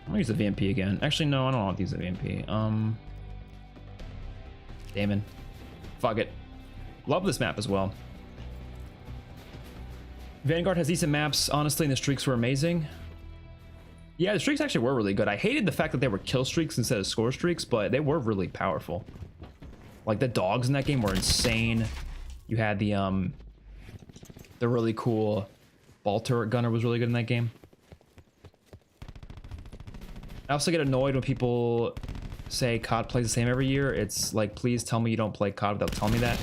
I'm gonna use the VMP again. Actually, no, I don't want to use the VMP. Damon. Fuck it. Love this map as well. Vanguard has decent maps, honestly, and the streaks were amazing. Yeah, the streaks actually were really good. I hated the fact that they were kill streaks instead of score streaks, but they were really powerful. Like, the dogs in that game were insane. You had the really cool ball turret gunner was really good in that game. I also get annoyed when people say COD plays the same every year. It's like, please tell me you don't play COD without telling me that.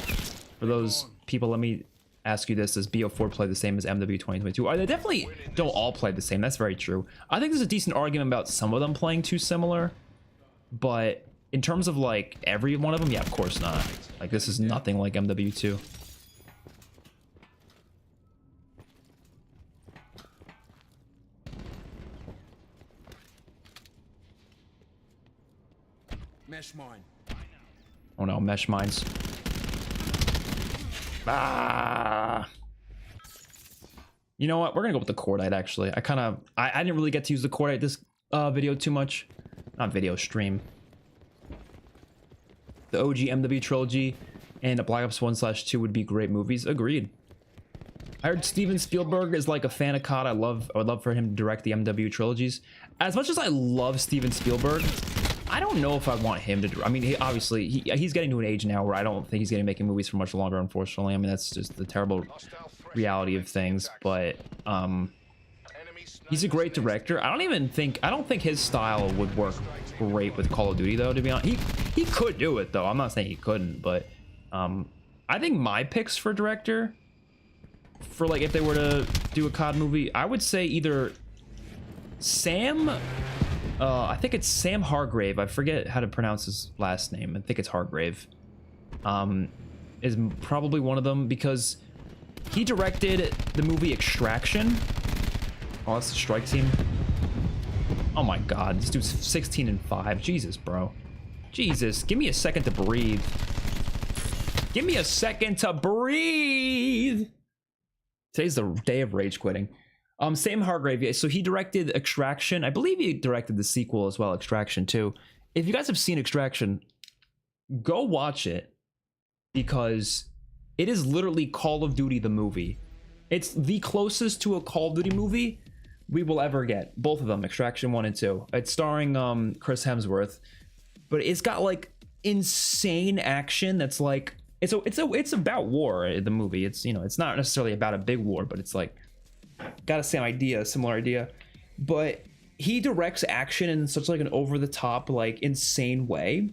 For those people, let me ask you this: does BO4 play the same as MW 2022? They definitely don't all play the same. That's very true. I think there's a decent argument about some of them playing too similar, but in terms of like every one of them, yeah, of course not. Like, this is nothing like MW2. Mesh mine. Oh no, mesh mines. Ah. You know what? We're gonna go with the cordite. Actually, I didn't really get to use the cordite this video too much. Not video, stream. The OG MW trilogy and a Black Ops 1/2 would be great movies. Agreed. I heard Steven Spielberg is like a fan of COD. I would love for him to direct the MW trilogies. As much as I love Steven Spielberg, I don't know if I want him to. I mean, he's getting to an age now where I don't think he's going to be making movies for much longer, unfortunately. I mean, that's just the terrible reality of things. But he's a great director. I don't think his style would work great with Call of Duty, though. To be honest, he could do it, though. I'm not saying he couldn't, but I think my picks for director, for like if they were to do a COD movie, I would say either Sam. I think it's Sam Hargrave. I forget how to pronounce his last name. I think it's Hargrave. Is probably one of them because he directed the movie Extraction. Oh, that's the strike team. Oh my god, this dude's 16-5. Jesus, bro. Jesus, give me a second to breathe. Give me a second to breathe. Today's the day of rage quitting. Sam Hargrave, yeah, so he directed Extraction. I believe he directed the sequel as well, Extraction 2. If you guys have seen Extraction, go watch it because it is literally Call of Duty the movie. It's the closest to a Call of Duty movie we will ever get. Both of them, Extraction 1 and 2. It's starring Chris Hemsworth, but it's got like insane action that's like it's about war, the movie. It's, you know, it's not necessarily about a big war, but it's like got a similar idea, but he directs action in such like an over-the-top, like insane way,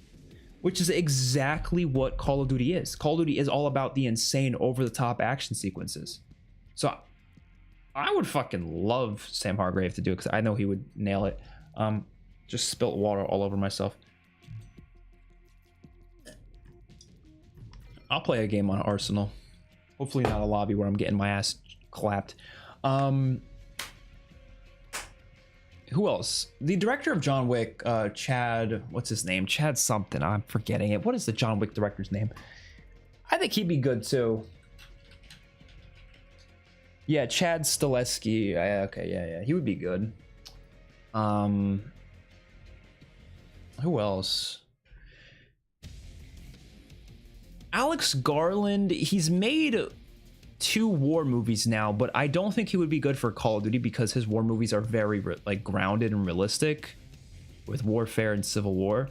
which is exactly what Call of Duty is. Call of Duty is all about the insane over-the-top action sequences. So I would fucking love Sam Hargrave to do it because I know he would nail it. Just spilt water all over myself. I'll play a game on Arsenal. Hopefully not a lobby where I'm getting my ass clapped. Who else? The director of John Wick, Chad, what's his name? Chad something, I'm forgetting it. What is the John Wick director's name? I think he'd be good too. Yeah, Chad Stileski. Okay, yeah, he would be good. Who else? Alex Garland, he's made 2 war movies now, but I don't think he would be good for Call of Duty because his war movies are very like grounded and realistic. with Warfare and Civil War,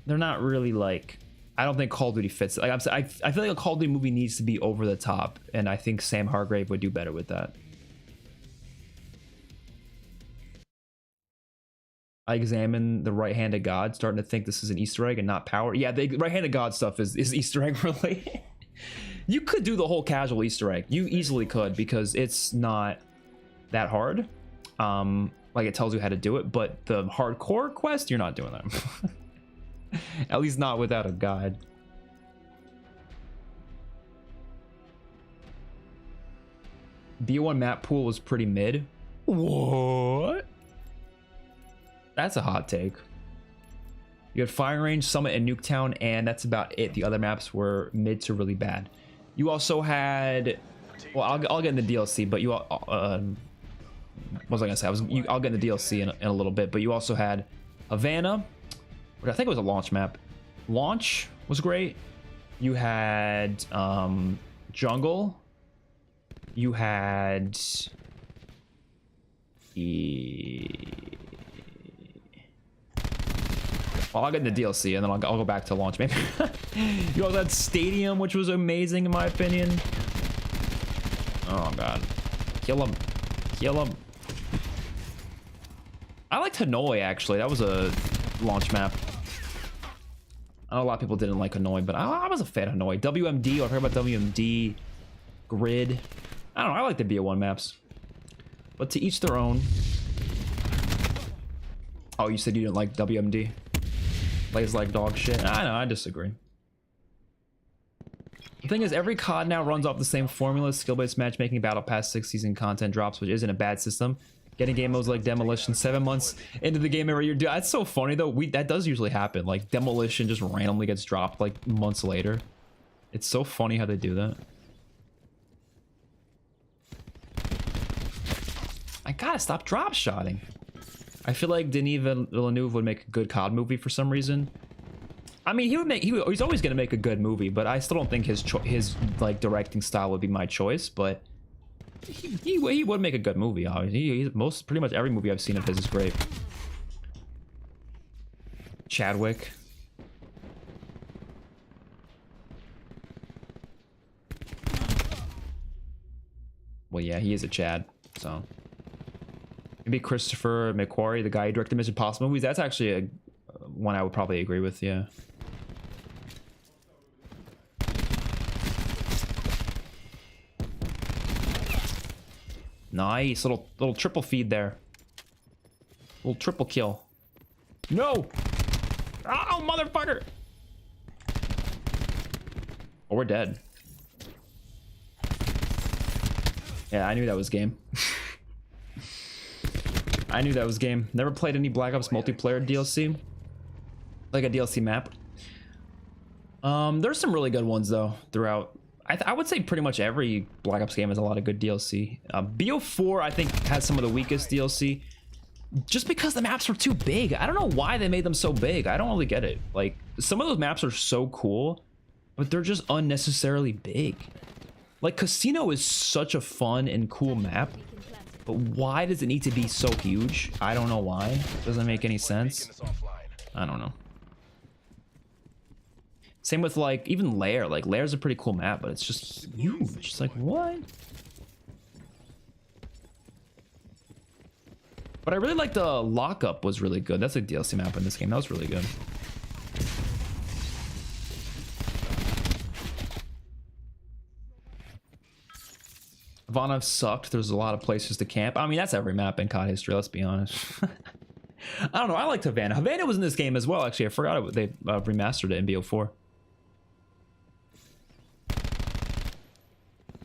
they're not really like, I don't think Call of Duty fits. Like I feel like a Call of Duty movie needs to be over the top, and I think Sam Hargrave would do better with that. I examine the right-handed God, starting to think this is an Easter egg and not power. Yeah, the right-handed God stuff is Easter egg related. You could do the whole casual Easter egg. You easily could, because it's not that hard. Like, it tells you how to do it, but the hardcore quest, you're not doing that. At least not without a guide. BO1 map pool was pretty mid. What? That's a hot take. You had Firing Range, Summit, and Nuketown, and that's about it. The other maps were mid to really bad. You also had, well, I'll get in the DLC, but you, what was I gonna say? I'll get in the DLC in a little bit, but you also had Havana, which I think it was a launch map. Launch was great. You had Jungle. You had well, I'll get in the DLC and then I'll go back to launch maybe. You also had Stadium, which was amazing in my opinion. Oh god. Kill him. Kill him. I liked Hanoi actually. That was a launch map. I know a lot of people didn't like Hanoi, but I was a fan of Hanoi. WMD, I've heard about WMD. Grid. I don't know, I like the BO1 maps. But to each their own. Oh, you said you didn't like WMD? Plays like dog shit. I know, I disagree. The thing is, every COD now runs off the same formula: skill-based matchmaking, battle pass, 6 season content drops, which isn't a bad system. Getting game modes like Demolition 7 months into the game every year. Dude, that's so funny though. That does usually happen. Like Demolition just randomly gets dropped like months later. It's so funny how they do that. I gotta stop drop shotting. I feel like Denis Villeneuve would make a good COD movie for some reason. I mean, he's always gonna make a good movie, but I still don't think his like directing style would be my choice. But he would make a good movie. Obviously, pretty much every movie I've seen of his is great. Chadwick. Well, yeah, he is a Chad, so. Maybe Christopher McQuarrie, the guy who directed Mission Impossible movies. That's actually a one I would probably agree with, yeah. Nice, little triple feed there. Little triple kill. No! Oh, motherfucker! Oh, we're dead. Yeah, I knew that was game. I knew that was game. Never played any Black Ops multiplayer DLC. Like a DLC map. There's some really good ones though throughout. I would say pretty much every Black Ops game has a lot of good DLC. BO4 I think has some of the weakest DLC. Just because the maps were too big. I don't know why they made them so big. I don't really get it. Like, some of those maps are so cool, but they're just unnecessarily big. Like, Casino is such a fun and cool map. But why does it need to be so huge? I don't know why. Doesn't make any sense. I don't know. Same with like even Lair. Like Lair's a pretty cool map, but it's just huge. It's like what? But I really like the Lockup was really good. That's a DLC map in this game. That was really good. Ivana sucked. There's a lot of places to camp. I mean, that's every map in COD history, let's be honest. I don't know. I liked Havana. Havana was in this game as well, actually. I forgot it. They remastered it in BO4.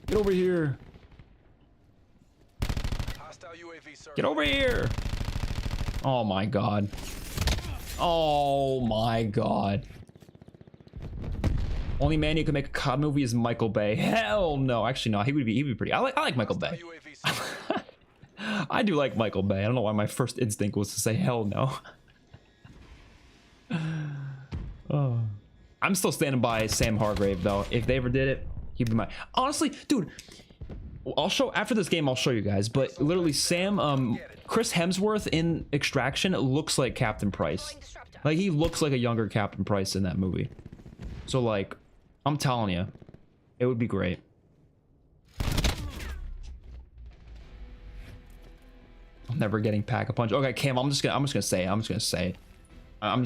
Get over here. Get over here. Oh my god. Oh my god. Only man who can make a COD movie is Michael Bay. Hell no. Actually, no. He'd be pretty. I like Michael Bay. I do like Michael Bay. I don't know why my first instinct was to say hell no. Oh. I'm still standing by Sam Hargrave though. If they ever did it, he'd be my. Honestly, dude, I'll show after this game. I'll show you guys. But literally, Chris Hemsworth in Extraction looks like Captain Price. Like he looks like a younger Captain Price in that movie. So like, I'm telling you, it would be great. I'm never getting Pack-a-Punch. Okay, Cam, I'm just gonna say it. I'm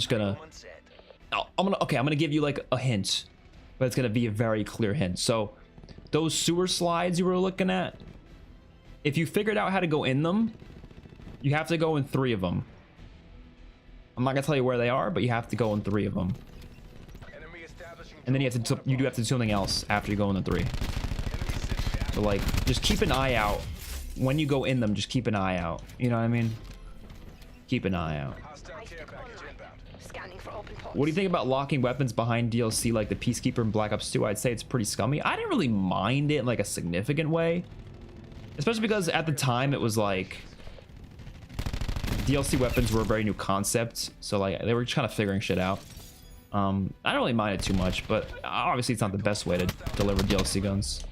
gonna give you like a hint, but it's gonna be a very clear hint. So those sewer slides you were looking at, if you figured out how to go in them, you have to go in 3 of them. I'm not gonna tell you where they are, but you have to go in 3 of them. And then you do have to do something else after you go in the 3. So like, just keep an eye out when you go in them. Just keep an eye out. You know what I mean? Keep an eye out. What do you think about locking weapons behind DLC like the Peacekeeper in Black Ops 2? I'd say it's pretty scummy. I didn't really mind it in like a significant way, especially because at the time it was like DLC weapons were a very new concept, so like they were just kind of figuring shit out. I don't really mind it too much, but obviously it's not the best way to deliver DLC guns.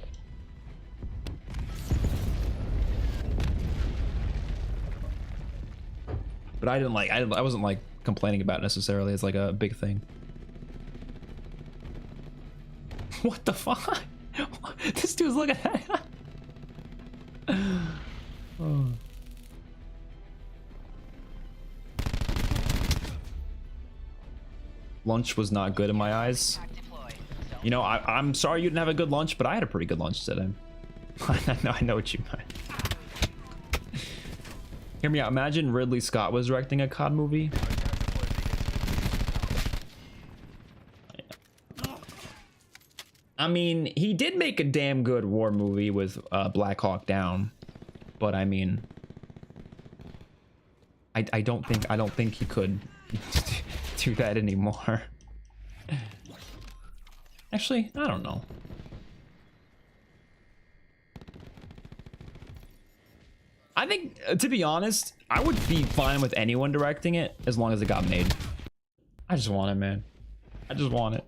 But I wasn't like complaining about it necessarily as like a big thing. What the fuck? This dude's looking at it. Oh. Lunch was not good in my eyes. You know, I'm sorry you didn't have a good lunch, but I had a pretty good lunch today. I know what you meant. Hear me out. Imagine Ridley Scott was directing a COD movie. I mean, he did make a damn good war movie with Black Hawk Down, but I mean, I don't think he could do that anymore. Actually, I don't know. I think, to be honest, I would be fine with anyone directing it as long as it got made. I just want it, man. I just want it.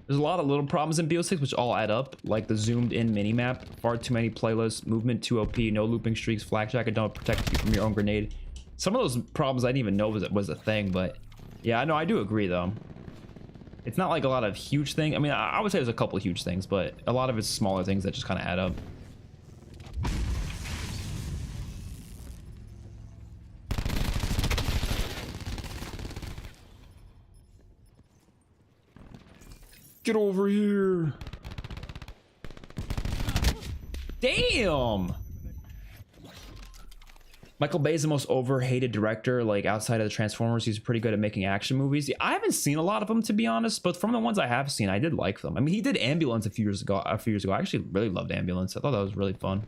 There's a lot of little problems in BO6 which all add up, like the zoomed in minimap, far too many playlists, movement too OP, no looping streaks, flak jacket don't protect you from your own grenade. Some of those problems I didn't even know was a thing, but yeah, I know, I do agree though. It's not like a lot of huge things. I mean, I would say there's a couple of huge things, but a lot of it's smaller things that just kind of add up. Get over here. Damn. Michael Bay is the most overhated director, like outside of the Transformers. He's pretty good at making action movies. I haven't seen a lot of them, to be honest, but from the ones I have seen, I did like them. I mean, he did Ambulance a few years ago. I actually really loved Ambulance. I thought that was really fun.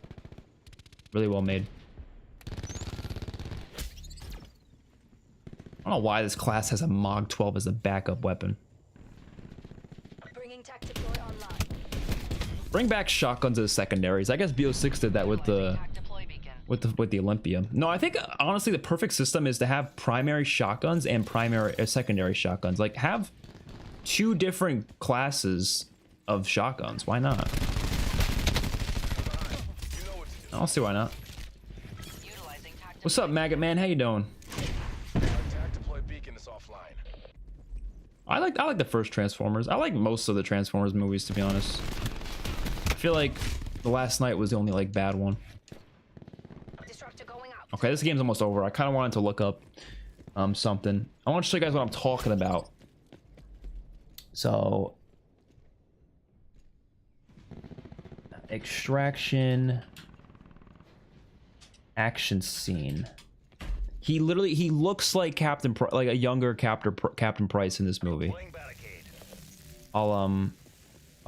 Really well made. I don't know why this class has a MOG 12 as a backup weapon. Bringing tactic deploy online. Bring back shotguns as secondaries. I guess BO6 did that with the Olympia. No, I think honestly the perfect system is to have primary shotguns and secondary shotguns. Like have 2 different classes of shotguns. Why not? I'll see why not. What's up, Maggot Man? How you doing? I like the first Transformers. I like most of the Transformers movies, to be honest. I feel like The Last Night was the only like bad one. Okay, this game's almost over. I kind of wanted to look up something. I want to show you guys what I'm talking about. So, Extraction action scene. He looks like like a younger Captain Price in this movie. I'll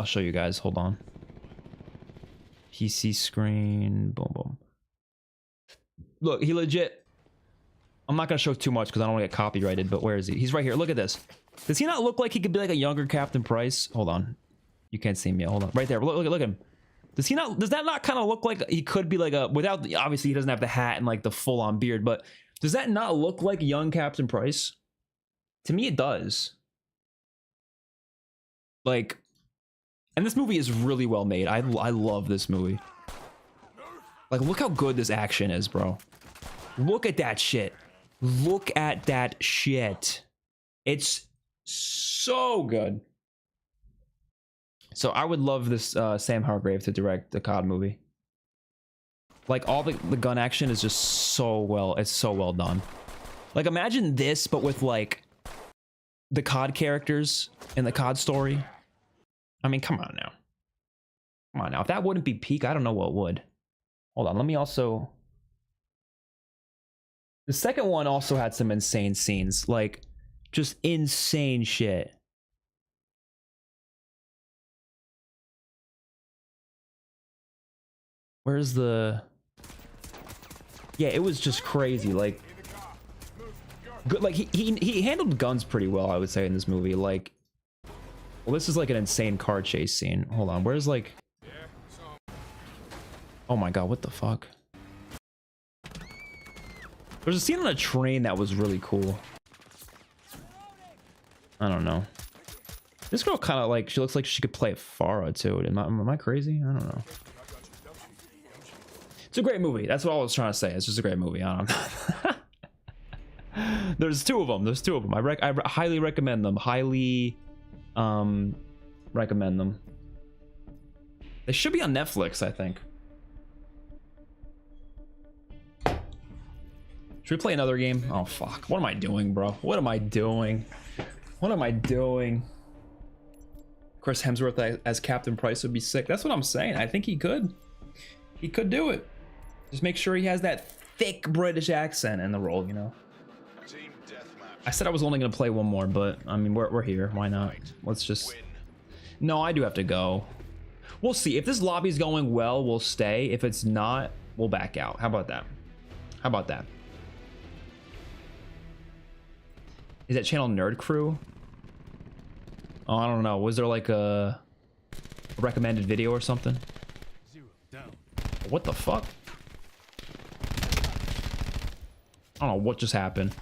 show you guys. Hold on. PC screen. Boom, boom. Look, he legit. I'm not gonna show too much because I don't want to get copyrighted. But where is he? He's right here. Look at this. Does he not look like he could be like a younger Captain Price? Hold on. You can't see me. Hold on. Right there. Look at him. Does he not? Does that not kind of look like he could be like a without? Obviously, he doesn't have the hat and like the full-on beard. But does that not look like young Captain Price? To me, it does. Like, And this movie is really well made. I love this movie. Like, look how good this action is, bro. Look at that shit. Look at that shit. It's so good. So I would love this Sam Hargrave to direct the COD movie. Like, all the gun action is just so well, it's so well done. Like, imagine this, but with like the COD characters in the COD story. I mean, come on now. Come on now. If that wouldn't be peak, I don't know what would. Hold on, let me also... The second one also had some insane scenes. Like, just insane shit. Where's the... Yeah, it was just crazy. Like, good. Like he handled guns pretty well, I would say, in this movie. Like, well, this is like an insane car chase scene. Hold on, where's like... Oh my god, what the fuck? There's a scene on a train that was really cool. I don't know. This girl kind of like, she looks like she could play Farah too. Am I crazy? I don't know. It's a great movie. That's what I was trying to say. It's just a great movie. I don't know. There's two of them. There's two of them. I highly recommend them. Highly recommend them. They should be on Netflix, I think. Should we play another game? Oh, fuck. What am I doing, bro? What am I doing? What am I doing? Chris Hemsworth as Captain Price would be sick. That's what I'm saying. I think he could. He could do it. Just make sure he has that thick British accent in the role, you know? Team deathmatch. I said I was only going to play one more, but, I mean, we're here. Why not? Let's just... No, I do have to go. We'll see. If this lobby's going well, we'll stay. If it's not, we'll back out. How about that? How about that? Is that channel Nerd Crew? Oh, I don't know. Was there like a recommended video or something? What the fuck? I don't know what just happened.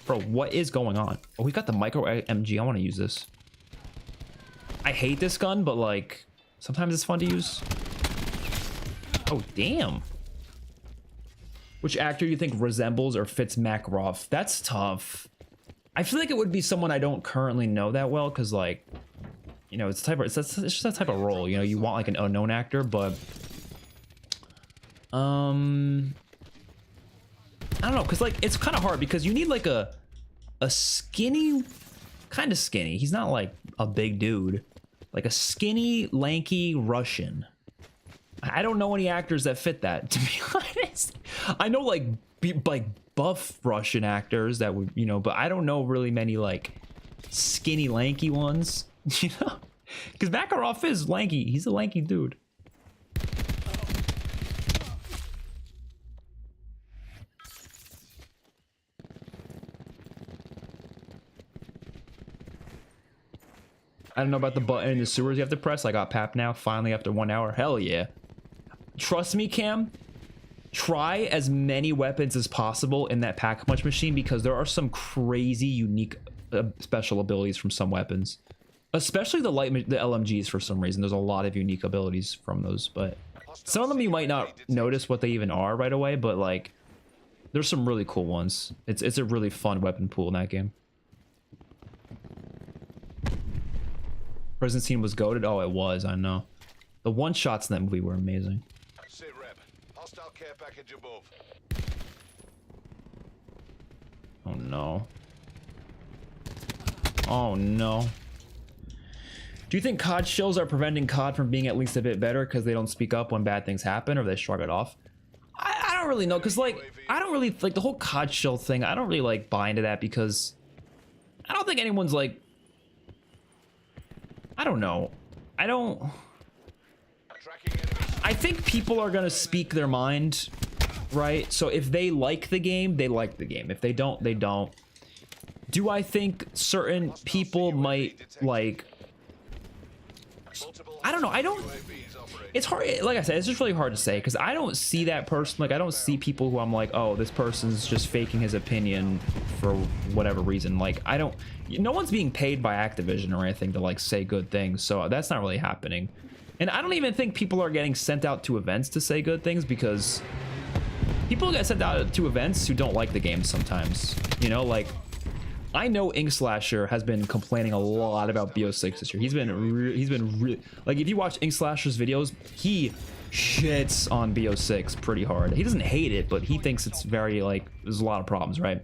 Bro, what is going on? Oh, we got the micro MG. I want to use this. I hate this gun, but like, sometimes it's fun to use. Oh, damn. Which actor do you think resembles or fits Makarov? That's tough. I feel like it would be someone I don't currently know that well, because like, you know, it's just that type of role. You know, you want like an unknown actor, but I don't know, because like it's kind of hard because you need like a skinny, kind of skinny. He's not like a big dude, like a skinny, lanky Russian. I don't know any actors that fit that, to be honest. I know like buff Russian actors that would, you know, but I don't know really many like skinny, lanky ones, you know, because Makarov is lanky. He's a lanky dude. I don't know about the button in the sewers you have to press. I got PAP now, finally, after 1 hour. Hell yeah. Trust me, Cam. Try as many weapons as possible in that pack-a-punch machine because there are some crazy, unique special abilities from some weapons. Especially the LMGs for some reason. There's a lot of unique abilities from those, but some of them you might not notice what they even are right away, but like, there's some really cool ones. It's a really fun weapon pool in that game. Prison scene was goated. Oh, it was. I know. The one shots in that movie were amazing. Sit rep. Hostile care package above. Oh no. Oh no. Do you think COD shows are preventing COD from being at least a bit better because they don't speak up when bad things happen or they shrug it off? I don't really know, because like I don't really like the whole COD show thing. I don't really like buy into that because I don't think anyone's like, I don't know. I think people are gonna speak their mind, right? So if they like the game, they like the game. If they don't, they don't. Do I think certain people might like, I don't know. I don't. It's hard. Like I said, it's just really hard to say because I don't see that person. Like I don't see people who I'm like, oh, this person's just faking his opinion for whatever reason. Like I don't. No one's being paid by Activision or anything to like say good things, so that's not really happening. And I don't even think people are getting sent out to events to say good things because people get sent out to events who don't like the game sometimes. You know, like. I know Ink Slasher has been complaining a lot about BO6 this year. He's been really like if you watch Ink Slasher's videos, he shits on BO6 pretty hard. He doesn't hate it, but he thinks it's very like there's a lot of problems, right?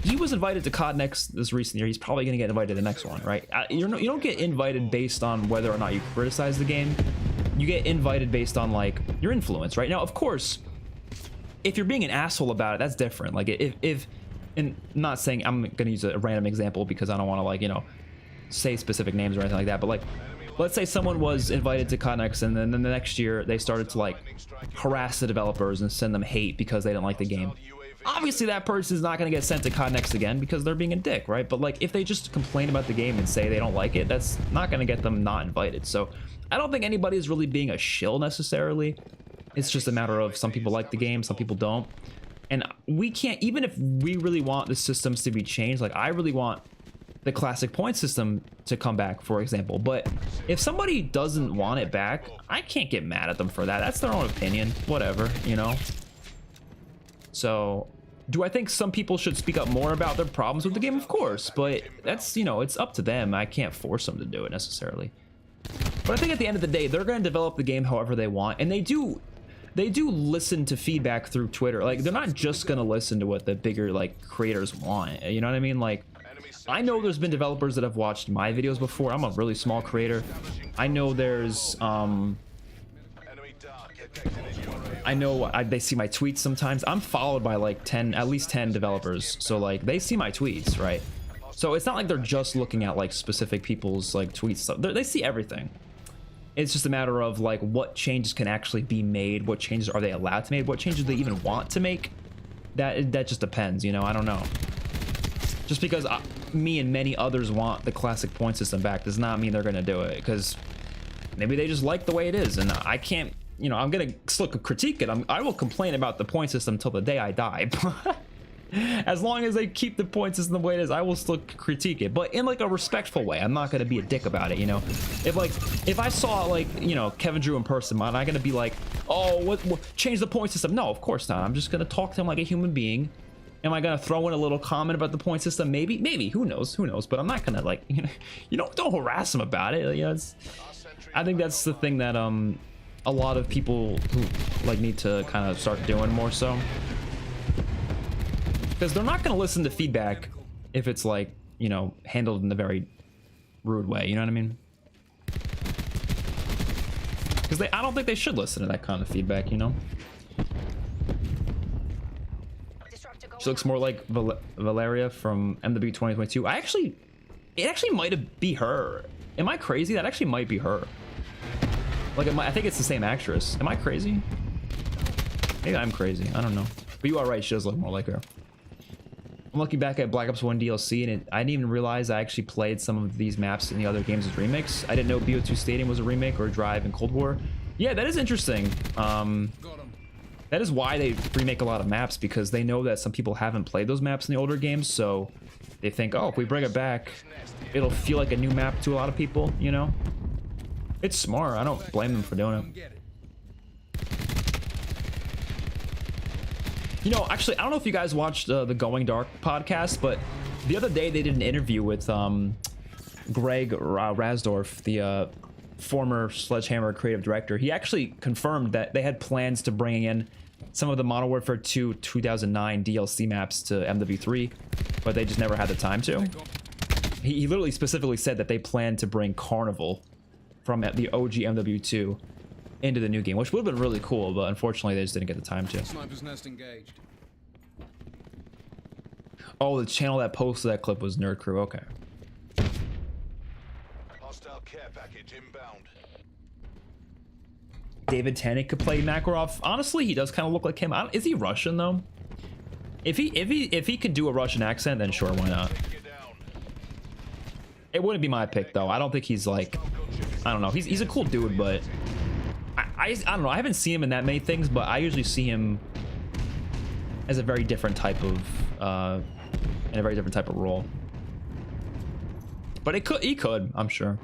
He was invited to COD Next this recent year. He's probably gonna get invited to the next one, right? You don't get invited based on whether or not you criticize the game. You get invited based on like your influence, right? Now, of course, if you're being an asshole about it, that's different. Like if and not saying I'm gonna use a random example because I don't want to like, you know, say specific names or anything like that, but like let's say someone was invited to Connex and then the next year they started to like harass the developers and send them hate because they didn't like the game. Obviously that person is not going to get sent to Connex again because they're being a dick, right? But like if they just complain about the game and say they don't like it, that's not going to get them not invited. So I don't think anybody is really being a shill necessarily. It's just a matter of some people like the game, some people don't. And we can't, even if we really want the systems to be changed, like I really want the classic point system to come back, for example. But if somebody doesn't want it back, I can't get mad at them for that. That's their own opinion, whatever, you know? So do I think some people should speak up more about their problems with the game? Of course, but that's, you know, it's up to them. I can't force them to do it necessarily. But I think at the end of the day, they're going to develop the game however they want. And they do listen to feedback through Twitter. Like they're not just gonna listen to what the bigger like creators want, you know what I mean? Like I know there's been developers that have watched my videos before. I'm a really small creator. I know there's I know they see my tweets sometimes. I'm followed by like at least 10 developers, so like they see my tweets, right? So it's not like they're just looking at like specific people's like tweets. They see everything. It's just a matter of like what changes can actually be made, what changes are they allowed to make, what changes they even want to make. That just depends, you know. I don't know. Just because me and many others want the classic point system back does not mean they're gonna do it, because maybe they just like the way it is, and I can't, you know, I'm gonna still critique it. I will complain about the point system till the day I die. As long as they keep the point system the way it is, I will still critique it, but in like a respectful way. I'm not gonna be a dick about it, you know. If I saw like, you know, Kevin Drew in person, am I gonna be like, oh, what change the point system? No, of course not. I'm just gonna talk to him like a human being. Am I gonna throw in a little comment about the point system? Maybe. Who knows? But I'm not gonna like, you know, don't harass him about it. You know, I think that's the thing that a lot of people who like need to kind of start doing more so. Because they're not going to listen to feedback if it's like, you know, handled in a very rude way, you know what I mean? Because I don't think they should listen to that kind of feedback, you know? She looks more like Valeria from MW 2022. It actually might be her. Am I crazy? That actually might be her. Like, I think it's the same actress. Am I crazy? Maybe I'm crazy. I don't know. But you are right. She does look more like her. I'm looking back at Black Ops 1 DLC, and I didn't even realize I actually played some of these maps in the other games as remakes. I didn't know BO2 Stadium was a remake, or Drive and Cold War. Yeah, that is interesting. That is why they remake a lot of maps, because they know that some people haven't played those maps in the older games, so they think, oh, if we bring it back, it'll feel like a new map to a lot of people, you know? It's smart. I don't blame them for doing it. You know, actually, I don't know if you guys watched the Going Dark podcast, but the other day they did an interview with Greg Rasdorf, the former Sledgehammer creative director. He actually confirmed that they had plans to bring in some of the Modern Warfare 2 2009 DLC maps to MW3, but they just never had the time to. He literally specifically said that they planned to bring Carnival from the OG MW2 into the new game, which would have been really cool, but unfortunately they just didn't get the time to. Sniper's nest engaged. Oh, the channel that posted that clip was Nerd Crew. Okay. Hostile care package inbound. David Tennant could play Makarov. Honestly, he does kind of look like him. Is he Russian though? If he could do a Russian accent, then sure, why not? It wouldn't be my pick though. I don't think he's like I don't know. He's a cool dude, but I don't know. I haven't seen him in that many things, but I usually see him as a very different type of in a very different type of role. But he could, I'm sure.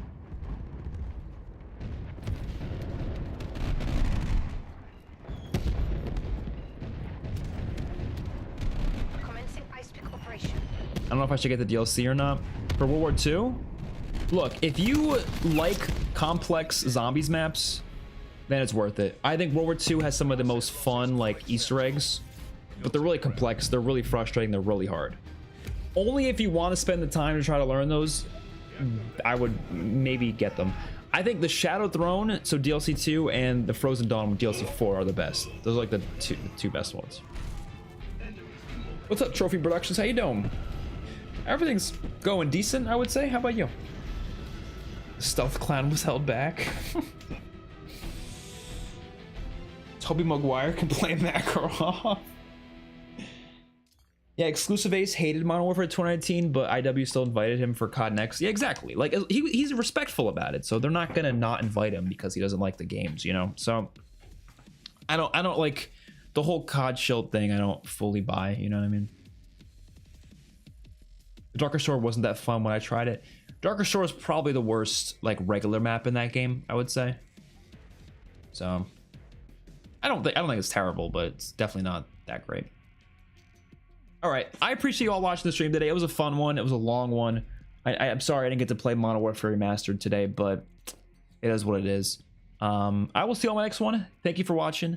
Commencing ice pick operation. I don't know if I should get the DLC or not. For World War II, look, if you like complex zombies maps, then it's worth it. I think World War II has some of the most fun, like, Easter eggs, but they're really complex, they're really frustrating, they're really hard. Only if you want to spend the time to try to learn those, I would maybe get them. I think the Shadow Throne, so DLC 2, and the Frozen Dawn DLC 4 are the best. Those are like the two best ones. What's up, Trophy Productions? How you doing? Everything's going decent, I would say. How about you? Stealth Clan was held back. Tobey Maguire can play Makarov. Yeah, Exclusive Ace hated Modern Warfare 2019, but IW still invited him for COD Next. Yeah, exactly. Like, he's respectful about it, so they're not gonna not invite him because he doesn't like the games, you know. So I don't like the whole COD shield thing. I don't fully buy. You know what I mean? Darker Shore wasn't that fun when I tried it. Darker Shore is probably the worst, like, regular map in that game, I would say. So I don't think it's terrible, but it's definitely not that great. All right, I appreciate you all watching the stream today. It was a fun one. It was a long one. I'm sorry I didn't get to play Modern Warfare Remastered today, but it is what it is. I will see you on my next one. Thank you for watching.